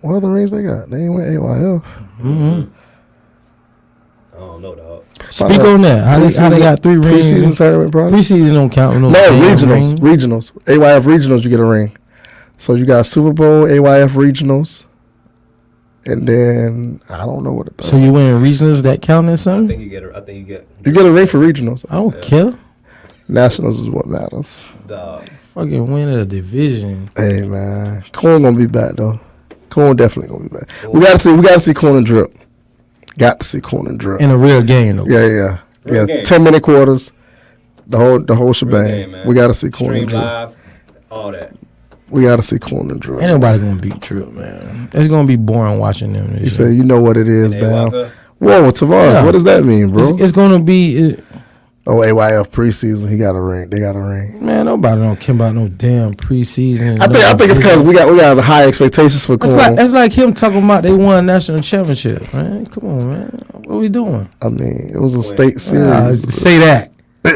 A: What other rings they got? They ain't win AYF.
C: I don't know, dog.
B: Speak on that. How they got 3 rings?
A: Preseason tournament, probably.
B: Preseason don't count with no
A: No,
B: damn
A: regionals.
B: ring.
A: Regionals. AYF regionals, you get a ring. So you got Super Bowl, AYF regionals, and then I don't know what it
B: So you win regionals that count as
C: I
B: something?
C: think you get.
A: you get a ring for regionals.
B: I don't care.
A: Nationals is what matters.
C: Dog.
B: Fucking win a division.
A: Hey man, Corn gonna be back though. Corn definitely gonna be back. We gotta see Corn and Drip. Got to see Corn and Drip.
B: In a real game though.
A: Yeah.
C: Real game.
A: 10-minute quarters. The whole
C: Real
A: shebang.
C: game, man.
A: We gotta see Corn
C: Stream
A: and Drip.
C: live, all that.
A: We gotta see Corn and Drip.
B: Ain't nobody gonna beat Trill, man. It's gonna be boring watching them.
A: He
B: This
A: said,
B: year.
A: "You know what it is,
C: And
A: man."
C: Walker,
A: Whoa, Tavares.
B: Yeah.
A: What does that mean, bro?
B: It's gonna be
A: Oh, AYF preseason. He got a ring. They got a ring.
B: man. Nobody don't care about no damn preseason.
A: I think it's because we got the high expectations for Corn.
B: That's like him talking about they won a national championship, man. Come on, man. What we doing?
A: I mean, it was a state series.
B: Say that. Say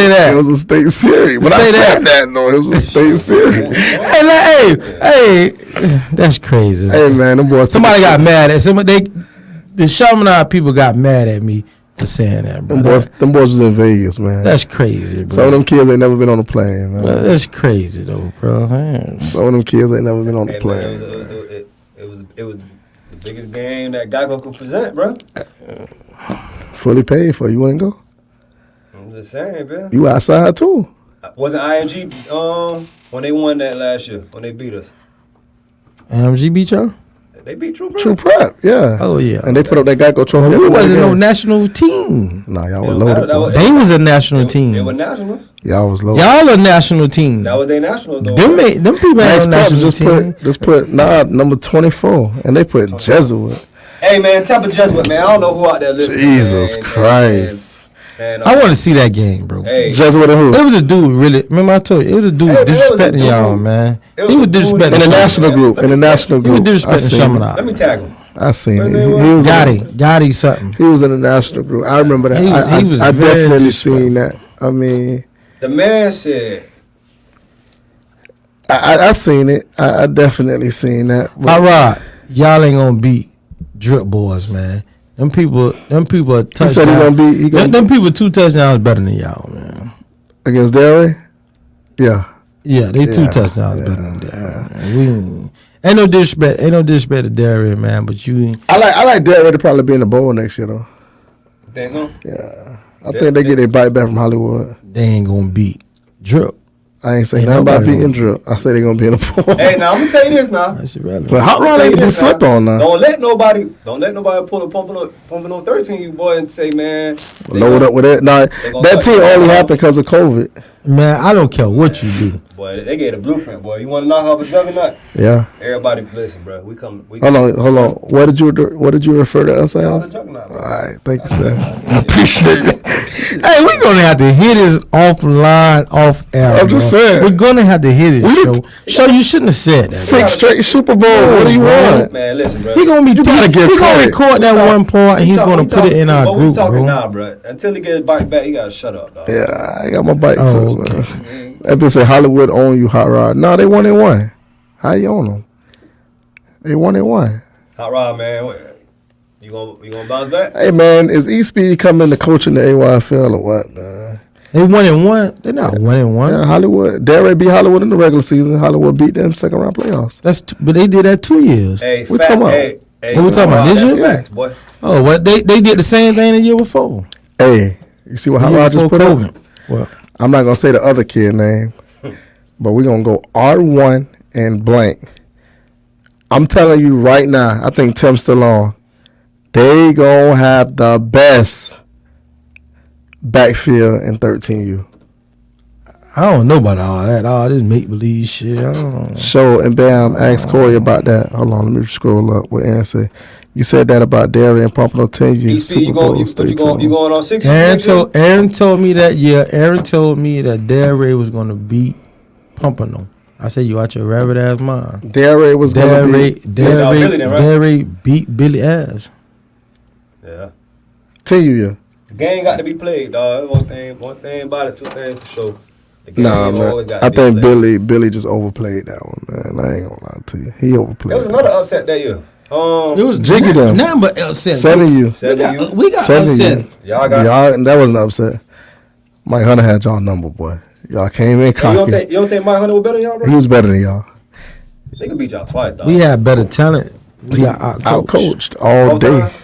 B: that.
A: It was a state series. But I
B: Say
A: said
B: that.
A: that though. It was a state series.
B: Hey, that's crazy.
A: Hey man, them boys.
B: Somebody got mad at the Chaminade people got mad at me for saying that, bro.
A: Them boys was in Vegas, man.
B: That's crazy, bro.
A: Some of them kids ain't never been on a plane, man.
B: Well, that's crazy though, bro. Man.
A: Some of them kids ain't never been on a
C: hey,
A: plane.
C: man, it was the biggest game that Geico could present, bro.
A: Fully paid for. You wouldn't go?
C: I'm just saying, man.
A: You outside too.
C: Wasn't IMG when they won that last year when they beat us?
B: MG beat y'all?
C: They beat True Prep.
A: True Prep, yeah.
B: Oh yeah.
A: And they put up that Geico trophy.
B: We
A: after
B: wasn't
A: that
B: no
A: game.
B: national team.
A: Nah, y'all
C: It
A: was
C: was-
A: loaded.
C: that was-
A: boy.
B: They was a national team.
C: They were nationals.
A: Y'all was loaded.
B: Y'all a national team.
C: That was their nationals though.
B: Them people
A: Max
B: ain't no
A: Phelps
B: national team.
A: just put number 24, and they put Jesuit.
C: Hey man, Tampa Jesuit, man. I don't know who out there listening.
A: Jesus
C: man.
A: Christ.
C: And,
B: I want to see that game, bro.
C: Hey,
A: Jesuit and
B: It
A: who?
B: was a dude really. Remember I told you it was a dude
C: Hey, man, it was a
B: disrespecting
C: dude.
B: y'all, man.
C: It was
B: He was
C: a dude
B: disrespecting
A: In the
C: Chaminade.
A: national group. In the national
B: He was
A: group. I
B: disrespecting
A: seen it.
C: let me
B: Chaminade.
C: tag him.
A: I seen it.
C: What
A: He
C: they
A: was
B: Gotti something.
A: He was in the national group. I remember that.
B: He was
A: I
B: very
A: definitely seen that. I mean,
C: The man said,
A: I seen it. I definitely seen that. But
B: All right, y'all ain't gonna beat Drip Boys, man. Them people are
A: he
B: touchdowns.
A: said he gonna
B: Them people 2 touchdowns better than y'all, man.
A: against Derry. Yeah.
B: Yeah, they 2
A: Yeah,
B: touchdowns better than that. Man. Ain't no disrespect to Darian, man. But you,
A: I like Derry to probably be in the bowl next year though.
C: think so?
A: Yeah. I think they get their bite back from Hollywood.
B: they ain't gonna beat Drip.
A: I ain't saying
B: Ain't
A: nothing about
B: nobody
A: beating Drip. I say they gonna be in the bowl.
C: Hey, now I'm gonna tell you this now.
B: That's irrelevant.
A: But Hot Rod
C: Tell you
A: ain't been
C: this
A: slip on now.
C: Don't let nobody pull a pumping on 13, you boy, and say, man, they
A: Load
C: gonna-
A: up with it. Nah,
C: gonna
A: that
C: cut
A: team
C: you
A: only
C: off.
A: happened because of COVID.
B: Man, I don't care what you do.
C: Boy, they gave a blueprint, boy. You want to knock off a juggernaut?
A: Yeah.
C: Everybody, listen, bro. We
A: Hold on. What did you refer to us
C: Knock off
A: as?
C: a juggernaut,
A: All
C: bro.
A: right, thank you, sir. I appreciate it.
B: Hey, we're gonna have to hit this offline, off air.
A: I'm just
B: bro.
A: saying.
B: We're gonna have to hit it.
A: We
B: Show.
A: did-
B: Show you shouldn't have said that.
A: 6 straight Super Bowls. What do you
B: bro.
A: want?
C: Man, listen, bro.
B: He gonna be.
A: You gotta give
B: He gonna
A: credit.
B: record that one part and he's gonna put it in our
C: But
B: group,
C: we talking
B: bro.
C: now, bro. Until he gets bite back, he gotta shut up, dog.
A: Yeah, I got my bite
B: Oh,
A: too.
B: okay.
A: Man. That bitch say Hollywood own you, Hot Rod. No, they 1-1. How you on them? They 1-1.
C: Hot Rod, man. You gonna bounce back?
A: Hey man, is E-Speed coming to coaching the AYFL or what, man?
B: They 1-1. They're not 1-1.
A: Yeah, Hollywood. Delray beat Hollywood in the regular season. Hollywood beat them second round playoffs.
B: But they did that 2 years.
C: Hey,
A: We talking about?
C: Hey,
B: What we talking about, this year?
C: Facts, boy.
B: Oh, what they did the same thing the year before.
A: Hey, you see what Hot
B: The year
A: Rod just
B: before
A: put
B: COVID.
A: up?
B: Well,
A: I'm not gonna say the other kid name, but we're gonna go R1 and blank. I'm telling you right now, I think Tim Stallone, they gonna have the best backfield in 13U.
B: I don't know about all that. All this make believe shit. I don't.
A: So and Bam asked Corey about that. Hold on, let me scroll up. What Aaron said. You said that about Derry and Pompano 10U.
C: EC, you going on 6?
B: Aaron told me that. Yeah, Aaron told me that Derry was gonna beat Pompano. I said, you out your rabbit ass mind.
A: Derry was gonna be
B: Derry beat Billy ass.
C: Yeah.
A: 10U. Yeah.
C: The game got to be played, dog. One thing about it, two things for sure. The game
A: Nah, man.
C: always gotta
A: I
C: be
A: think
C: played.
A: Billy just overplayed that one, man. I ain't gonna lie to you. He overplayed.
C: There was another upset that year.
B: It was
A: Jiggy them.
B: nothing but upset.
A: 7U.
B: We got
A: 7U.
B: upset.
C: Y'all got.
A: Y'all, that wasn't upset. Mike Hunter had y'all number, boy. Y'all came in
C: Hey,
A: cocky.
C: you don't think Mike Hunter was better than y'all,
A: He
C: bro?
A: was better than y'all.
C: They could beat y'all twice, dog.
B: We had better talent. We got
A: Out-coached all
C: Both
A: day.
C: times?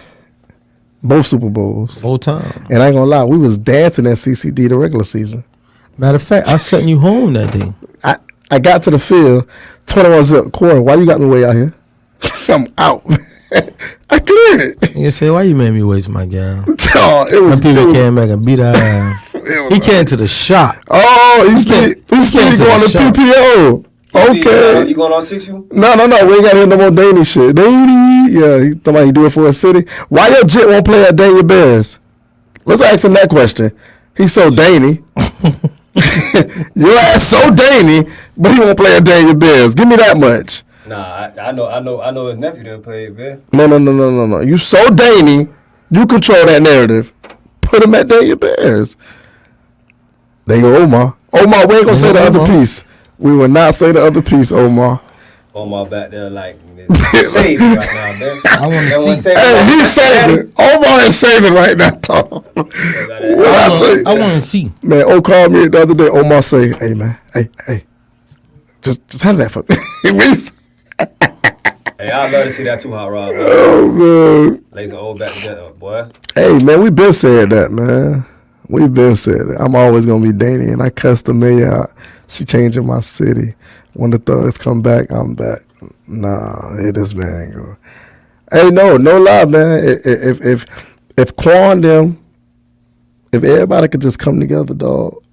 A: Both Super Bowls.
B: Full time.
A: And I ain't gonna lie, we was dancing at CCD the regular season.
B: Matter of fact, I sent you home that day.
A: I got to the field, 21 zip. Corey, why you got me way out here? I'm out. I cleared it.
B: You say, why you made me waste my game?
A: Oh, it was
B: Some people
A: it was-
B: came back and beat our ass.
A: it was-
B: He came to the shop.
A: Oh, he's
B: came
A: going
B: to the
A: to
B: shop.
A: PPO. Okay.
C: You going on 6U?
A: No. We ain't got to hear no more Danny shit. Danny. Yeah, he somebody he do it for a city. Why your jit won't play at Daniel Bears? Let's ask him that question. He's so Danny. Your ass so Danny, but he won't play at Daniel Bears. Give me that much.
C: Nah, I know his nephew didn't play it, man.
A: No. You so Danny, you control that narrative. Put him at Daniel Bears. There you go, Omar. Omar, we ain't gonna say the other piece. We will not say the other piece, Omar.
C: Omar back there like saving right now, man.
B: I want to see.
A: Hey, he's saving. Omar is saving right now, Tom. What I tell you?
B: I want to see.
A: Man, O called me the other day. Omar say, "Hey, man, hey, just handle that for me."
C: Hey, I'd love to see that too, Hot Rod. Bro.
A: Oh man.
C: Lays an old back together, boy.
A: Hey, man, we been said that, man. We been said that. I'm always gonna be Danny, and I cussed the mayor out. She changing my city. When the thugs come back, I'm back. Nah, this man go. Hey, no lie, man. If Quan them, if everybody could just come together, dog.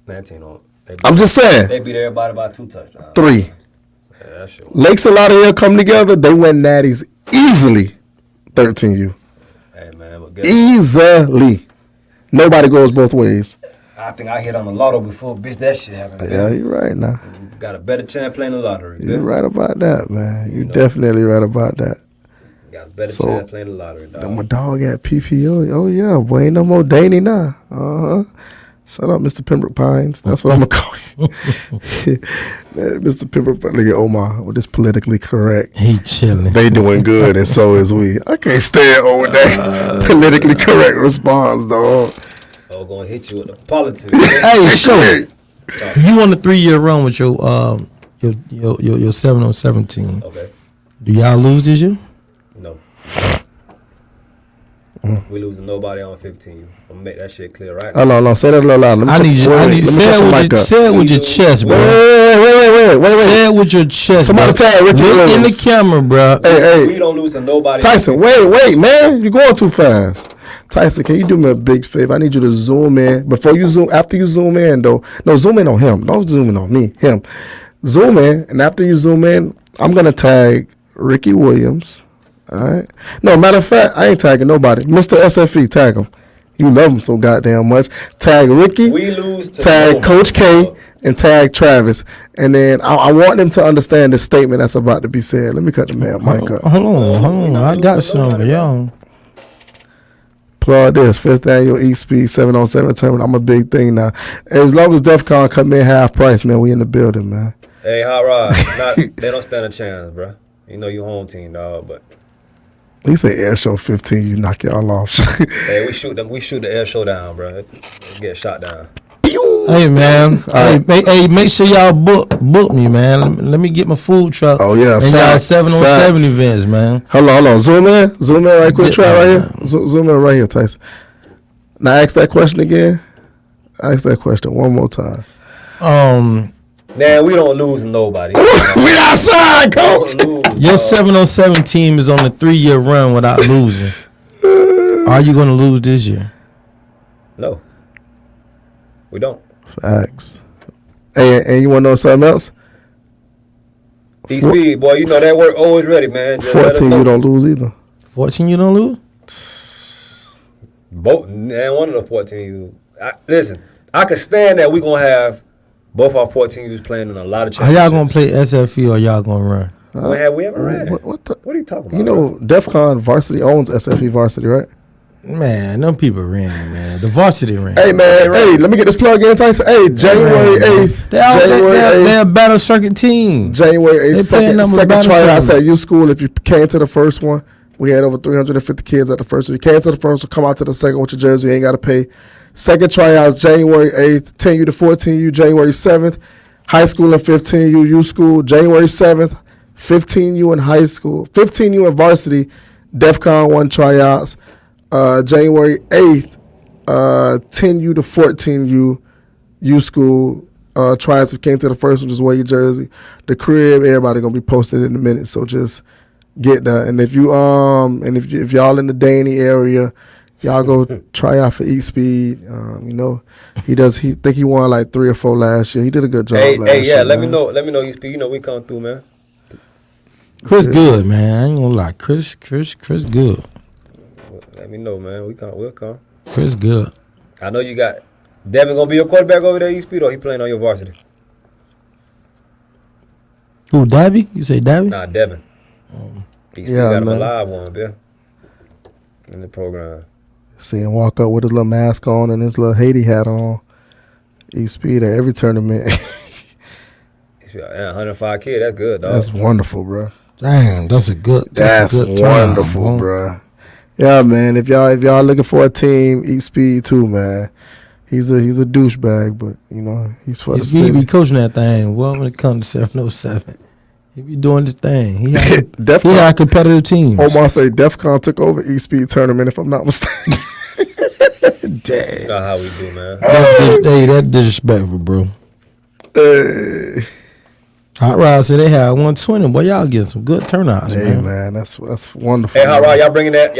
C: 19 on.
A: I'm just saying.
C: They beat everybody by 2 touchdowns.
A: 3.
C: Yeah, that shit was.
A: Lakes a lot of here come together. They win natties easily. 13U.
C: Hey, man, but
A: Easily. Nobody goes both ways.
C: I think I hit on the lotto before, bitch, that shit happened.
A: Yeah, you're right now.
C: Got a better chance playing the lottery.
A: You're
C: man.
A: right about that, man. You're
C: know.
A: definitely right about that.
C: Got a better
A: So,
C: chance playing the lottery, dog.
A: My dog at PPO. Oh, yeah. Boy, ain't no more Danny now. Uh-huh. Shut up, Mr. Pembroke Pines. That's what I'm going to call you. Man, Mr. Pembroke Pines. Look at Omar with this politically correct.
B: He chilling.
A: They doing good, and so is we. I can't stand over that politically correct response, dog.
C: Oh, gonna hit you with the politics.
B: Hey, show. You on the 3-year run with your 7-on-7 team.
C: Okay,
B: Do y'all lose this year?
C: no. We losing nobody on 15. I'm gonna make that shit clear right now.
A: Hold on, say that a little louder.
B: I need you. Say it with your chest, bro.
A: Wait.
B: Say it with your chest.
A: Somebody
B: bro.
A: tag Ricky
B: Look in the
A: Williams.
B: camera, bro.
A: Hey.
C: We don't lose to nobody.
A: Tyson, wait, man. You're going too fast. Tyson, can you do me a big favor? I need you to zoom in. After you zoom in, though. No, zoom in on him. Don't zoom in on me. Him. Zoom in, and after you zoom in, I'm going to tag Ricky Williams. All right? No, matter of fact, I ain't tagging nobody. Mr. SFE, tag him. You love him so goddamn much. Tag Ricky.
C: We lose to
A: tag
C: nobody,
A: Coach K.
C: dog.
A: And tag Travis. And then I want them to understand the statement that's about to be said. Let me cut the man mic up.
B: Hold on. I got some, y'all.
A: Applaud this. 5th annual E-Speed 7-on-7 tournament. I'm a big thing now. As long as DEF CON come in half price, man, we in the building, man.
C: Hey, Hot Rod, they don't stand a chance, bro. You know you home team, dog. But
A: He said air show 15, you knock y'all off.
C: hey, we shoot the air show down, bro. It get shot down.
B: Hey man, hey, make sure y'all book me, man. Let me get my food truck.
A: Oh, yeah,
B: and y'all
A: facts,
B: 707
A: facts.
B: events, man.
A: Hold on. Zoom in right quick.
B: Yeah,
A: Try right here.
B: man.
A: Zoom in right here, Tyson. Now ask that question again. Ask that question one more time.
C: Man, we don't lose to nobody.
A: We outside, coach.
B: Your 707 team is on a 3-year run without losing. Are you gonna lose this year?
C: No, we don't.
A: Facts. Hey, and you want to know something else?
C: E-Speed, boy, you know that work always ready, man. Just let us
A: 14,
C: know.
A: you don't lose either.
B: 14, you don't lose?
C: Both, and one of the 14. Listen, I can stand that we gonna have both our 14 playing in a lot of
B: Are y'all
C: championships.
B: gonna play SFE or y'all gonna run?
C: When have we ever ran?
A: What the?
C: What are you talking about?
A: You know, DEF CON Varsity owns SFE Varsity, right?
B: Man, them people ran, man. The varsity ran.
A: Hey, man. Hey, let me get this plug in, Tyson. Hey, January 8th.
B: They're a battle circuit team.
A: January 8th.
B: They playing number
A: Second
B: battle
A: tryouts
B: tournament.
A: at U School. If you came to the first one, we had over 350 kids at the first one. If you came to the first one, come out to the second with your jersey. You ain't got to pay. Second tryouts, January 8th. 10U to 14U, January 7th. High school and 15U, U School, January 7th. 15U in high school. 15U in varsity, DEF CON 1 tryouts. January 8th, 10U to 14U, U School, tryouts. If you came to the first one, just wear your jersey. The crib, everybody gonna be posted in a minute, so just get that. And if you if y'all in the Danny area, y'all go try out for E-Speed. You know, he think he won like 3 or 4 last year. He did a good job last year.
C: Yeah, let me
A: man.
C: know. Let me know E-Speed. You know we come through, man.
B: Chris good, man. I ain't gonna lie. Chris good.
C: Let me know, man. We'll come.
B: Chris good.
C: I know you got Devin gonna be your quarterback over there, E-Speed, or he playing on your varsity?
B: Who, Davy? You say Davy?
C: Nah, Devin. E-Speed
A: Yeah,
C: got him a
A: man.
C: live one, yeah. In the program.
A: See him walk up with his little mask on and his little Haiti hat on. E-Speed at every tournament.
C: E-Speed, 105 kid, that's good, dog.
A: That's wonderful, bro.
B: Dang, that's a good
A: Wonderful,
B: turnout,
A: bro. Yeah, man. If y'all looking for a team, E-Speed too, man. He's a douchebag, but you know he's for the
B: He
A: city.
B: be coaching that thing. Well, when it comes to 707, he be doing this thing. He had competitive teams.
A: Omar say DEF CON took over E-Speed tournament, if I'm not mistaken.
C: You
A: Dang.
C: know how we do, man.
B: Hey, that's disrespectful, bro.
A: Hey,
B: Hot Rod said they had 120. Boy, y'all getting some good turnouts,
A: hey,
B: man.
A: man, that's wonderful.
C: Hey, Hot
A: man.
C: Rod, y'all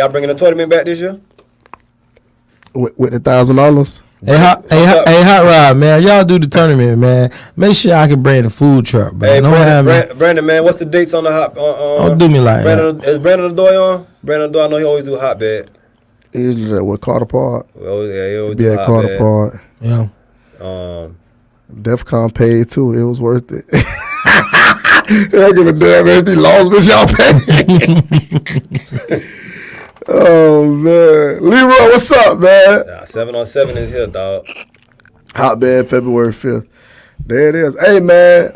C: bringing the tournament back this year?
A: With the $1,000.
B: Hey, Hot Rod, man. Y'all do the tournament, man. Make sure I can bring the food truck, bro.
C: Hey,
B: Don't have me.
C: Brandon, man, what's the dates on the hot?
B: Don't do me like
C: Brandon, is Brandon Adoy on? Brandon Adoy, I know he always do hotbed.
A: Usually with Carter Park.
C: Oh, yeah, he always
A: Be
C: do
A: at Carter
C: hotbed.
A: Park.
B: Yeah.
A: DEF CON paid too. It was worth it. They don't give a damn if he lost, but y'all pay. Oh man, Leroy, what's up, man?
C: Nah, 7-on-7 is here, dog.
A: Hotbed, February 5th. There it is. Hey man,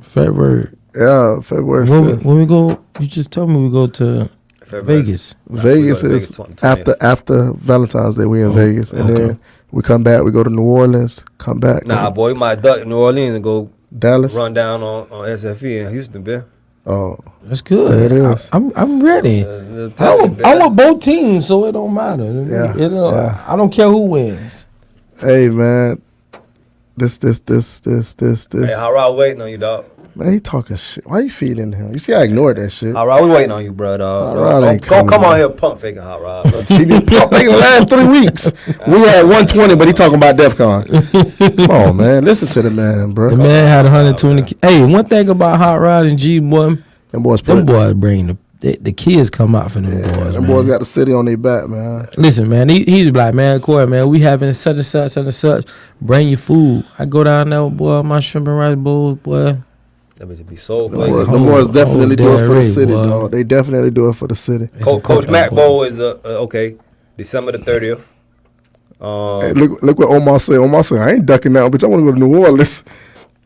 B: February.
A: yeah, February
B: When
A: 5th.
B: we go, you just told me we go to
C: February.
B: Vegas.
A: Vegas
C: we go to
A: is
C: Vegas 20th.
A: after Valentine's Day. We in Vegas, and
B: okay.
A: then we come back. We go to New Orleans. Come back.
C: Nah, boy, we might duck in New Orleans and go
A: Dallas.
C: run down on SFE in Houston, man.
A: Oh,
B: That's good.
A: There it is.
B: I'm ready. I want both teams, so it don't matter.
A: Yeah, yeah.
B: I don't care who wins.
A: hey man, this.
C: Hey, Hot Rod, waiting on you, dog.
A: Man, he talking shit. Why you feeding him? You see, I ignored that shit.
C: Hot Rod, we waiting on you, bro, dog.
A: Hot Rod ain't
C: Don't come
A: coming,
C: on
A: man.
C: here pump faking Hot Rod, bro.
A: He been pumping the last 3 weeks. We had 120, but he talking about DEF CON. Come on, man. Listen to the man, bro.
B: The man had 120. Hey, one thing about Hot Rod and G, boy,
A: Them boys,
B: them boys bring the kids come out for them boys.
A: them
B: man.
A: boys got the city on their back, man.
B: Listen, man, he's like, man, Corey, man, we having such and such. Bring your food. I go down there, boy, my shrimp and rice bowls, boy.
C: That bitch be so
A: Them
C: flaky.
A: boys, definitely do it for the
B: Derrick,
A: city,
B: boy.
A: dog. They definitely do it for the city.
C: Coach Mac Bowl is okay, December the 30th.
A: Hey, look what Omar said. Omar said, I ain't ducking out, bitch. I want to go to New Orleans.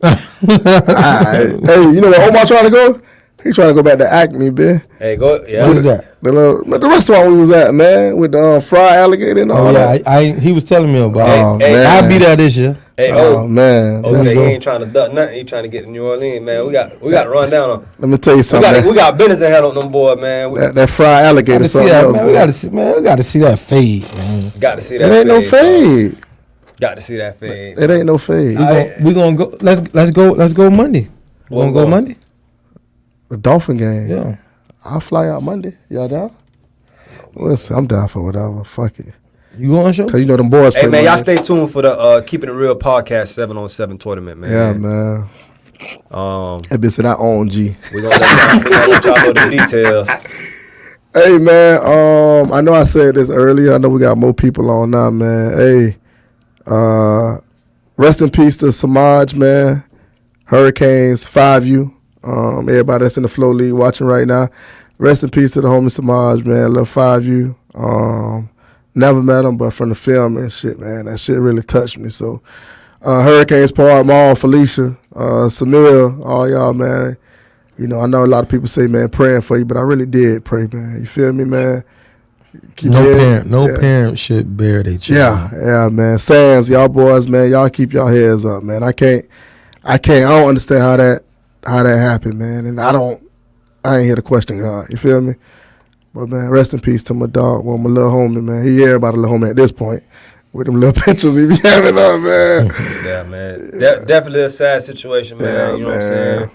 A: Hey, you know where Omar trying to go? He trying to go back to Acme, man.
C: Hey, go. Yeah.
B: What is that?
A: The restaurant we was at, man, with the fried alligator and all
B: Oh
A: that.
B: yeah, he was telling me about.
C: Hey,
B: it.
A: man.
B: I'll be there this year.
C: Hey,
A: Oh man.
C: Oh, say he ain't trying to duck nothing. He trying to get to New Orleans, man. We got to run down on.
A: Let me tell you
C: We
A: something.
C: got business ahead on them boys, man. We
A: That fried alligator.
B: Gotta see
A: something
B: that,
A: else,
B: man. We got to see that fade, man.
C: got to see that.
A: It ain't no
C: dog.
A: fade.
C: Got to see that fade.
A: It ain't no fade.
B: We gonna go. Let's go Monday. We gonna go
C: What?
B: Monday.
A: The Dolphin game.
B: Yeah.
A: I'll fly out Monday. Y'all down? Listen, I'm down for whatever. Fuck it.
B: You going show?
A: Cause you know them boys.
C: Hey
A: play
C: man, y'all
A: Monday.
C: stay tuned for the Keeping It Real podcast 7-on-7 tournament, man.
A: Yeah, man. That bitch said I own G.
C: We gonna let y'all know the details.
A: Hey man, I know I said this earlier. I know we got more people on now, man. Hey, rest in peace to Samaj, man. Hurricanes, 5U. Everybody that's in the Flow League watching right now. Rest in peace to the homie Samaj, man. Love 5U. Never met him, but from the film and shit, man, that shit really touched me. So, Hurricanes, Paul, Maul, Felicia, Samir, all y'all, man. You know, I know a lot of people say, man, praying for you, but I really did pray, man. You feel me, man? Keep your head-
B: No
A: yeah.
B: parent should bear their child.
A: Yeah, man. Sands, y'all boys, man, y'all keep y'all heads up, man. I don't understand how that happened, man. And I ain't here to question God. You feel me? But man, rest in peace to my dog, well, my little homie, man. He everybody little homie at this point. With them little pictures he be having up, man.
C: Yeah, man. Definitely a sad situation, man.
A: Yeah,
C: you know what I'm
A: man.
C: saying?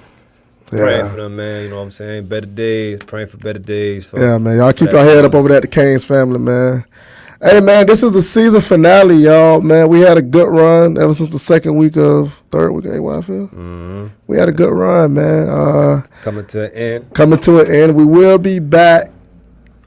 C: Praying
A: Yeah.
C: for them, man. You know what I'm saying? Better days. Praying for better days. For
A: Yeah, man. Y'all keep your head up over there at the Canes family, man. Hey, man, this is the season finale, y'all, man. We had a good run ever since the third week of AYFL.
C: Mm-hmm.
A: We had a good run, man.
C: Coming to an end.
A: Coming to an end. We will be back.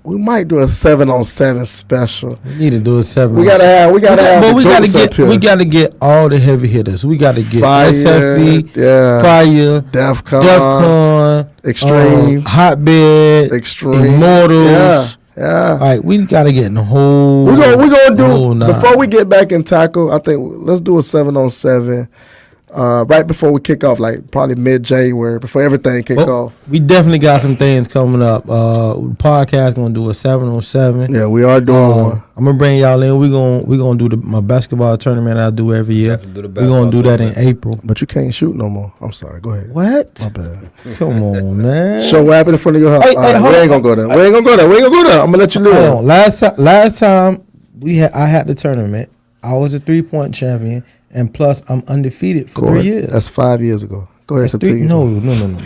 A: We might do a 7-on-7 special.
B: We need to do a 7.
A: We gotta have.
B: But
A: the
B: we gotta
A: goats up here.
B: get all the heavy hitters. We gotta get
A: Fire,
B: SFE,
A: yeah.
B: Fire,
A: DEFCON,
B: DEFCON,
A: Extreme,
B: Hotbed,
A: Extreme,
B: Immortals.
A: Yeah.
B: All right, we gotta get in the whole.
A: We're gonna
B: the
A: do
B: whole nine.
A: before we get back in tackle. I think let's do a 7-on-7 right before we kick off, like probably mid-January, before everything kick
B: Oh,
A: off.
B: we definitely got some things coming up. Podcast gonna do a 7-on-7.
A: Yeah, we are doing one.
B: I'm gonna bring y'all in. We gonna do my basketball tournament I do every year.
C: Definitely do the
B: We gonna
C: basketball
B: do that in
C: tournament.
B: April.
A: But you can't shoot no more. I'm sorry. Go ahead.
B: What?
A: My bad.
B: Come on, man.
A: Show what happened in front of your house.
B: Hey,
A: All right,
B: hold
A: we ain't
B: on.
A: gonna go there. We ain't gonna go there. I'm gonna let you live.
B: Hold on. Last time I had the tournament. I was a 3-point champion, and plus I'm undefeated for
A: Corey,
B: 3 years.
A: That's 5 years ago. Go ahead,
B: That's three,
A: continue.
B: no.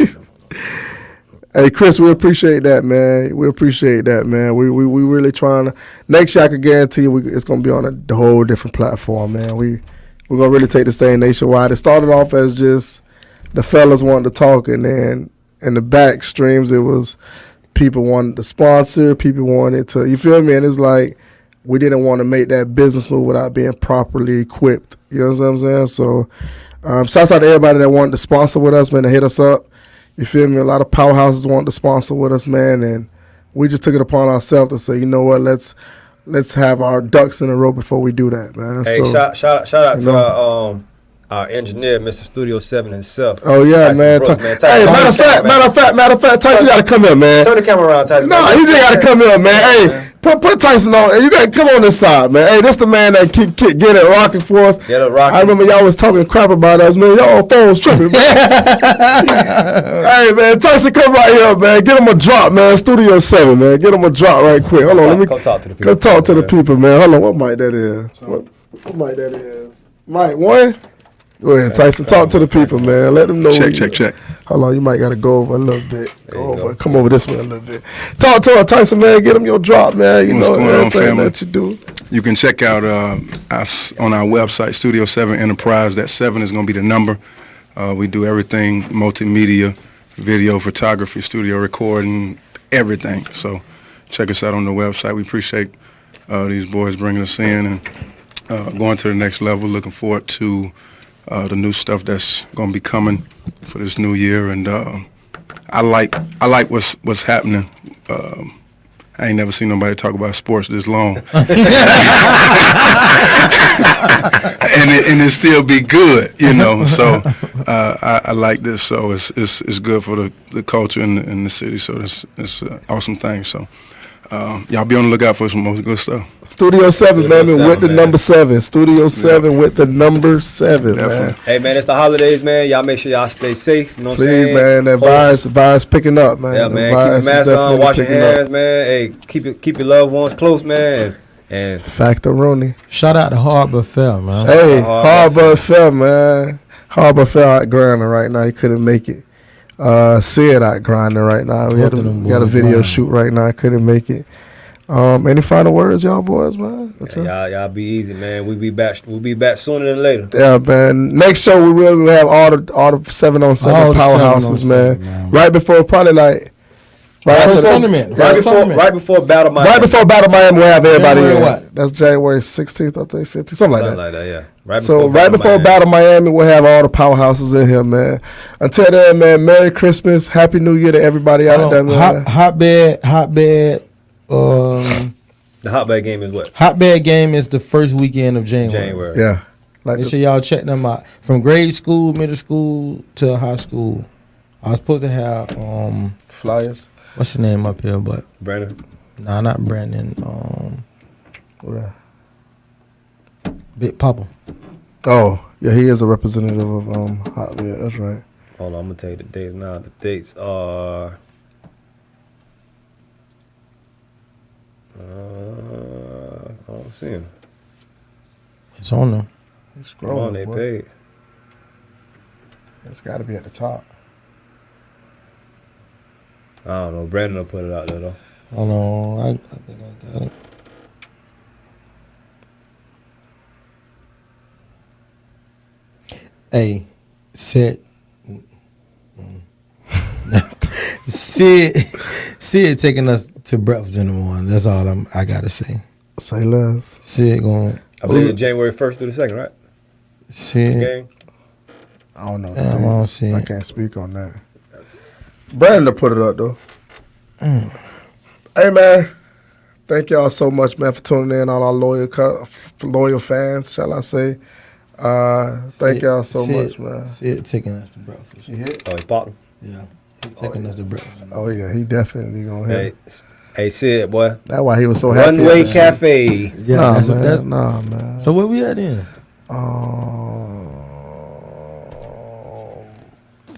A: Hey, Chris, we appreciate that, man. We appreciate that, man. We really trying to. Next year, I can guarantee you, it's gonna be on a whole different platform, man. We're gonna really take this thing nationwide. It started off as just the fellas wanting to talk, and then in the back streams, it was people wanted to sponsor, people wanted to. You feel me? And it's like we didn't want to make that business move without being properly equipped. You know what I'm saying? So, shouts out to everybody that wanted to sponsor with us, man, to hit us up. You feel me? A lot of powerhouses wanted to sponsor with us, man, and we just took it upon ourselves to say, you know what, let's have our ducks in a row before we do that, man.
C: Hey,
A: so,
C: shout out
A: you
C: to
A: know.
C: our engineer, Mr. Studio 7 himself.
A: Oh yeah,
C: Tyson
A: man.
C: Brooks, man.
A: Hey,
C: Tyson,
A: matter of fact, Tyson, you gotta come here, man.
C: Turn the camera around, Tyson.
A: No, you just gotta come here, man. Hey, put Tyson on. Hey, you gotta come on this side, man. Hey, this the man that get it rocking for us.
C: Get it rocking.
A: I remember y'all was talking crap about us, man. Y'all phones tripping, man. Hey, man, Tyson, come right here, man. Get him a drop, man. Studio 7, man. Get him a drop right quick. Hold on, let me
C: Come talk to the people.
A: Go talk to the people, man. Hold on, what mic that is? What mic that is? Mic 1? Go ahead, Tyson. Talk to the people, man. Let them know.
D: Check.
A: Hold on, you might got to go over a little bit.
C: you go.
A: Come over this way a little bit. Talk to her, Tyson, man. Get him your drop, man. You
D: What's
A: know
D: going on,
A: everything
D: family?
A: that you do.
D: You can check out us on our website, Studio 7 Enterprise. That 7 is going to be the number. We do everything, multimedia, video, photography, studio recording, everything. So check us out on the website. We appreciate these boys bringing us in and going to the next level. Looking forward to the new stuff that's going to be coming for this new year. And I like what's happening. I ain't never seen nobody talk about sports this long, and it still be good, you know. So I like this. So it's good for the culture in the city. So it's an awesome thing. So y'all be on the lookout for some more good stuff.
A: Studio 7,
C: Studio
A: man,
C: 7,
A: with the
C: man.
A: number 7. Studio 7 with the number 7, man.
D: Definitely.
C: Hey, man, it's the holidays, man. Y'all make sure y'all stay safe. You know what I'm
A: Please,
C: saying?
A: man, that virus picking up, man.
C: Yeah,
A: The
C: man. Keep
A: virus
C: your
A: is
C: mask on,
A: definitely
C: wash your
A: picking up.
C: hands, man. Hey, keep your loved ones close, man. And
A: Factoroni.
B: Shout out to Harbor Fair, man.
A: Hey,
C: Harbor
A: Harbor Fair, man. Harbor Fair out grinding right now. He couldn't make it. Sid out grinding right now. We
B: Both of them
A: got a
B: boys
A: video
B: grinding.
A: shoot right now. Couldn't make it. Any final words, y'all boys, man?
C: y'all be easy, man. We'll be back sooner than later.
A: Yeah, man. Next show we will have all the 7-on-7
B: All the
A: powerhouses,
B: 7-on-7,
A: man.
B: man.
A: Right before, probably like
B: First tournament.
C: Right before Battle Miami.
A: Right before Battle Miami, we'll have everybody
B: January
A: in.
B: what?
A: That's January 16th, I think, 15th, something like that.
C: Something like that, yeah. Right
A: So
C: before
A: right before
C: Miami.
A: Battle Miami, we'll have all the powerhouses in here, man. Until then, man, Merry Christmas, Happy New Year to everybody out there, man.
B: Hotbed.
C: The hotbed game is what?
B: Hotbed game is the first weekend of January.
A: Yeah, like
B: Make sure y'all check them out. From grade school, middle school to high school. I was supposed to have
A: flyers.
B: what's his name up here, but
C: Brandon.
B: nah, not Brandon. Big Papa.
A: Oh, yeah, he is a representative of Hotbed. That's right.
C: Hold on, I'm gonna tell you the dates now. The dates are I don't see him.
B: It's on them.
C: Come on, they paid.
A: It's got to be at the top.
C: I don't know. Brandon will put it out there though.
B: Hold on. I think I got it. Hey, Sid taking us to breakfast in the morning. That's all I gotta say.
A: Say less.
B: Sid going.
C: I believe it's January 1st through the 2nd, right?
B: Sid.
C: Game.
A: I don't know.
B: Damn, I don't see
A: I
B: it.
A: can't speak on that. Brandon put it up though. Hey man, thank y'all so much, man, for tuning in. All our loyal fans, shall I say? Thank y'all so much, man.
B: Sid taking us to breakfast.
A: You hit?
C: Oh, he popped him.
B: Yeah, he taking us to breakfast.
A: Oh yeah, he definitely gonna hit.
C: Hey, Sid, boy.
A: That's why he was so happy.
C: Runway
A: man.
C: Cafe.
B: Yeah,
A: Nah,
B: that's
A: man.
B: that's.
A: Nah, man.
B: So where we at then?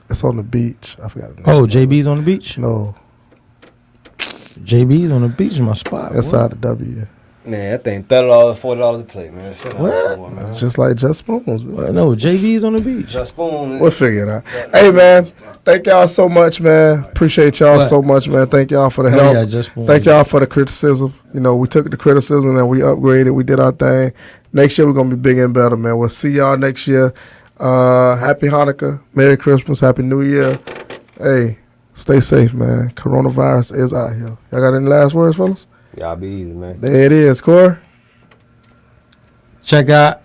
A: It's on the beach. I forgot. The name.
B: Oh, JB's on the beach.
A: No,
B: JB's on the beach is my spot.
A: inside the W.
C: Man, that thing $30, $40 a plate, man. Shut up,
B: What?
C: man.
A: Just like Just Spoons. man.
B: Well, no, JB's on the beach.
C: Just spoon.
A: We'll figure it out. Hey man, thank y'all so much, man. Appreciate y'all
B: What?
A: so much, man. Thank y'all for the
B: Oh,
A: help.
B: yeah, Just Spoons.
A: Thank y'all for the criticism. You know, we took the criticism and we upgraded. We did our thing. Next year we're gonna be bigger and better, man. We'll see y'all next year. Happy Hanukkah, Merry Christmas, Happy New Year. Hey, stay safe, man. Coronavirus is out here. Y'all got any last words, fellas?
C: Y'all be easy, man.
A: There it is, Corey.
B: Check out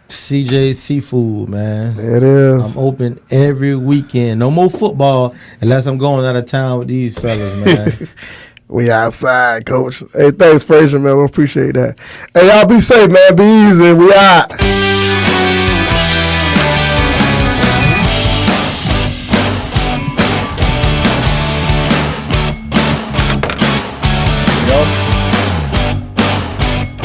B: CJ Seafood, man.
A: There it is.
B: I'm open every weekend. No more football unless I'm going out of town with these fellas, man.
A: We outside, coach. Hey, thanks, Frazier, man. We appreciate that. Hey, y'all be safe, man. Be easy. We out.